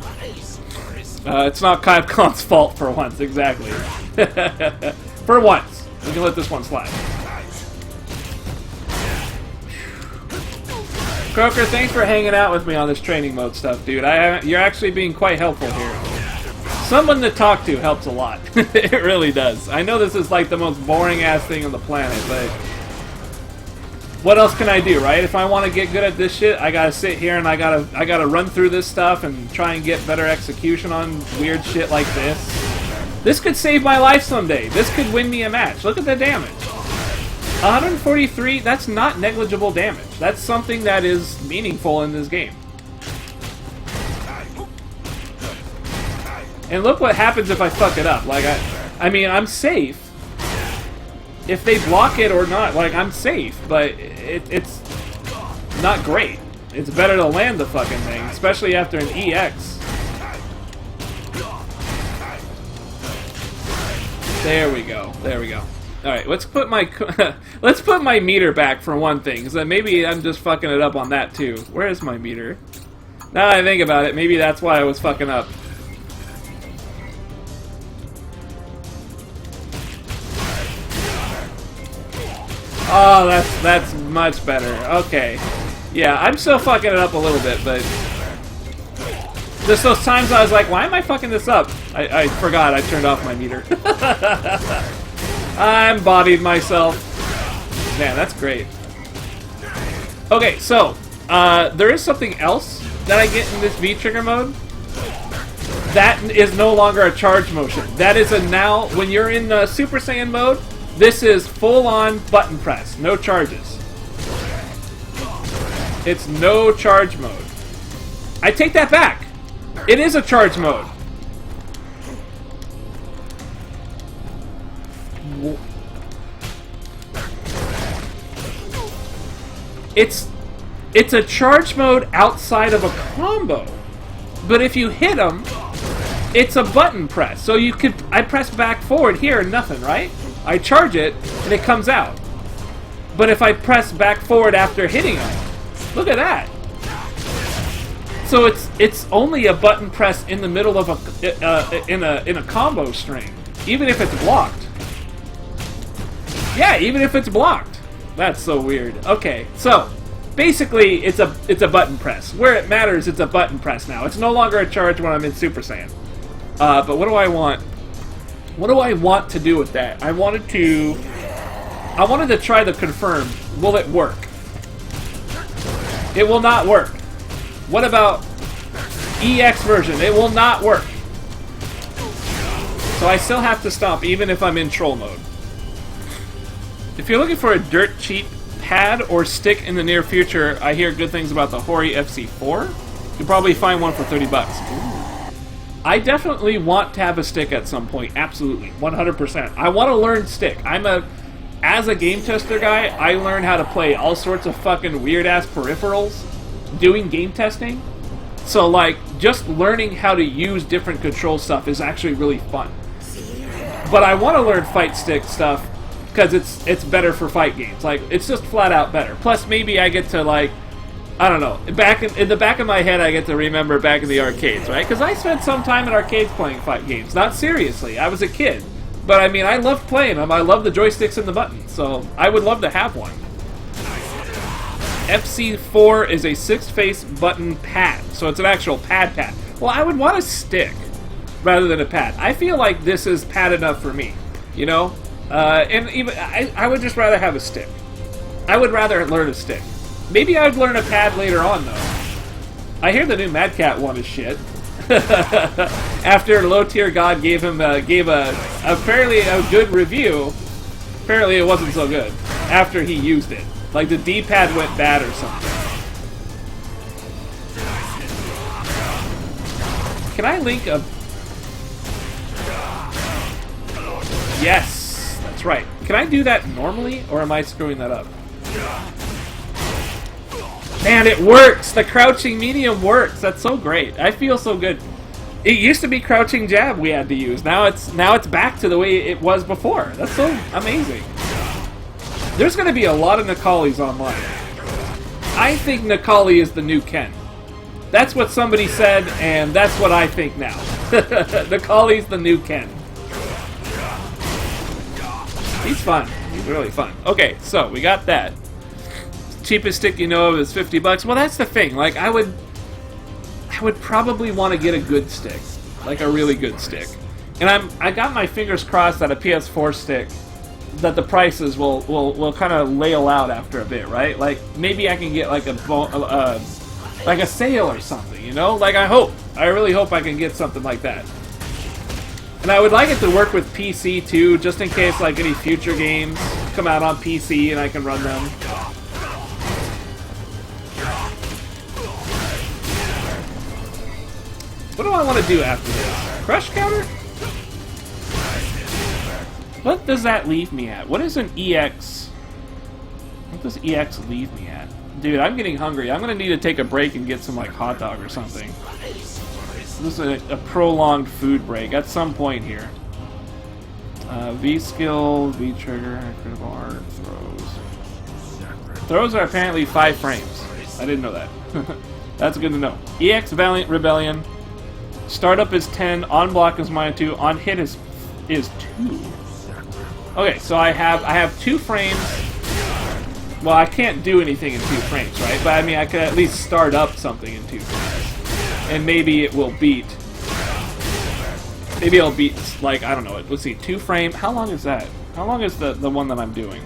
It's not Capcom's fault for once, exactly. For once. We can let this one slide. Croker, thanks for hanging out with me on this training mode stuff, dude. You're actually being quite helpful here. Someone to talk to helps a lot. It really does. I know this is like the most boring-ass thing on the planet, but... what else can I do, right? If I want to get good at this shit, I gotta sit here and I gotta run through this stuff and try and get better execution on weird shit like this. This could save my life someday. This could win me a match. Look at the damage. 143, that's not negligible damage. That's something that is meaningful in this game. And look what happens if I fuck it up. Like, I mean, I'm safe. If they block it or not, like, I'm safe, but it's not great. It's better to land the fucking thing, especially after an EX. There we go. There we go. All right, let's put my meter back for one thing, because maybe I'm just fucking it up on that too. Where is my meter? Now that I think about it, maybe that's why I was fucking up. Oh, that's much better. Okay. Yeah, I'm still fucking it up a little bit, but... just those times I was like, why am I fucking this up? I forgot I turned off my meter. I embodied myself. Man, that's great. Okay, so, there is something else that I get in this V-trigger mode. That is no longer a charge motion. That is a now, when you're in the Super Saiyan mode, this is full-on button press, no charges. It's no charge mode. I take that back. It is a charge mode. It's a charge mode outside of a combo. But if you hit them, it's a button press. So you could, I press back forward here, nothing, right? I charge it, and it comes out. But if I press back forward after hitting him, look at that. So it's only a button press in the middle of a in a combo string, even if it's blocked. Yeah, even if it's blocked. That's so weird. Okay, so basically it's a button press. Where it matters, it's a button press now. It's no longer a charge when I'm in Super Saiyan. But what do I want? What do I want to do with that? I wanted to try the confirm. Will it work? It will not work. What about EX version? It will not work. So I still have to stop even if I'm in troll mode. If you're looking for a dirt cheap pad or stick in the near future, I hear good things about the Hori FC4. You'll probably find one for 30 bucks. I definitely want to have a stick at some point. Absolutely. 100%. I want to learn stick. As a game tester guy, I learn how to play all sorts of fucking weird-ass peripherals doing game testing. So, like, just learning how to use different control stuff is actually really fun. But I want to learn fight stick stuff because it's better for fight games. Like, it's just flat out better. Plus, maybe I get to, like, I don't know. Back in the back of my head, I get to remember back in the arcades, right? Because I spent some time in arcades playing fight games. Not seriously. I was a kid. But, I mean, I loved playing them. I love the joysticks and the buttons. So, I would love to have one. FC4 is a 6-face button pad. So, it's an actual pad. Well, I would want a stick. rather than a pad. I feel like this is pad enough for me, you know? And even I would just rather have a stick. I would rather learn a stick. Maybe I would learn a pad later on, though. I hear the new Mad Cat one is shit. After Low Tier God gave a fairly good review, apparently it wasn't so good after he used it. Like the D-pad went bad or something. Can I link a... Yes, that's right. Can I do that normally, or am I screwing that up? Man, it works! The crouching medium works! That's so great. I feel so good. It used to be crouching jab we had to use. Now it's back to the way it was before. That's so amazing. There's going to be a lot of Nakalis online. I think Nakali is the new Ken. That's what somebody said, and that's what I think now. Nakali's the new Ken. He's fun. He's really fun. Okay, so we got that. Cheapest stick you know of is $50. Well, that's the thing. Like, I would probably want to get a good stick, like a really good stick. And I got my fingers crossed that a PS4 stick, that the prices will kind of layel out after a bit, right? Like maybe I can get like a sale or something, you know? Like I really hope I can get something like that. And I would like it to work with PC too, just in case like any future games come out on PC and I can run them. What do I want to do after this? Crush counter? What does that leave me at? What is an EX? What does EX leave me at? Dude, I'm getting hungry. I'm going to need to take a break and get some like hot dog or something. This is a prolonged food break at some point here. V skill, V trigger, critical art, throws. Throws are apparently 5 frames. I didn't know that. That's good to know. EX Valiant Rebellion. Startup is 10, on block is -2, on hit is 2. Okay, so I have 2 frames. Well, I can't do anything in 2 frames, right? But I mean, I could at least start up something in 2 frames, and maybe it will beat. Maybe it'll beat, like, I don't know. Let's see, 2 frame. How long is that? How long is the one that I'm doing?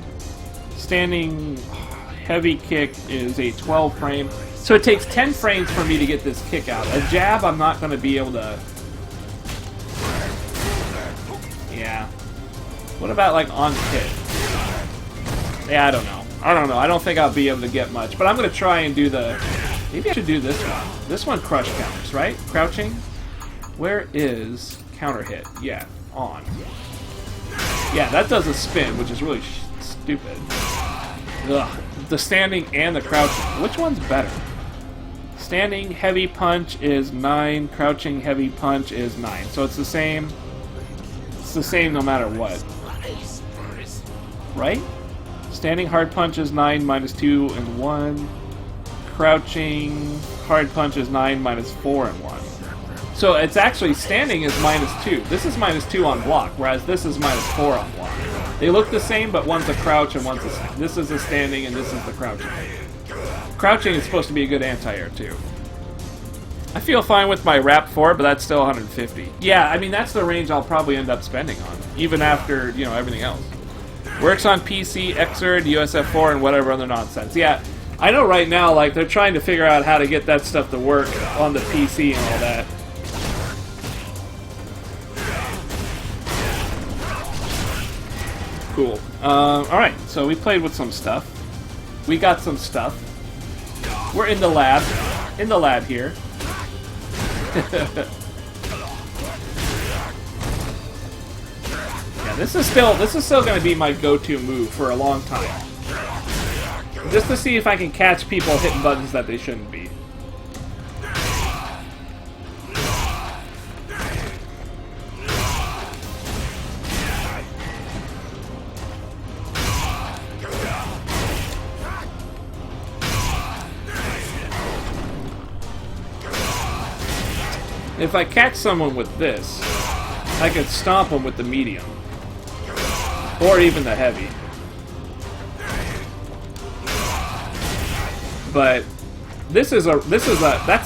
Standing heavy kick is a 12 frame. So it takes 10 frames for me to get this kick out. A jab, I'm not going to be able to... Yeah. What about, like, on hit? Yeah, I don't know. I don't think I'll be able to get much. But I'm going to try and do the... Maybe I should do this one. This one crush counters, right? Crouching. Where is counter hit? Yeah, on. Yeah, that does a spin, which is really stupid. Ugh. The standing and the crouching. Which one's better? Standing heavy punch is 9, crouching heavy punch is 9. So it's the same. It's the same no matter what. Right? Standing hard punch is 9, -2 and 1. Crouching hard punch is 9, -4 and 1. So it's actually standing is -2. This is -2 on block, whereas this is -4 on block. They look the same, but one's a crouch and one's a stand. This is a standing and this is the crouching. Crouching is supposed to be a good anti-air too. I feel fine with my Rap 4, but that's still 150. Yeah, I mean, that's the range I'll probably end up spending on, even after, you know, everything else. Works on PC, Xrd, USF4, and whatever other nonsense. Yeah, I know right now, like, they're trying to figure out how to get that stuff to work on the PC and all that. Cool. Alright, so we played with some stuff. We got some stuff. We're in the lab. In the lab here. Yeah, this is still going to be my go-to move for a long time. Just to see if I can catch people hitting buttons that they shouldn't be. If I catch someone with this, I could stomp them with the medium. Or even the heavy. But that's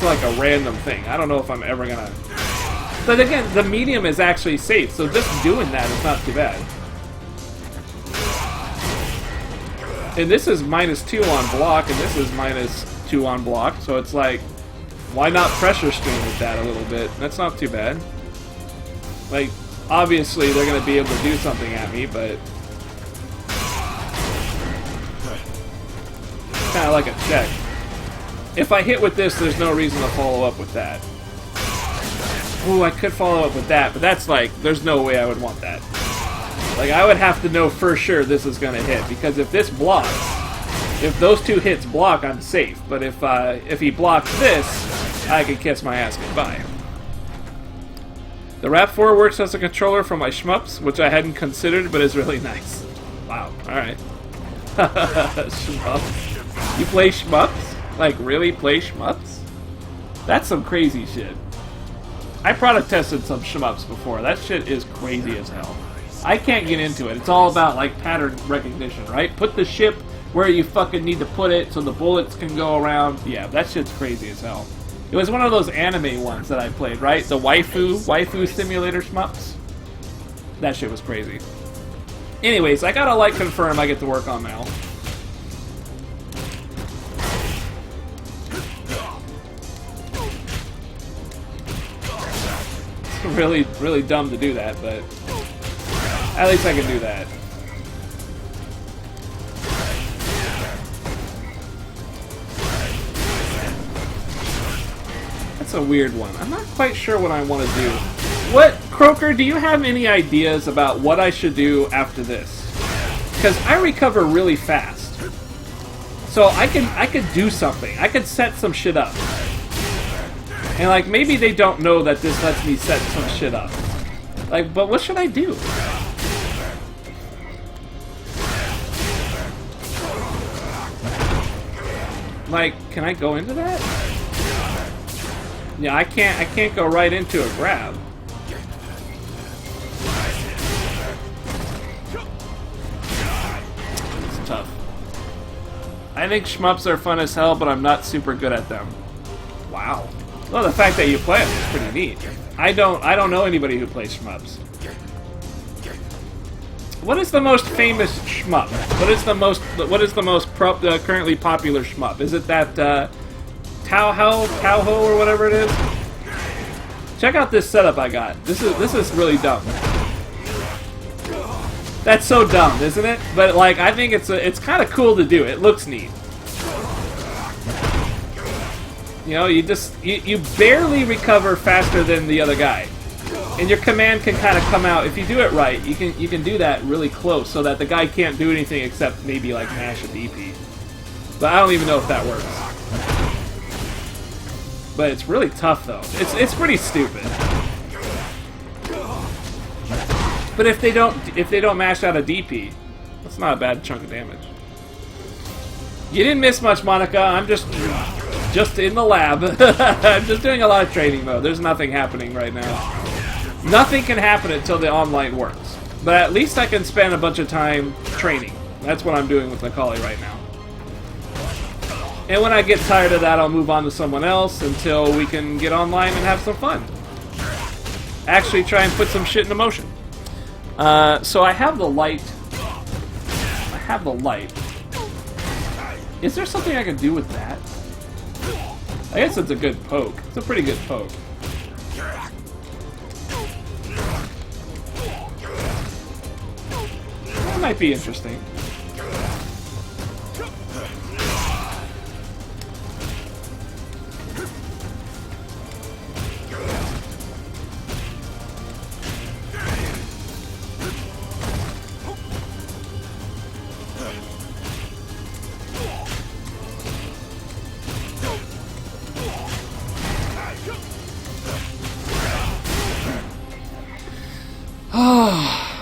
like a random thing. I don't know if I'm ever gonna But again, the medium is actually safe, so just doing that is not too bad. And this is -2 on block, and this is -2 on block, so it's like, why not pressure stream with that a little bit? That's not too bad. Like, obviously they're going to be able to do something at me, but... kind of like a check. If I hit with this, there's no reason to follow up with that. Ooh, I could follow up with that, but that's like, there's no way I would want that. Like, I would have to know for sure this is going to hit, because if this blocks, if those two hits block, I'm safe. But if he blocks this, I can kiss my ass goodbye. The Rap 4 works as a controller for my shmups, which I hadn't considered, but is really nice. Wow, alright. Shmups. You play shmups? Like, really play shmups? That's some crazy shit. I product tested some shmups before. That shit is crazy as hell. I can't get into it. It's all about, like, pattern recognition, right? Put the ship where you fucking need to put it so the bullets can go around. Yeah, that shit's crazy as hell. It was one of those anime ones that I played, right? The waifu simulator shmups. That shit was crazy. Anyways, I gotta, like, confirm I get to work on now. Really, really dumb to do that, but at least I can do that. That's a weird one. I'm not quite sure what I want to do. What, Croaker, do you have any ideas about what I should do after this? Because I recover really fast. So I could do something. I could set some shit up. And, like, maybe they don't know that this lets me set some shit up. Like, but what should I do? Like, can I go into that? Yeah, I can't go right into a grab. It's tough. I think shmups are fun as hell, but I'm not super good at them. Wow. Well, the fact that you play them is pretty neat. I don't know anybody who plays shmups. What is the most famous shmup? What is the most currently popular shmup? Is it that Tauho or whatever it is? Check out this setup I got. This is really dumb. That's so dumb, isn't it? But like, I think it's kind of cool to do. It looks neat. You know, you barely recover faster than the other guy, and your command can kind of come out if you do it right. You can do that really close so that the guy can't do anything except maybe like mash a DP. But I don't even know if that works. But it's really tough though. It's pretty stupid. But if they don't mash out a DP, that's not a bad chunk of damage. You didn't miss much, Monica. I'm just in the lab. I'm just doing a lot of training though. There's nothing happening right now. Nothing can happen until the online works. But at least I can spend a bunch of time training. That's what I'm doing with Macaulay right now. And when I get tired of that, I'll move on to someone else until we can get online and have some fun. Actually try and put some shit into motion. So I have the light. Is there something I can do with that? I guess it's a good poke. It's a pretty good poke. That might be interesting.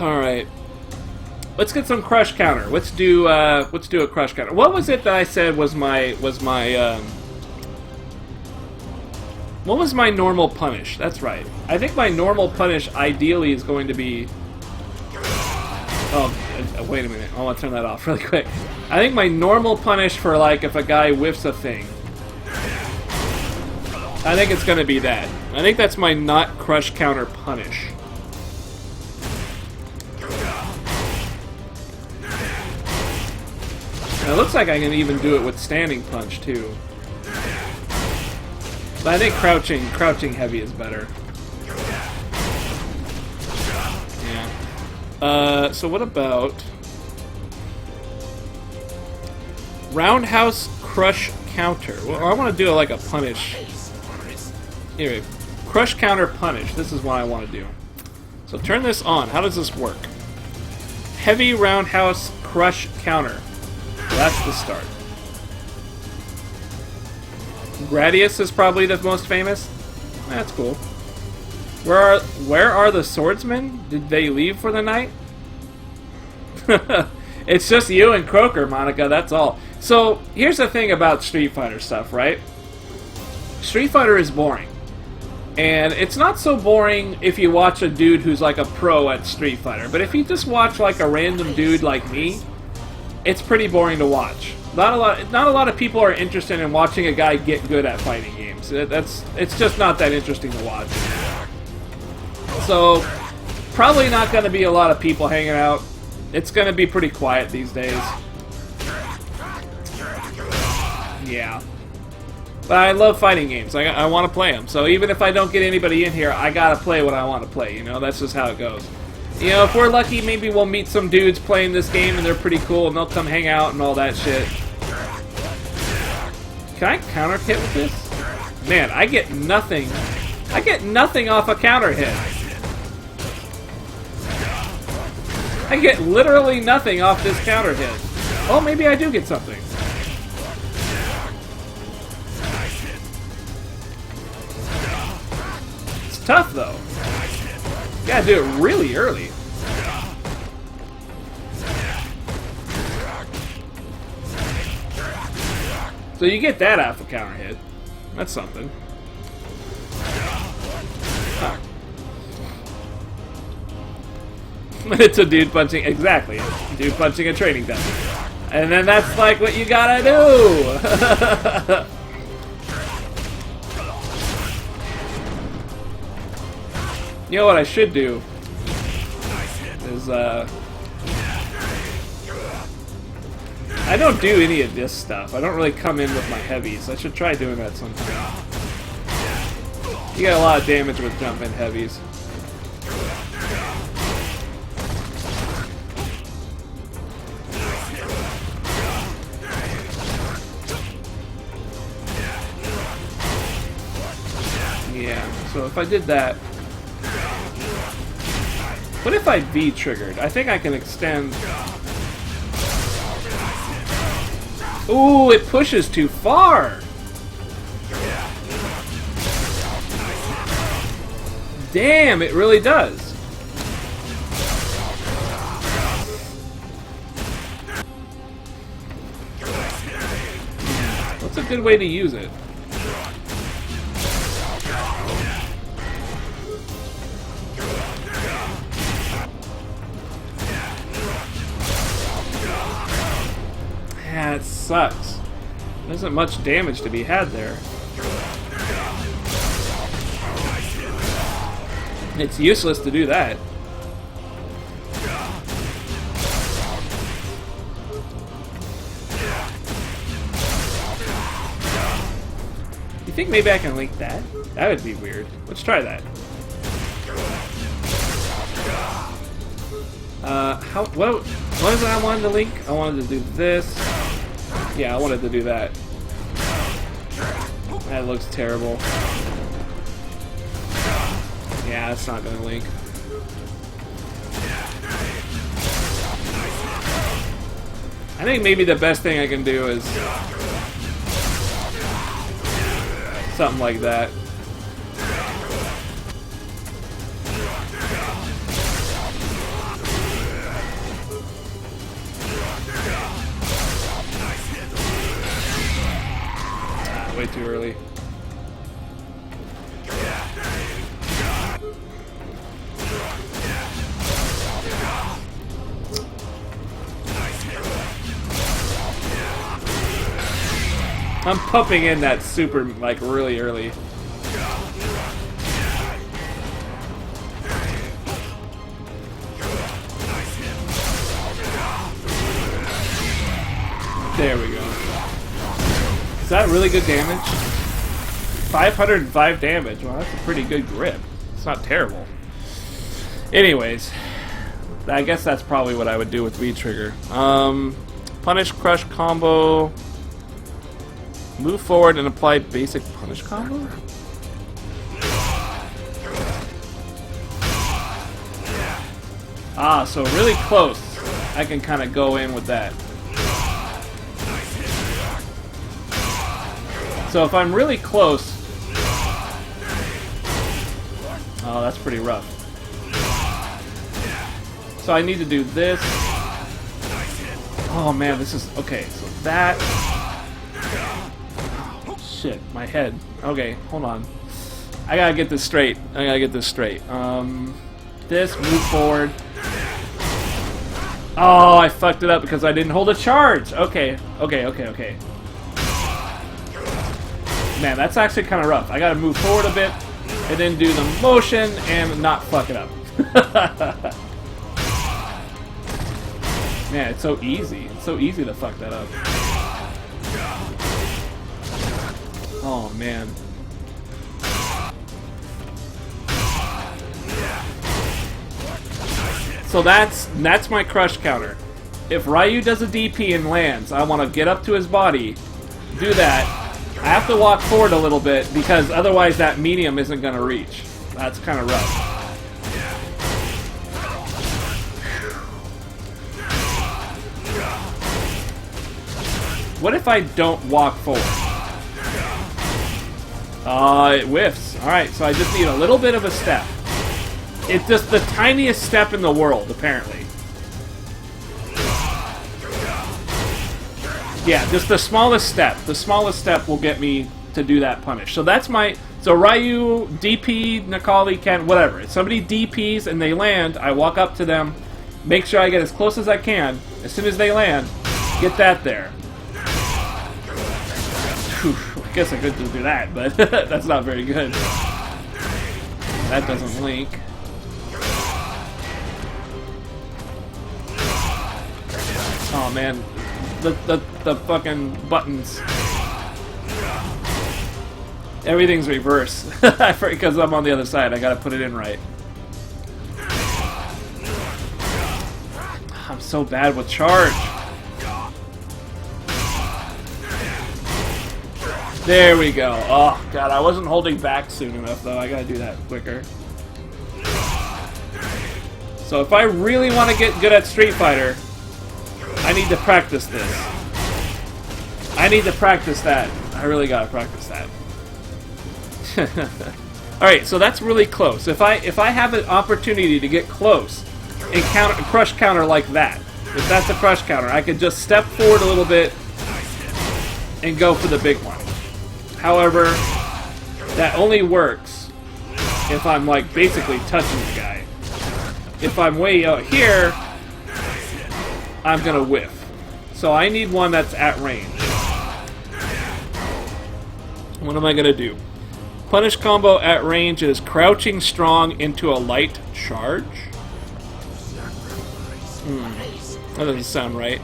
Alright. Let's get some crush counter. Let's do a crush counter. What was it that I said was my what was my normal punish? That's right. I think my normal punish ideally is going to be... Oh, wait a minute. I want to turn that off really quick. I think my normal punish for, like, if a guy whiffs a thing, I think it's going to be that. I think that's my not crush counter punish. Now, it looks like I can even do it with standing punch too. But I think crouching heavy is better. Yeah. So what about roundhouse crush counter? Well, I want to do it like a punish. Anyway, crush counter punish. This is what I want to do. So turn this on. How does this work? Heavy roundhouse crush counter. So that's the start. Gradius is probably the most famous. That's cool. Where are the swordsmen? Did they leave for the night? It's just you and Croaker, Monica, that's all. So, here's the thing about Street Fighter stuff, right? Street Fighter is boring. And it's not so boring if you watch a dude who's like a pro at Street Fighter. But if you just watch like a random dude like me, it's pretty boring to watch. Not a lot of people are interested in watching a guy get good at fighting games. It's just not that interesting to watch. So, probably not going to be a lot of people hanging out. It's going to be pretty quiet these days. Yeah. But I love fighting games. I want to play them. So even if I don't get anybody in here, I got to play what I want to play. You know, that's just how it goes. You know, if we're lucky, maybe we'll meet some dudes playing this game and they're pretty cool and they'll come hang out and all that shit. Can I counter hit with this? Man, I get nothing. I get nothing off a counter hit. I get literally nothing off this counter hit. Oh, maybe I do get something. It's tough, though. You gotta do it really early. So you get that off a counter hit. That's something. Huh. It's a dude punching, exactly. Dude punching a training dummy. And then that's like what you gotta do! You know what I should do? Is, I don't do any of this stuff. I don't really come in with my heavies. I should try doing that sometime. You get a lot of damage with jumping heavies. Yeah, so if I did that... What if I V-triggered? I think I can extend... Ooh, it pushes too far! Damn, it really does. What's a good way to use it? Yeah, it sucks. There isn't much damage to be had there. It's useless to do that. You think maybe I can link that? That would be weird. Let's try that. What is it I wanted to link? I wanted to do this. Yeah, I wanted to do that. That looks terrible. Yeah, it's not gonna link. I think maybe the best thing I can do is something like that. Way too early. I'm pumping in that super, like, really early. There we go. Is that really good damage? 505 damage. Well, that's a pretty good grip. It's not terrible. Anyways, I guess that's probably what I would do with V-Trigger. Punish, crush combo. Move forward and apply basic punish combo? Ah, so really close. I can kind of go in with that. So if I'm really close... Oh, that's pretty rough. So I need to do this. Oh man, this is... Okay, so that... Oh, shit, my head. Okay, hold on. I gotta get this straight. This, move forward. Oh, I fucked it up because I didn't hold a charge. Okay. Man, that's actually kind of rough. I gotta move forward a bit and then do the motion and not fuck it up. Man, it's so easy. It's so easy to fuck that up. Oh, man. So that's my crush counter. If Ryu does a DP and lands, I want to get up to his body, do that. I have to walk forward a little bit because otherwise that medium isn't going to reach. That's kind of rough. What if I don't walk forward? It whiffs. Alright, so I just need a little bit of a step. It's just the tiniest step in the world, apparently. Yeah, just the smallest step. The smallest step will get me to do that punish. So that's my... So Ryu, DP, Nakali, Ken, whatever. If somebody DPs and they land, I walk up to them, make sure I get as close as I can. As soon as they land, get that there. Whew, I guess I could just do that, but that's not very good. That doesn't link. Oh man, the fucking buttons. Everything's reversed. Because I'm on the other side, I gotta put it in right. I'm so bad with charge. There we go. Oh god, I wasn't holding back soon enough though. I gotta do that quicker. So if I really want to get good at Street Fighter, I need to practice this. I need to practice that. I really gotta practice that. Alright, so that's really close. If I have an opportunity to get close and counter a crush counter like that, if that's a crush counter, I could just step forward a little bit and go for the big one. However, that only works if I'm like basically touching the guy. If I'm way out here, I'm gonna whiff. So I need one that's at range. What am I gonna do? Punish combo at range is crouching strong into a light charge. That doesn't sound right.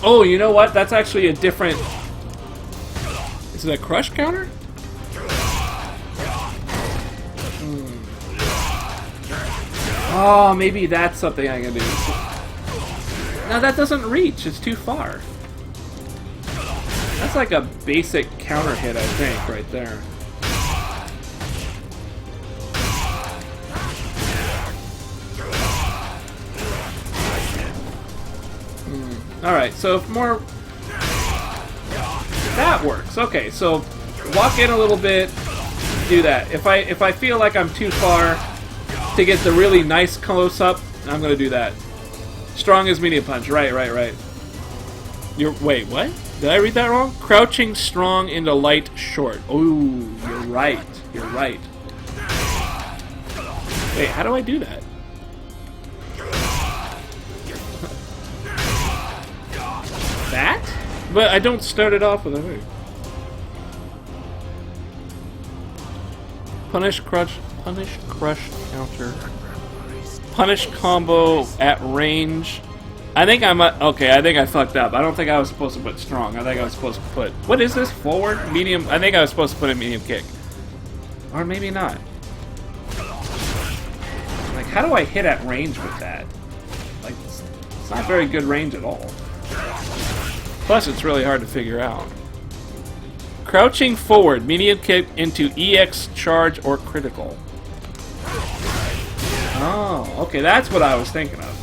Oh, you know what? That's actually a different... Is it a crush counter? Oh, maybe that's something I can do. No, that doesn't reach. It's too far. That's like a basic counter hit, I think, right there. Alright, so if more... That works. Okay, so walk in a little bit, do that. If I feel like I'm too far to get the really nice close-up, I'm going to do that. Strong as medium punch. Right. Wait, what? Did I read that wrong? Crouching strong into light short. Ooh, you're right. You're right. Wait, how do I do that? That? But I don't start it off with a hook. Punish, crush, counter. Punish combo at range. I think I might. Okay, I think I fucked up. I don't think I was supposed to put strong. I think I was supposed to put. What is this? Forward? Medium? I think I was supposed to put a medium kick. Or maybe not. Like, how do I hit at range with that? Like, it's not very good range at all. Plus, it's really hard to figure out. Crouching forward, medium kick into EX charge or critical. Oh, okay, that's what I was thinking of.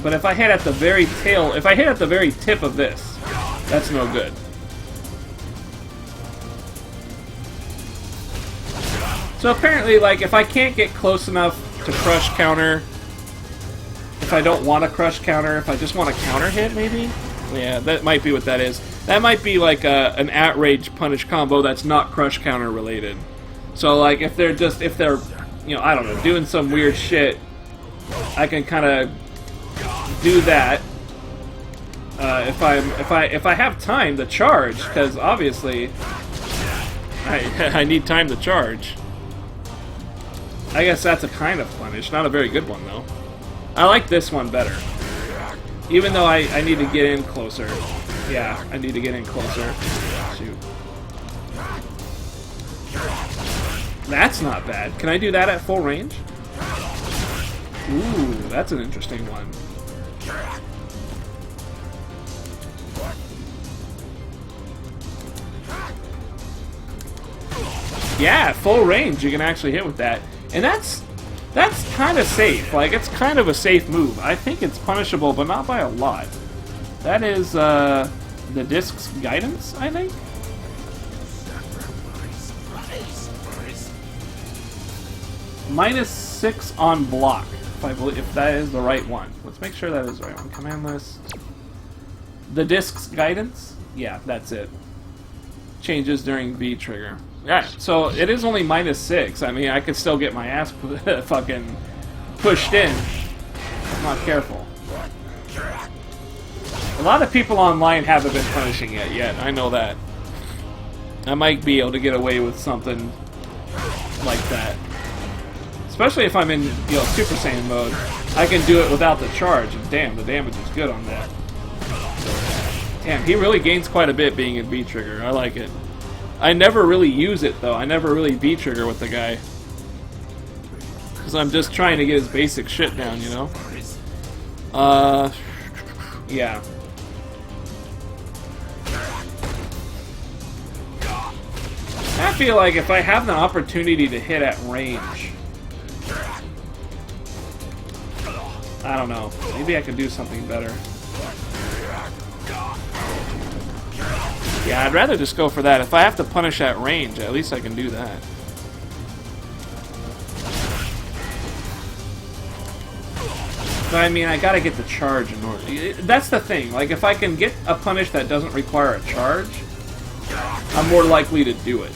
But if I hit at the very tail, if I hit at the very tip of this, that's no good. So apparently, like, if I can't get close enough to crush counter, if I don't want to crush counter, if I just want a counter hit, maybe? Yeah, that might be what that is. That might be like an outrage punish combo that's not crush counter related. So like if they're you know, I don't know, doing some weird shit, I can kind of do that. If I have time to charge, because obviously I need time to charge. I guess that's a kind of punish, not a very good one though. I like this one better. Even though I need to get in closer. Yeah, I need to get in closer. Shoot. That's not bad. Can I do that at full range? Ooh, that's an interesting one. Yeah, full range you can actually hit with that. And that's kind of safe. Like, it's kind of a safe move. I think it's punishable, but not by a lot. That is the disc's guidance, I think? -6 on block, if that is the right one. Let's make sure that is the right one. Command list. The disc's guidance? Yeah, that's it. Changes during V trigger. Yeah, so it is only -6. I mean, I could still get my ass fucking pushed in. I'm not careful. A lot of people online haven't been punishing it yet. I know that. I might be able to get away with something like that. Especially if I'm in, you know, Super Saiyan mode. I can do it without the charge, and damn, the damage is good on that. Damn, he really gains quite a bit being in V-Trigger. I like it. I never really use it, though. I never really V-Trigger with the guy. Because I'm just trying to get his basic shit down, you know? Yeah. I feel like if I have the opportunity to hit at range, I don't know. Maybe I can do something better. Yeah, I'd rather just go for that. If I have to punish at range, at least I can do that. But I mean, I gotta get the charge in order. That's the thing. Like, if I can get a punish that doesn't require a charge, I'm more likely to do it.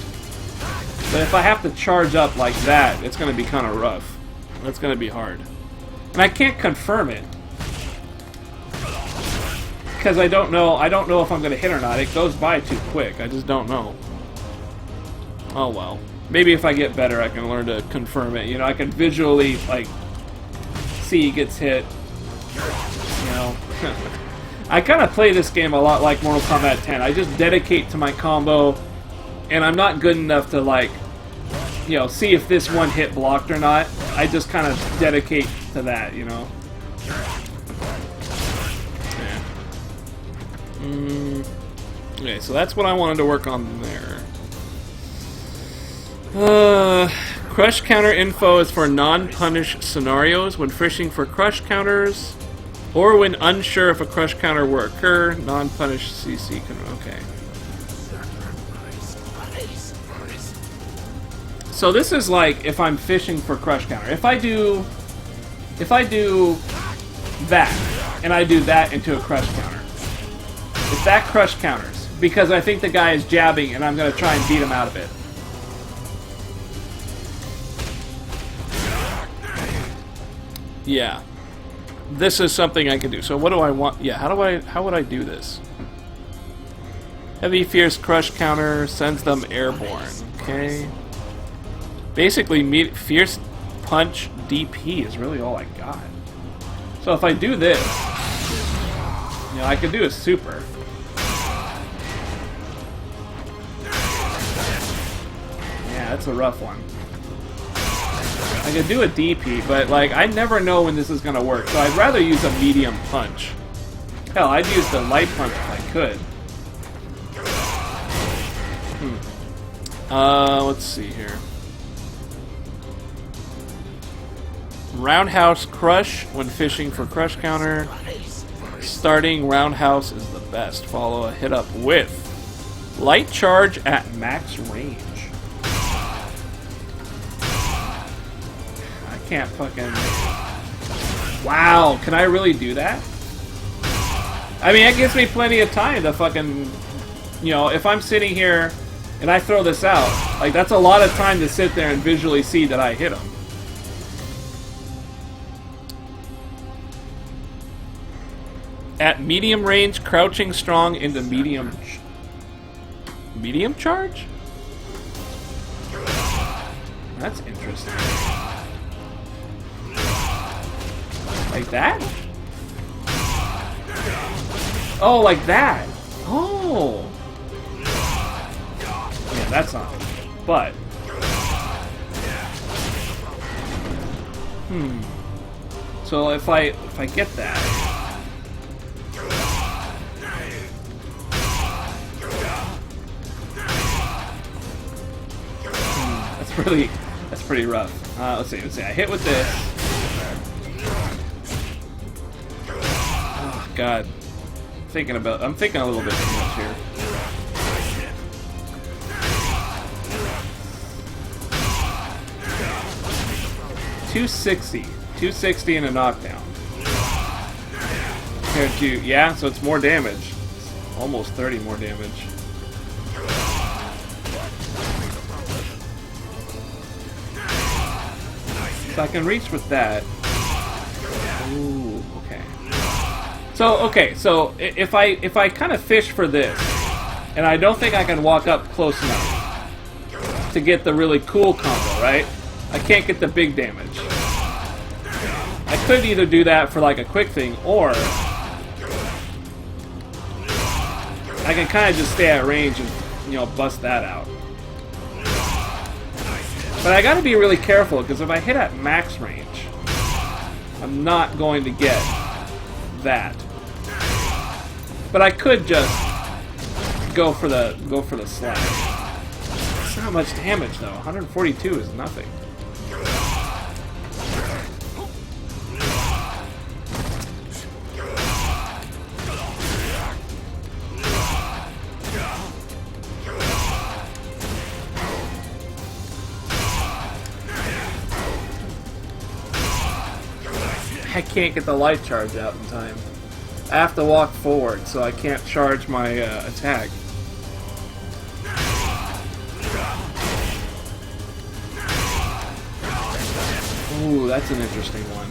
But if I have to charge up like that, it's gonna be kind of rough. That's gonna be hard. And I can't confirm it. Because I don't know if I'm going to hit or not. It goes by too quick. I just don't know. Oh well. Maybe if I get better I can learn to confirm it. You know, I can visually, like, see he gets hit. You know. I kind of play this game a lot like Mortal Kombat 10. I just dedicate to my combo, and I'm not good enough to, like, you know, see if this one hit blocked or not. I just kind of dedicate to that, you know. Okay, so that's what I wanted to work on there. Crush counter info is for non-punish scenarios when fishing for crush counters, or when unsure if a crush counter will occur. Non-punish CC can. Okay. So this is like if I'm fishing for crush counter. If I do that and I do that into a crush counter, if that crush counters, because I think the guy is jabbing and I'm going to try and beat him out of it. Yeah. This is something I can do. So what do I want? Yeah, how would I do this? Heavy Fierce Crush counter sends them airborne. Okay. Basically, Fierce punch, DP is really all I got. So if I do this, you know, I could do a super. Yeah, that's a rough one. I could do a DP, but like I never know when this is gonna work, so I'd rather use a medium punch. Hell, I'd use the light punch if I could. Let's see here. Roundhouse crush when fishing for crush counter. Starting roundhouse is the best. Follow a hit up with light charge at max range. I can't fucking... Wow, can I really do that? I mean, it gives me plenty of time to fucking... You know, if I'm sitting here and I throw this out, like, that's a lot of time to sit there and visually see that I hit him. At medium range, crouching strong into medium... Medium charge? That's interesting. Like that? Oh, like that. Oh. Yeah, that's not. But. So if I get that. That's pretty rough. Let's see. I hit with this. Oh God. I'm thinking a little bit too much here. $260 and a knockdown. Compared to, yeah, so it's more damage. Almost 30 more damage. So I can reach with that. Ooh, okay. So if I kind of fish for this, and I don't think I can walk up close enough to get the really cool combo, right? I can't get the big damage. I could either do that for like a quick thing, or I can kind of just stay at range and, you know, bust that out. But I gotta be really careful, because if I hit at max range, I'm not going to get that. But I could just go for the slash. It's not much damage though. 142 is nothing. I can't get the light charge out in time. I have to walk forward, so I can't charge my attack. Ooh, that's an interesting one.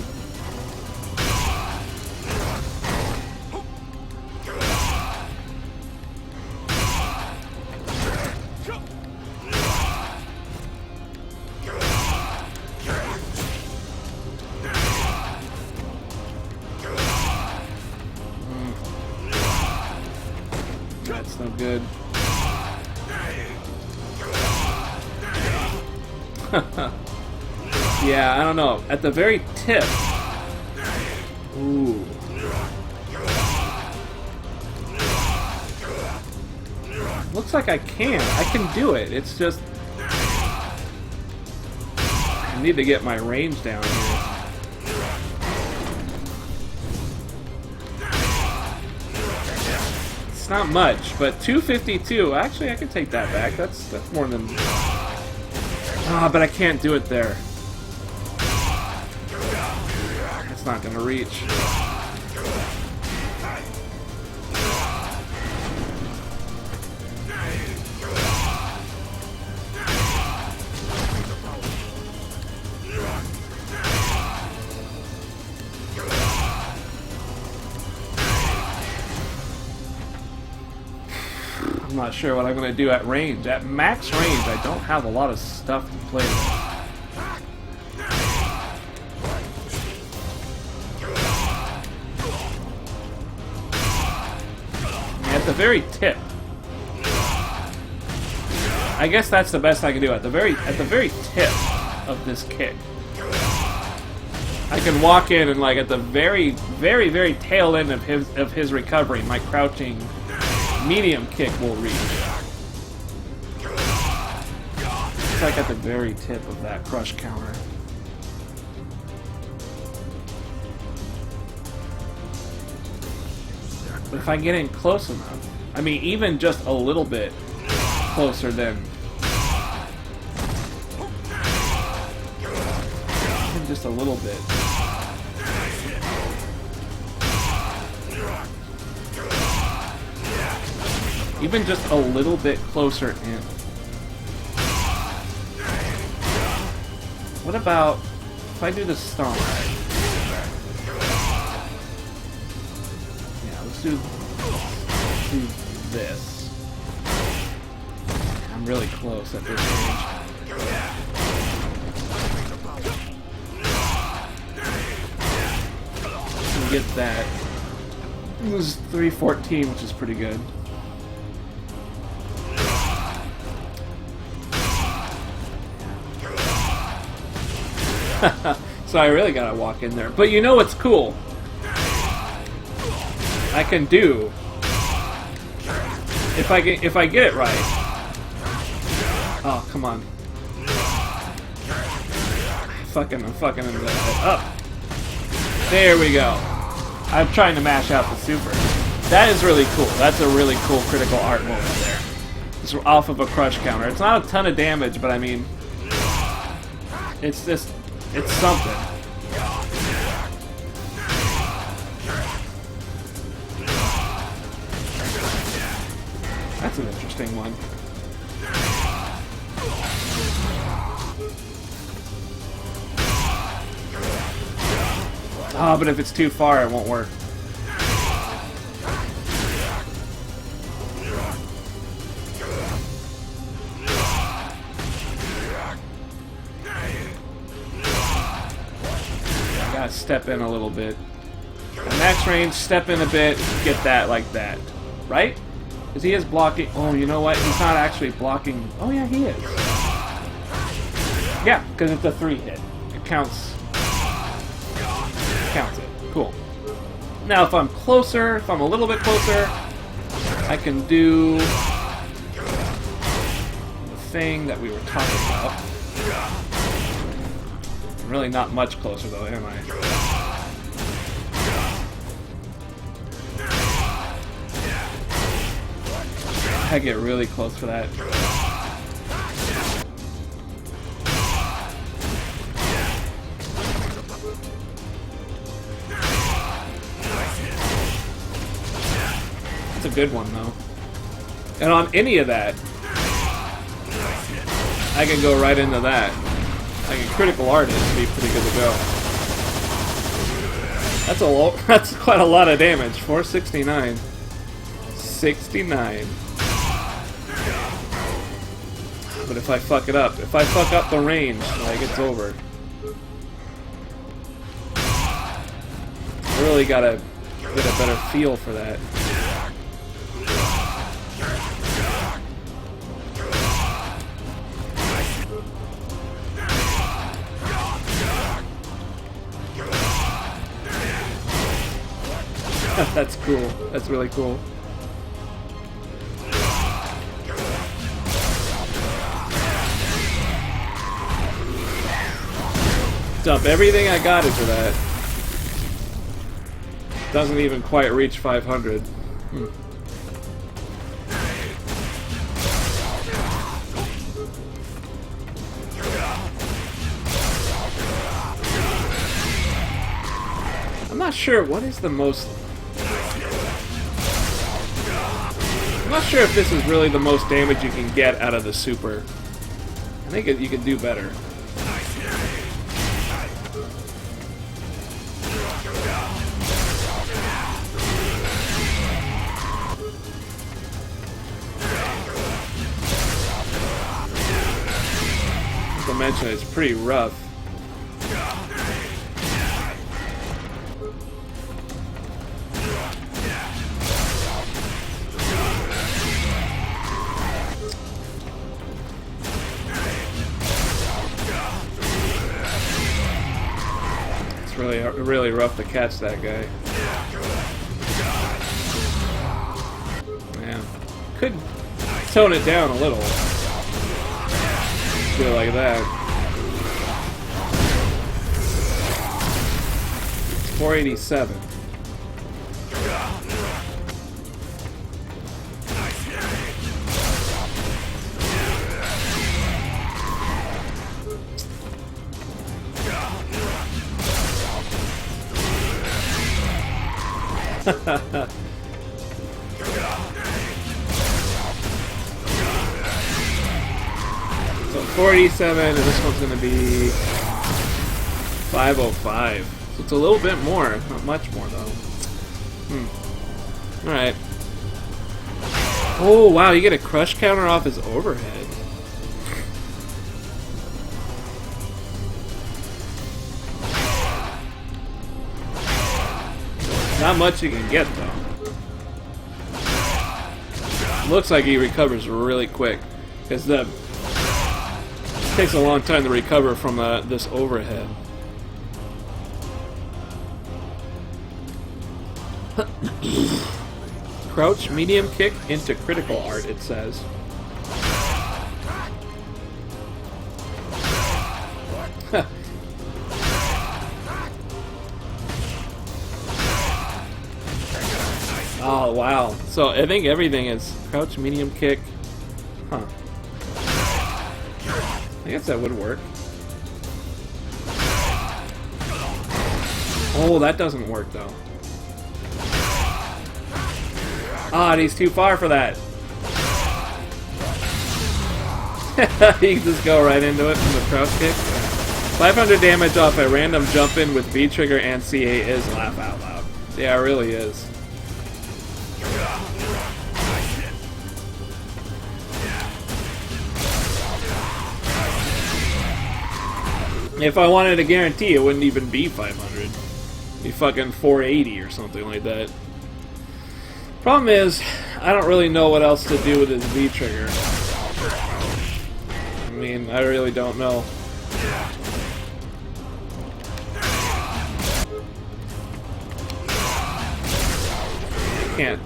That's no good. Yeah, I don't know. At the very tip. Ooh. Looks like I can. I can do it. It's just... I need to get my range down here. It's not much, but 252. Actually, I can take that back. That's more than... Ah, but I can't do it there. It's not gonna reach. I'm not sure what I'm going to do at range. At max range, I don't have a lot of stuff to play with. the very tip. I guess that's the best I can do. At the very tip of this kick, I can walk in and like at the very tail end of his recovery, my crouching medium kick will reach. It's like at the very tip of that crush counter. But if I get in close enough, I mean, even just a little bit closer than... Even just a little bit. Even just a little bit closer in. What about if I do the stomp? Yeah, let's do this. I'm really close at this range. Get that. It was 314, which is pretty good. So I really gotta walk in there. But you know what's cool? I can do if I get it right. Oh, come on. I'm fucking him up. There we go. I'm trying to mash out the super. That is really cool. That's a really cool critical art moment there. It's off of a crush counter. It's not a ton of damage, but I mean, it's just, it's something. That's an interesting one. Oh, but if it's too far, it won't work. I gotta step in a little bit. At max range, step in a bit, get that like that. Right? Because he is blocking. Oh, you know what? He's not actually blocking. Oh, yeah, he is. Yeah, because it's a 3 hit. It counts. Counts it. Cool. Now, if I'm closer, if I'm a little bit closer, I can do the thing that we were talking about. I'm really not much closer, though, am I? I get really close for that. That's a good one, though. And on any of that, I can go right into that. I can critical artist and be pretty good to go. That's quite a lot of damage. 469. 69. But if I fuck it up, if I fuck up the range, like, it's over. I really gotta get a better feel for that. That's cool. That's really cool. Dump everything I got into that. Doesn't even quite reach 500. I'm not sure what is the most... I'm not sure if this is really the most damage you can get out of the super. I think you could do better. Not to mention it's pretty rough. really rough to catch that guy. Man, could tone it down a little. Do it like that. 487. So 487, and this one's going to be 505. So it's a little bit more, not much more though. Alright. Oh wow, you get a crush counter off his overhead. Not much you can get though. Looks like he recovers really quick, because the takes a long time to recover from this overhead. Crouch, medium kick into critical art, it says. Oh, wow. So I think everything is crouch, medium kick. Huh. I guess that would work. Oh, that doesn't work though. Ah, and he's too far for that. He can just go right into it from the crouch kick. 500 damage off a random jump in with V trigger and CA is laugh out loud. Yeah, it really is. If I wanted to guarantee, it wouldn't even be 500. It'd be fucking 480 or something like that. Problem is, I don't really know what else to do with his V trigger. I mean, I really don't know. Can't.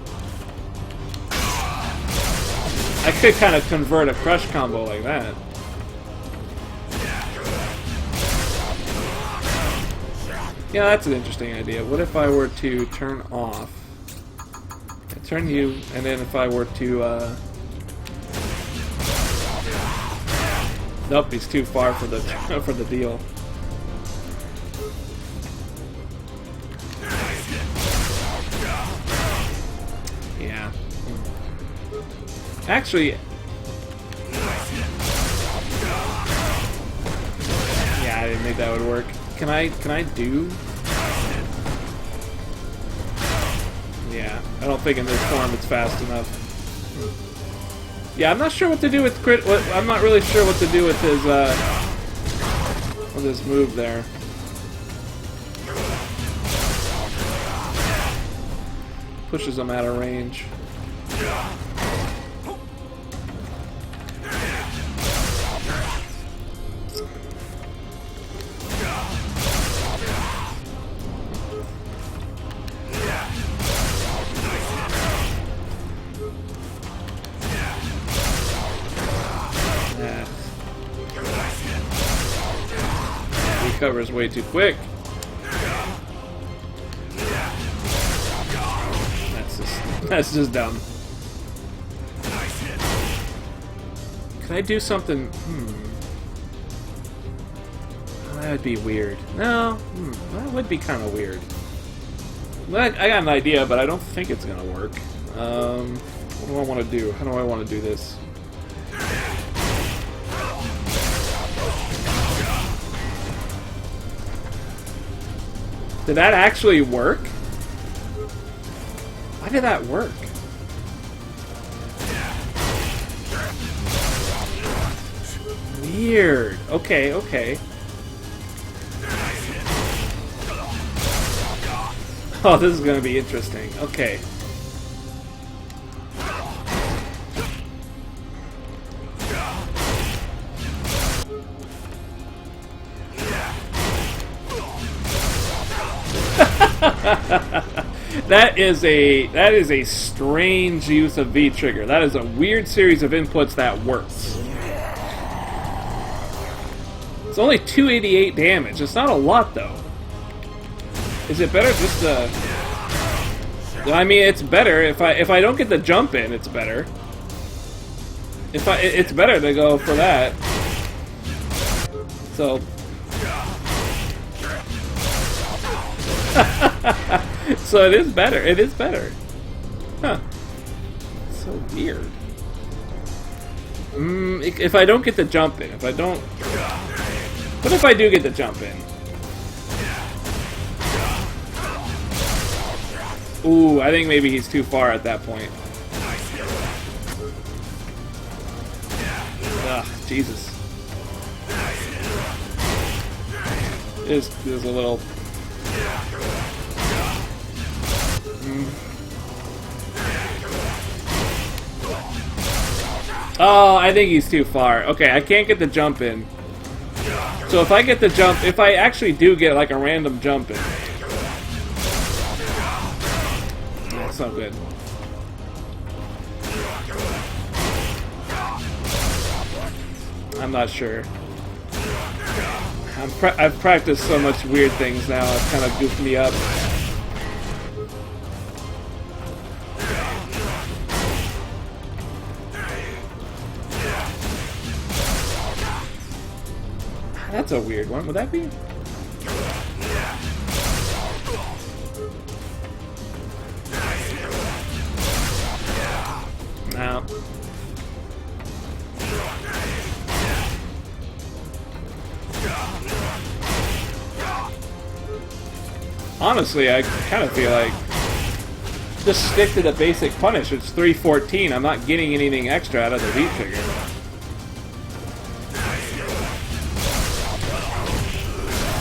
I could kind of convert a crush combo like that. Yeah, that's an interesting idea. What if I were to turn off? Turn you, and then if I were to, nope, he's too far for the for the deal. Yeah. Actually, yeah, I didn't think that would work. Can I do? Yeah, I don't think in this form it's fast enough. Yeah, I'm not sure what to do with crit. I'm not really sure what to do with his move there. Pushes him out of range. Recovers way too quick. That's just dumb. Can I do something? That would be weird. No, that would be kind of weird. I got an idea, but I don't think it's gonna work. What do I want to do? How do I want to do this? Did that actually work? Why did that work? Weird. Okay, okay. Oh, this is gonna be interesting. Okay. That is a strange use of V trigger. That is a weird series of inputs that works. It's only 288 damage. It's not a lot though. Is it better just to? I mean, it's better if I don't get the jump in. It's better. It's better to go for that. So. So it is better. It is better. Huh. So weird. If I don't get the jump in, if I don't. What if I do get the jump in? Ooh, I think maybe he's too far at that point. Ugh, Jesus. It is a little... Oh, I think he's too far. Okay, I can't get the jump in. So if I get the jump, if I actually do get like a random jump in... That's not good. I'm not sure. I've practiced so much weird things now, it's kind of goofed me up. That's a weird one. Would that be? No. Honestly, I kind of feel like just stick to the basic punish. It's 314. I'm not getting anything extra out of the V trigger.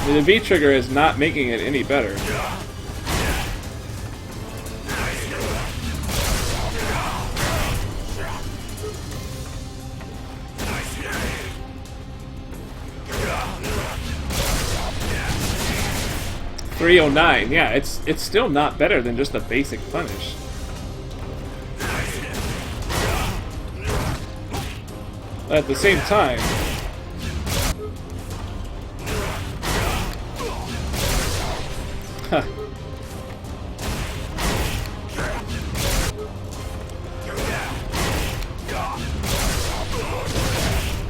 The V trigger is not making it any better. .309, yeah, it's still not better than just a basic punish. But at the same time, huh.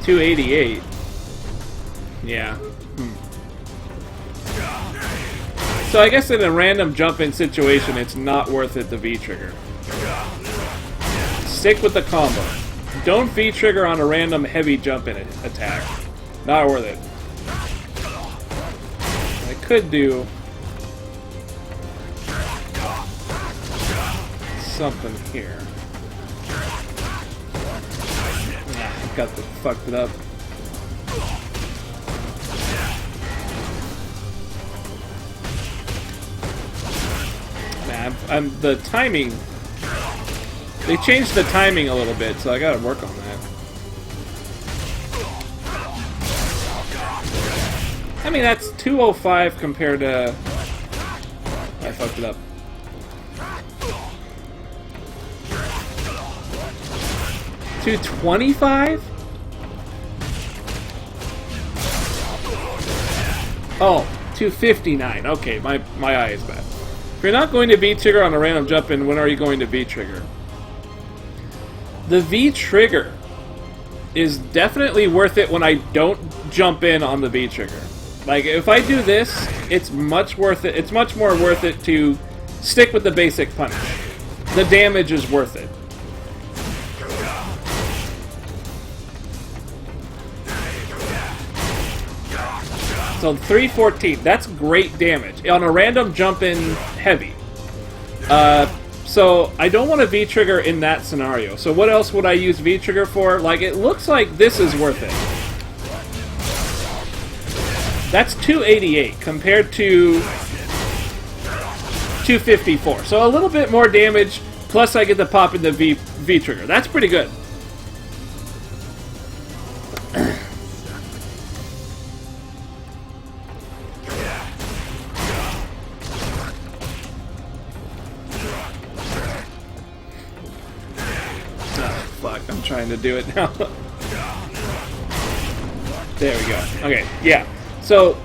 .288. Yeah. So I guess in a random jump-in situation, it's not worth it to V-trigger. Stick with the combo. Don't V-trigger on a random heavy jump-in attack. Not worth it. I could do something here. Got the fucked it up. Man, the timing. They changed the timing a little bit, so I gotta work on that. I mean, that's 205 compared to. I fucked it up. $225? Oh, $259. Okay, my eye is bad. If you're not going to V-trigger on a random jump-in, when are you going to V-trigger? The V-trigger is definitely worth it when I don't jump in on the V-trigger. Like, if I do this, it's much worth it. It's much more worth it to stick with the basic punish. The damage is worth it. So 314, that's great damage on a random jump-in heavy. So I don't want to V-trigger in that scenario. So what else would I use V-trigger for? Like, it looks like this is worth it. That's 288 compared to 254. So a little bit more damage, plus I get to pop in the V-trigger. That's pretty good. trying to do it now. There we go. Okay, yeah. So,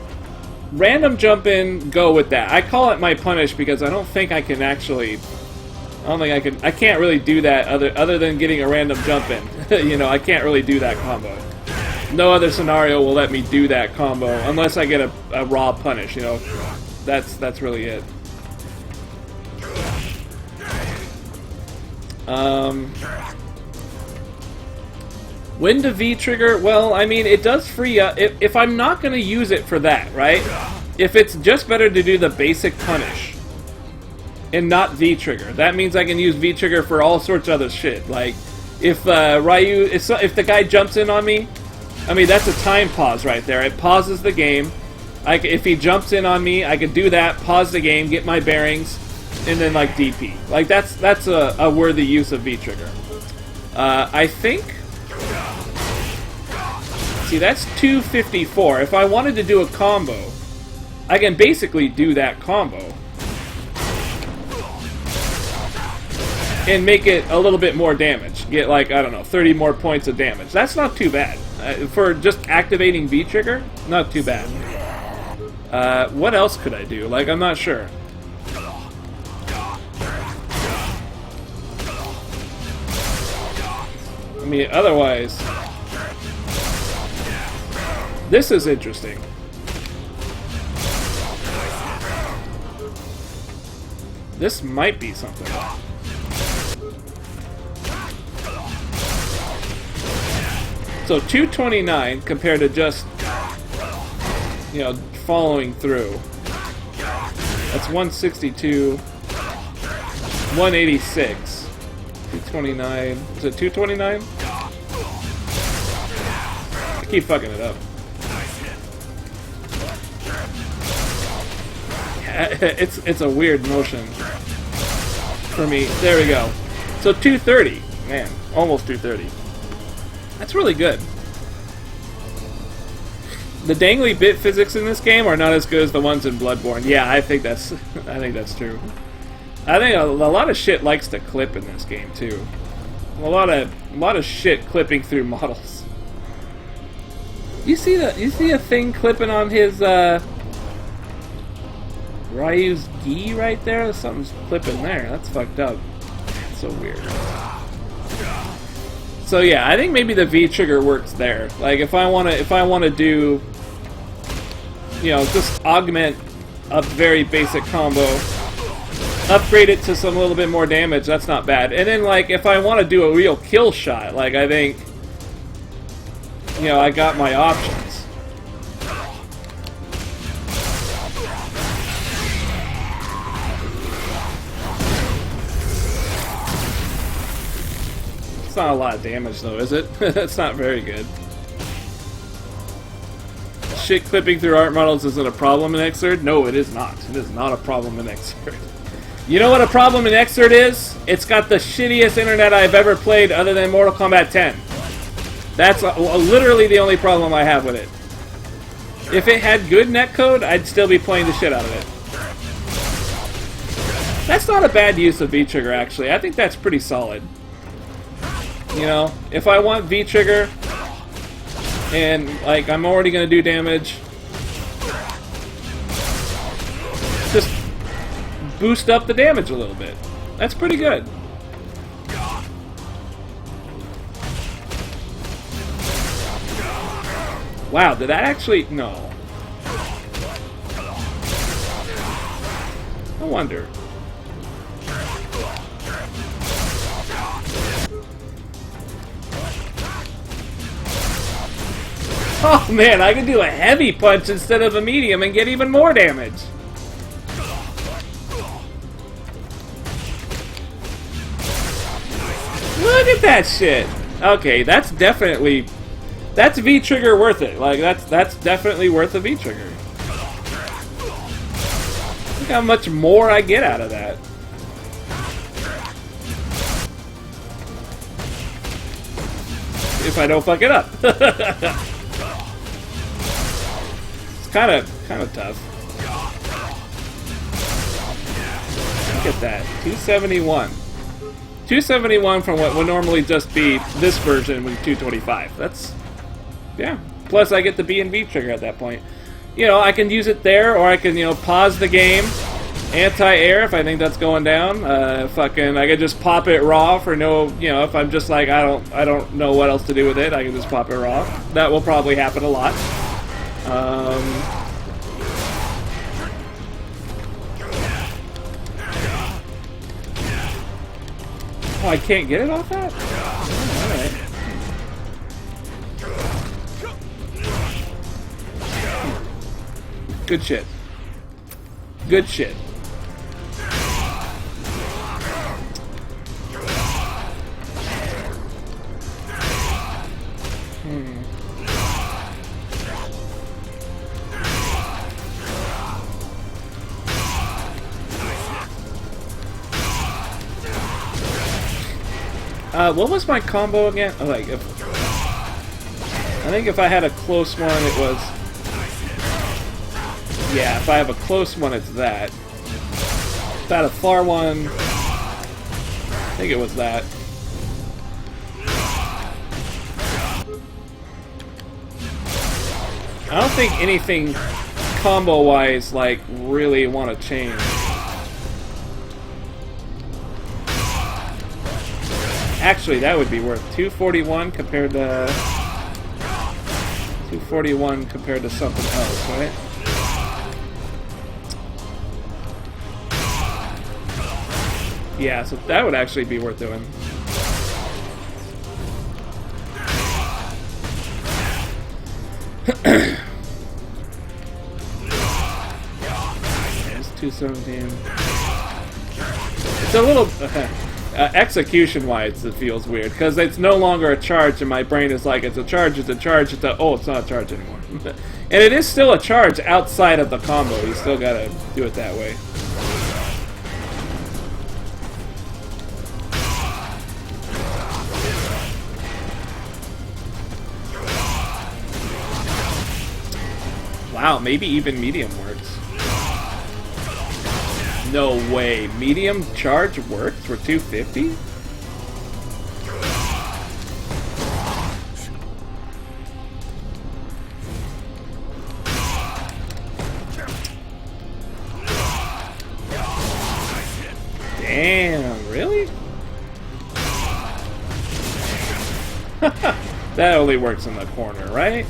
random jump in, go with that. I call it my punish because I don't think I can actually... I can't really do that other than getting a random jump in. You know, I can't really do that combo. No other scenario will let me do that combo unless I get a raw punish, you know. That's really it. When to V-trigger? Well, I mean, it does free up... If I'm not going to use it for that, right? If it's just better to do the basic punish and not V-trigger, that means I can use V-trigger for all sorts of other shit. Like, if Ryu... If the guy jumps in on me, I mean, that's a time pause right there. It pauses the game. If he jumps in on me, I could do that, pause the game, get my bearings, and then, like, DP. Like, that's a worthy use of V-trigger. I think... See, that's 254. If I wanted to do a combo, I can basically do that combo and make it a little bit more damage. Get, like, I don't know, 30 more points of damage. That's not too bad. For just activating V-trigger, not too bad. What else could I do? Like, I'm not sure. I mean, otherwise... This is interesting. This might be something. So 229 compared to just, you know, following through. That's 162, 186, 229. Is it 229? I keep fucking it up. It's a weird motion for me. There we go. So 230. Man, almost 230. That's really good. The dangly bit physics in this game are not as good as the ones in Bloodborne. Yeah, I think that's true. I think a lot of shit likes to clip in this game too. A lot of shit clipping through models. You see a thing clipping on his Ryu's gi right there? Something's clipping there. That's fucked up. That's so weird. So yeah, I think maybe the V trigger works there. Like if I wanna do, you know, just augment a very basic combo, upgrade it to some little bit more damage, that's not bad. And then like if I want to do a real kill shot, like I think, you know, I got my options. It's not a lot of damage though, is it? That's not very good. Shit clipping through art models isn't a problem in Xrd? No, it is not. It is not a problem in Xrd. You know what a problem in Xrd is? It's got the shittiest internet I've ever played other than Mortal Kombat 10. That's literally the only problem I have with it. If it had good netcode, I'd still be playing the shit out of it. That's not a bad use of V-Trigger, actually. I think that's pretty solid. You know, if I want V-Trigger, and, like, I'm already going to do damage, just boost up the damage a little bit. That's pretty good. Wow, did that actually... No. I wonder. Oh man, I can do a heavy punch instead of a medium and get even more damage. Look at that shit. Okay, that's definitely... That's V-Trigger worth it. Like, that's definitely worth a V-Trigger. Look how much more I get out of that. If I don't fuck it up. It's kind of tough. Look at that. 271. 271 from what would normally just be this version with 225. That's, yeah. Plus I get the B&B trigger at that point. You know, I can use it there, or I can, you know, pause the game, anti-air if I think that's going down. Fucking, I could just pop it raw for no, you know, if I'm just like, I don't know what else to do with it, I can just pop it raw. That will probably happen a lot. Oh, I can't get it off that? Alright. Good shit. Good shit. What was my combo again? Oh, like, I think if I had a close one, it was... Yeah, if I have a close one, it's that. If I had a far one, I think it was that. I don't think anything combo-wise, like, really want to change. Actually, that would be worth 241 compared to 241 compared to something else, right? Yeah, so that would actually be worth doing. It's 217. It's a little... execution-wise, it feels weird, because it's no longer a charge, and my brain is like, it's a charge, it's a charge, it's a... Oh, it's not a charge anymore. And it is still a charge outside of the combo. You still gotta do it that way. Wow, maybe even medium works. No way. Medium charge works for 250? Damn, really? That only works in the corner, right?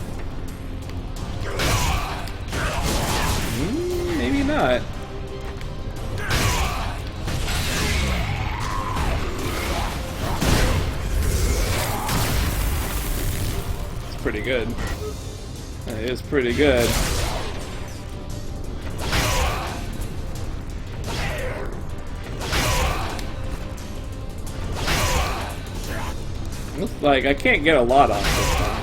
Maybe not. Pretty good. It is pretty good. Looks like I can't get a lot off this time.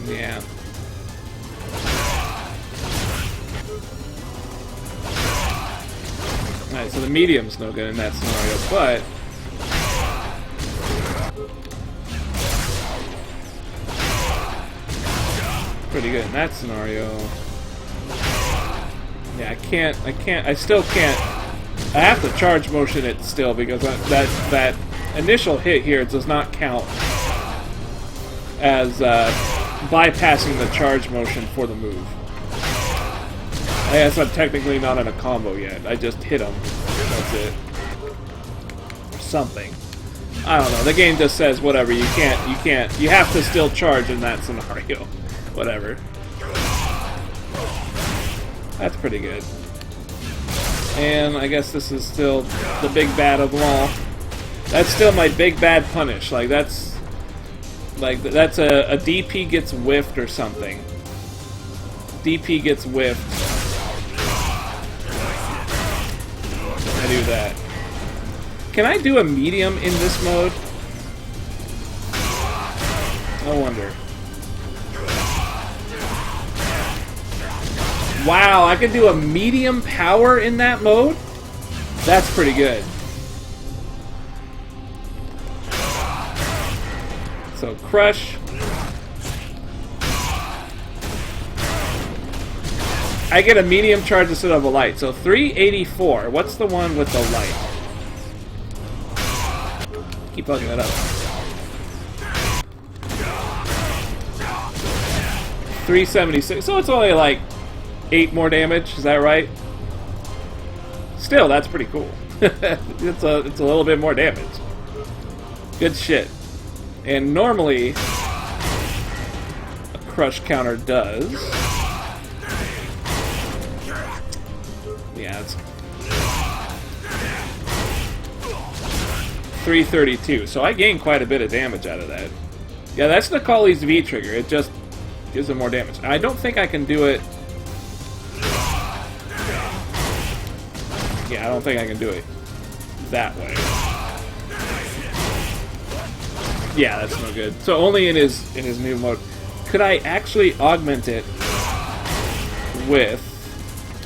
Yeah. Alright, so the medium's no good in that scenario, but... pretty good in that scenario. Yeah, I still can't... I have to charge motion it still, because that initial hit here does not count as, bypassing the charge motion for the move. I guess I'm technically not in a combo yet. I just hit him. That's it. Or something. I don't know. The game just says whatever. You can't. You have to still charge in that scenario. Whatever. That's pretty good. And I guess this is still the big bad of them all. That's still my big bad punish. Like that's a DP gets whiffed or something. DP gets whiffed. I do that. Can I do a medium in this mode? I wonder. Wow, I can do a medium power in that mode? That's pretty good. So, crush. I get a medium charge instead of a light. So, 384. What's the one with the light? Keep fucking it up. 376. So, it's only like 8 more damage. Is that right? Still, that's pretty cool. it's a little bit more damage. Good shit. And normally, a crush counter does. Yeah, it's 332. So I gained quite a bit of damage out of that. Yeah, that's Necalli's V trigger. It just gives him more damage. I don't think I can do it. Yeah, I don't think I can do it that way. Yeah, that's no good. So only in his new mode. Could I actually augment it with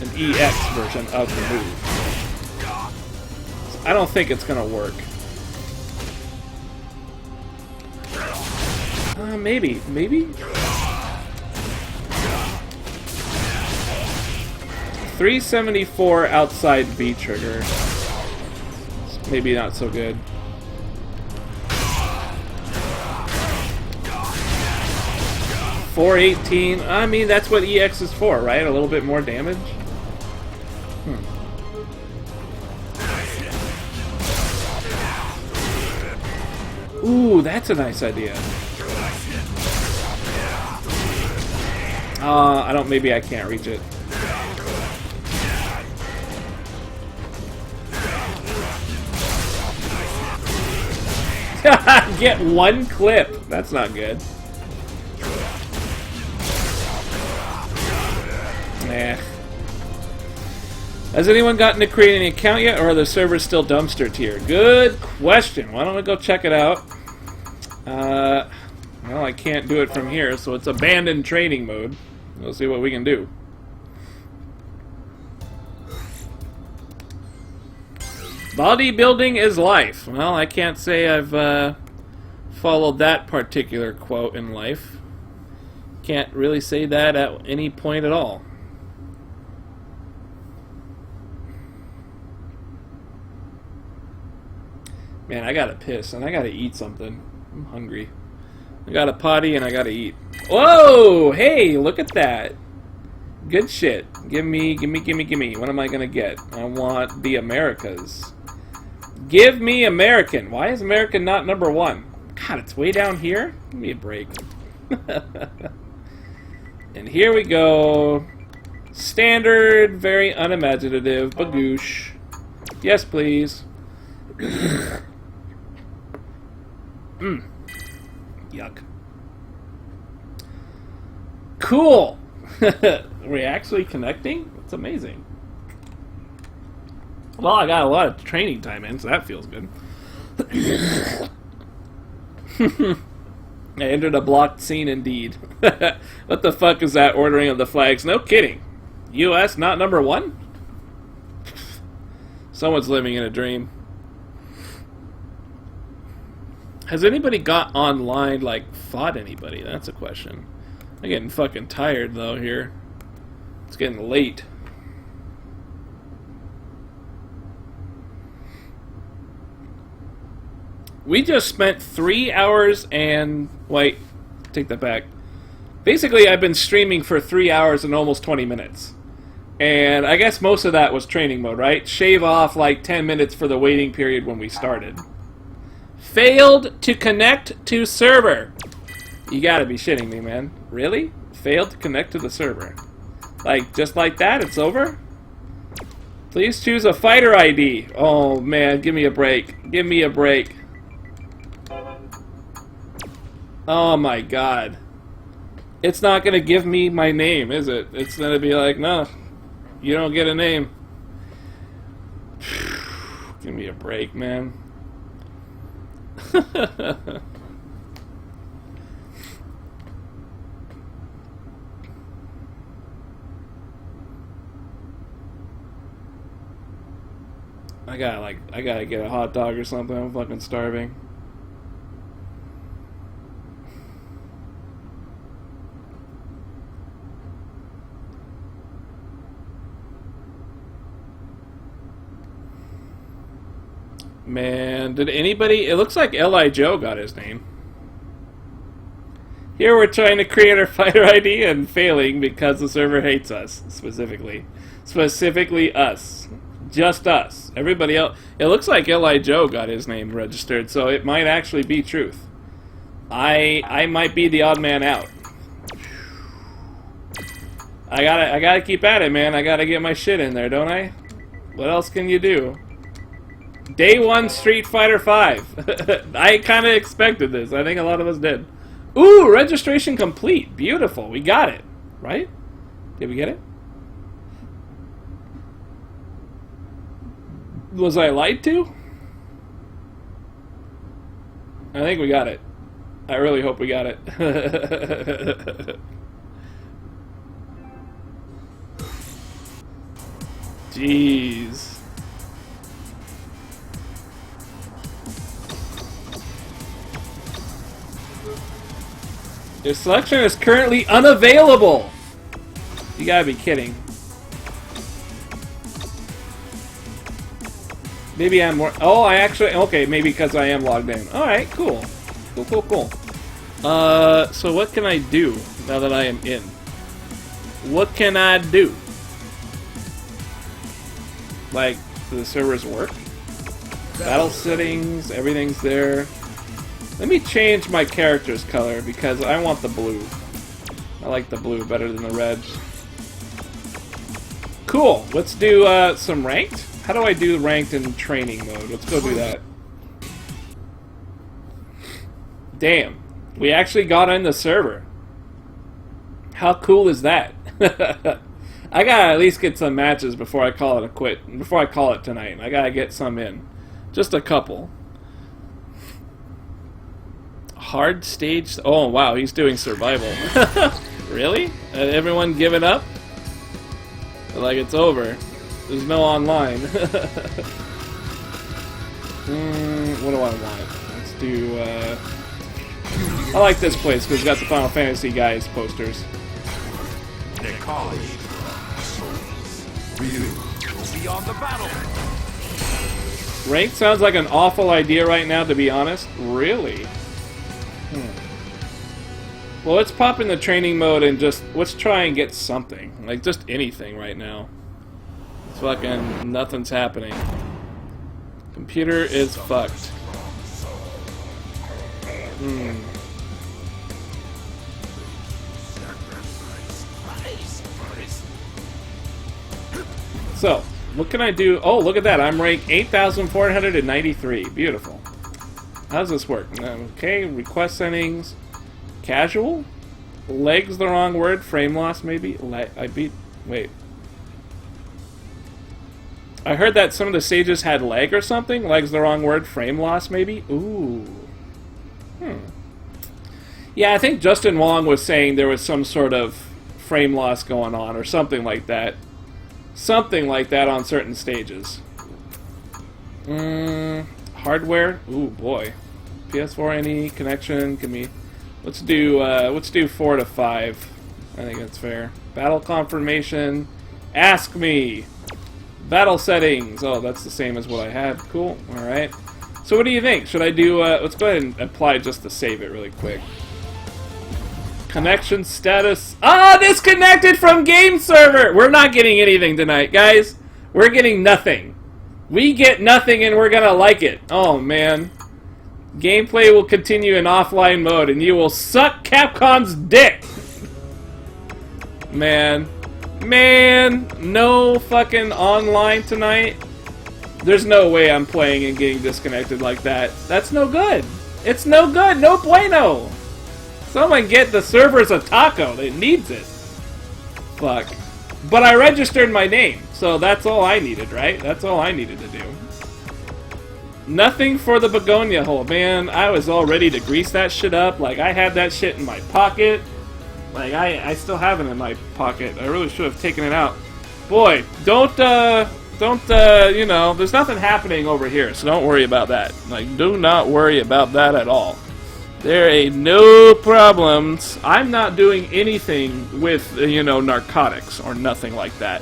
an EX version of the move? I don't think it's gonna work. Maybe. 374 outside V trigger. Maybe not so good. 418. I mean, that's what EX is for, right? A little bit more damage. Ooh, that's a nice idea. I don't. Maybe I can't reach it. Get one clip. That's not good. Nah. Has anyone gotten to create an account yet, or are the servers still dumpster tier? Good question. Why don't we go check it out? Well, I can't do it from here, so it's abandoned training mode. We'll see what we can do. Bodybuilding is life. Well, I can't say I've followed that particular quote in life. Can't really say that at any point at all. Man, I gotta piss and I gotta eat something. I'm hungry. I gotta potty and I gotta eat. Whoa! Hey, look at that. Good shit. Gimme. What am I gonna get? I want the Americas. Give me American. Why is American not #1? God, it's way down here? Give me a break. And here we go. Standard, very unimaginative, bagoosh. Yes, please. Yuck. Cool! Are we actually connecting? That's amazing. Well, I got a lot of training time in, so that feels good. I entered a blocked scene indeed. What the fuck is that ordering of the flags? No kidding. US not #1? Someone's living in a dream. Has anybody got online, like, fought anybody? That's a question. I'm getting fucking tired, though, here. It's getting late. We just spent 3 hours and... Wait, take that back. Basically, I've been streaming for 3 hours and almost 20 minutes. And I guess most of that was training mode, right? Shave off, like, 10 minutes for the waiting period when we started. Failed to connect to server. You gotta be shitting me, man. Really? Failed to connect to the server. Like, just like that, it's over? Please choose a fighter ID. Oh, man, give me a break. Give me a break. Oh, my God. It's not gonna give me my name, is it? It's gonna be like, no, you don't get a name. Give me a break, man. I gotta get a hot dog or something. I'm fucking starving. Man, did anybody... It looks like L.I. Joe got his name. Here we're trying to create our fighter ID and failing because the server hates us, specifically. Specifically us. Just us. Everybody else... It looks like L.I. Joe got his name registered, so it might actually be truth. I might be the odd man out. I gotta keep at it, man. I gotta get my shit in there, don't I? What else can you do? Day 1 Street Fighter 5. I kind of expected this. I think a lot of us did. Ooh, registration complete. Beautiful. We got it. Right? Did we get it? Was I lied to? I think we got it. I really hope we got it. Jeez. Your selection is currently unavailable! You gotta be kidding. Maybe I'm more... Oh, I actually... Okay, maybe because I am logged in. Alright, cool. Cool. So what can I do now that I am in? What can I do? Like, do the servers work? Battle settings, everything's there. Let me change my character's color because I want the blue. I like the blue better than the red. Cool. Let's do some ranked. How do I do ranked in training mode? Let's go do that. Damn. We actually got in the server. How cool is that? I gotta at least get some matches before I call it a quit. Before I call it tonight. I gotta get some in. Just a couple. Hard stage... Oh, wow, he's doing survival. Really? Everyone giving up? Like it's over. There's no online. What do I want? Let's do... I like this place because it's got the Final Fantasy guys posters. Their college. Beyond the battle. Rank sounds like an awful idea right now, to be honest. Really? Well, let's pop in the training mode and just... Let's try and get something. Like, just anything right now. It's fucking... Nothing's happening. Computer is fucked. So, what can I do? Oh, look at that. I'm ranked 8,493. Beautiful. How does this work? Okay, request settings. Casual? Leg's the wrong word. Frame loss, maybe? Wait. I heard that some of the sages had lag or something. Leg's the wrong word. Frame loss, maybe? Ooh. Yeah, I think Justin Wong was saying there was some sort of frame loss going on or something like that. Something like that on certain stages. Hardware? Ooh, boy. PS4 NE connection. Can we... Let's do 4 to 5. I think that's fair. Battle confirmation. Ask me. Battle settings. Oh, that's the same as what I had. Cool. All right. So what do you think? Should I do? Let's go ahead and apply just to save it really quick. Connection status. Ah, disconnected from game server. We're not getting anything tonight, guys. We're getting nothing. We get nothing, and we're gonna like it. Oh man. Gameplay will continue in offline mode, and you will suck Capcom's dick! Man. No fucking online tonight. There's no way I'm playing and getting disconnected like that. That's no good. It's no good. No bueno. Someone get the servers a taco. It needs it. Fuck. But I registered my name, so that's all I needed, right? That's all I needed to do. Nothing for the begonia hole. Man, I was all ready to grease that shit up. Like, I had that shit in my pocket. Like, I still have it in my pocket. I really should have taken it out. Boy, don't don't, you know, there's nothing happening over here, so don't worry about that. Like, do not worry about that at all. There ain't no problems. I'm not doing anything with, you know, narcotics or nothing like that.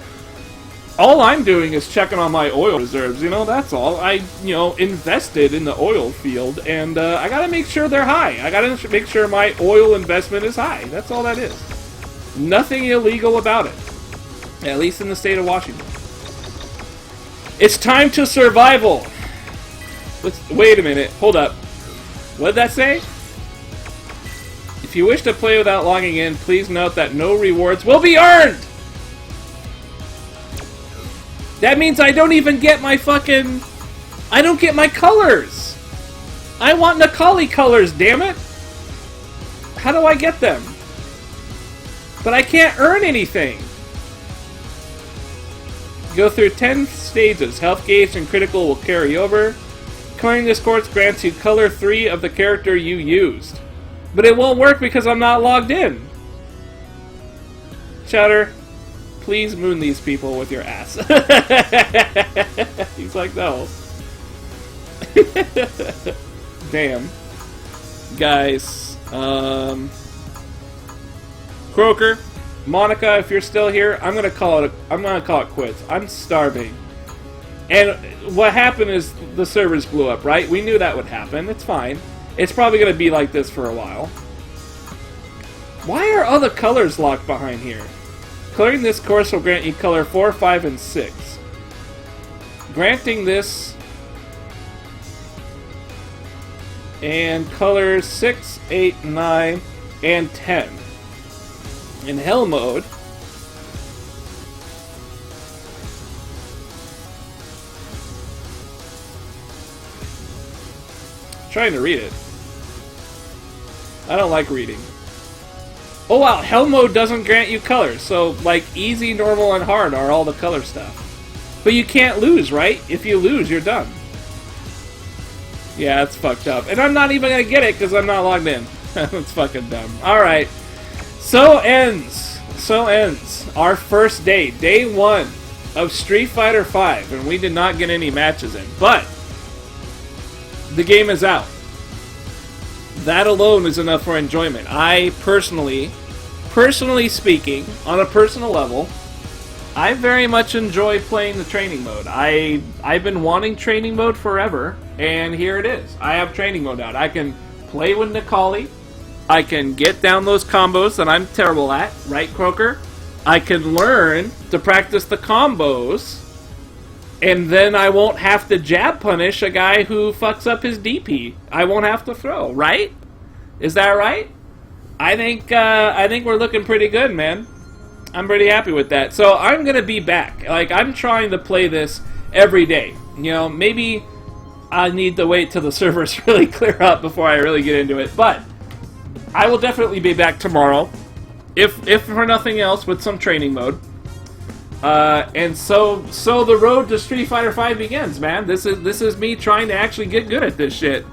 All I'm doing is checking on my oil reserves, you know, that's all. I, you know, invested in the oil field, and I gotta make sure they're high. I gotta make sure my oil investment is high. That's all that is. Nothing illegal about it. At least in the state of Washington. It's time to survival. Wait a minute. Hold up. What did that say? If you wish to play without logging in, please note that no rewards will be earned! That means I don't even get my fucking... I don't get my colors! I want Necalli colors, damn it! How do I get them? But I can't earn anything! Go through 10 stages. Health gauge and critical will carry over. Clearing this course grants you color 3 of the character you used. But it won't work because I'm not logged in. Chowder, please moon these people with your ass. He's like, no. Damn. Guys, Croaker, Monica, if you're still here, I'm gonna call it quits. I'm starving. And what happened is the servers blew up, right? We knew that would happen. It's fine. It's probably gonna be like this for a while. Why are all the colors locked behind here? Clearing this course will grant you color 4, 5, and 6. Granting this and colors 6, 8, 9, and 10. In hell mode, trying to read it. I don't like reading. Oh wow, hell mode doesn't grant you colors, so like easy, normal, and hard are all the color stuff. But you can't lose, right? If you lose, you're done. Yeah, it's fucked up. And I'm not even gonna get it because I'm not logged in. That's fucking dumb. Alright. So ends our first day, day 1 of Street Fighter V, and we did not get any matches in. But the game is out. That alone is enough for enjoyment. I personally speaking, on a personal level, I very much enjoy playing the training mode. I've been wanting training mode forever, and here it is. I have training mode out. I can play with Necalli. I can get down those combos that I'm terrible at, right, Croaker? I can learn to practice the combos, and then I won't have to jab punish a guy who fucks up his DP. I won't have to throw, right? Is that right? I think we're looking pretty good, man. I'm pretty happy with that. So I'm gonna be back. Like, I'm trying to play this every day. You know, maybe I need to wait till the servers really clear up before I really get into it, but I will definitely be back tomorrow, if for nothing else, with some training mode. And so the road to Street Fighter V begins, man. This is me trying to actually get good at this shit.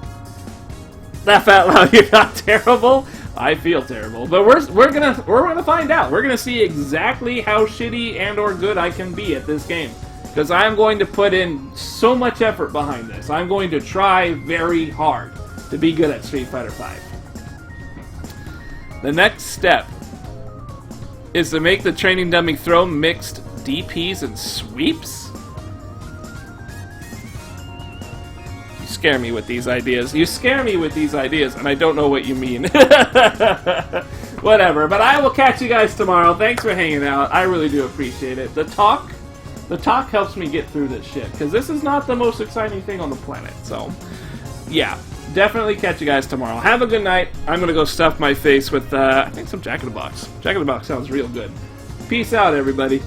Laugh out loud, you're not terrible. I feel terrible, but we're gonna find out. We're gonna see exactly how shitty and or good I can be at this game, because I'm going to put in so much effort behind this. I'm going to try very hard to be good at Street Fighter V. The next step is to make the training dummy throw mixed DPs and sweeps? You scare me with these ideas. You scare me with these ideas, and I don't know what you mean. Whatever, but I will catch you guys tomorrow. Thanks for hanging out. I really do appreciate it. The talk helps me get through this shit, because this is not the most exciting thing on the planet, so yeah. Definitely catch you guys tomorrow. Have a good night. I'm going to go stuff my face with, I think, some Jack in the Box. Jack in the Box sounds real good. Peace out, everybody.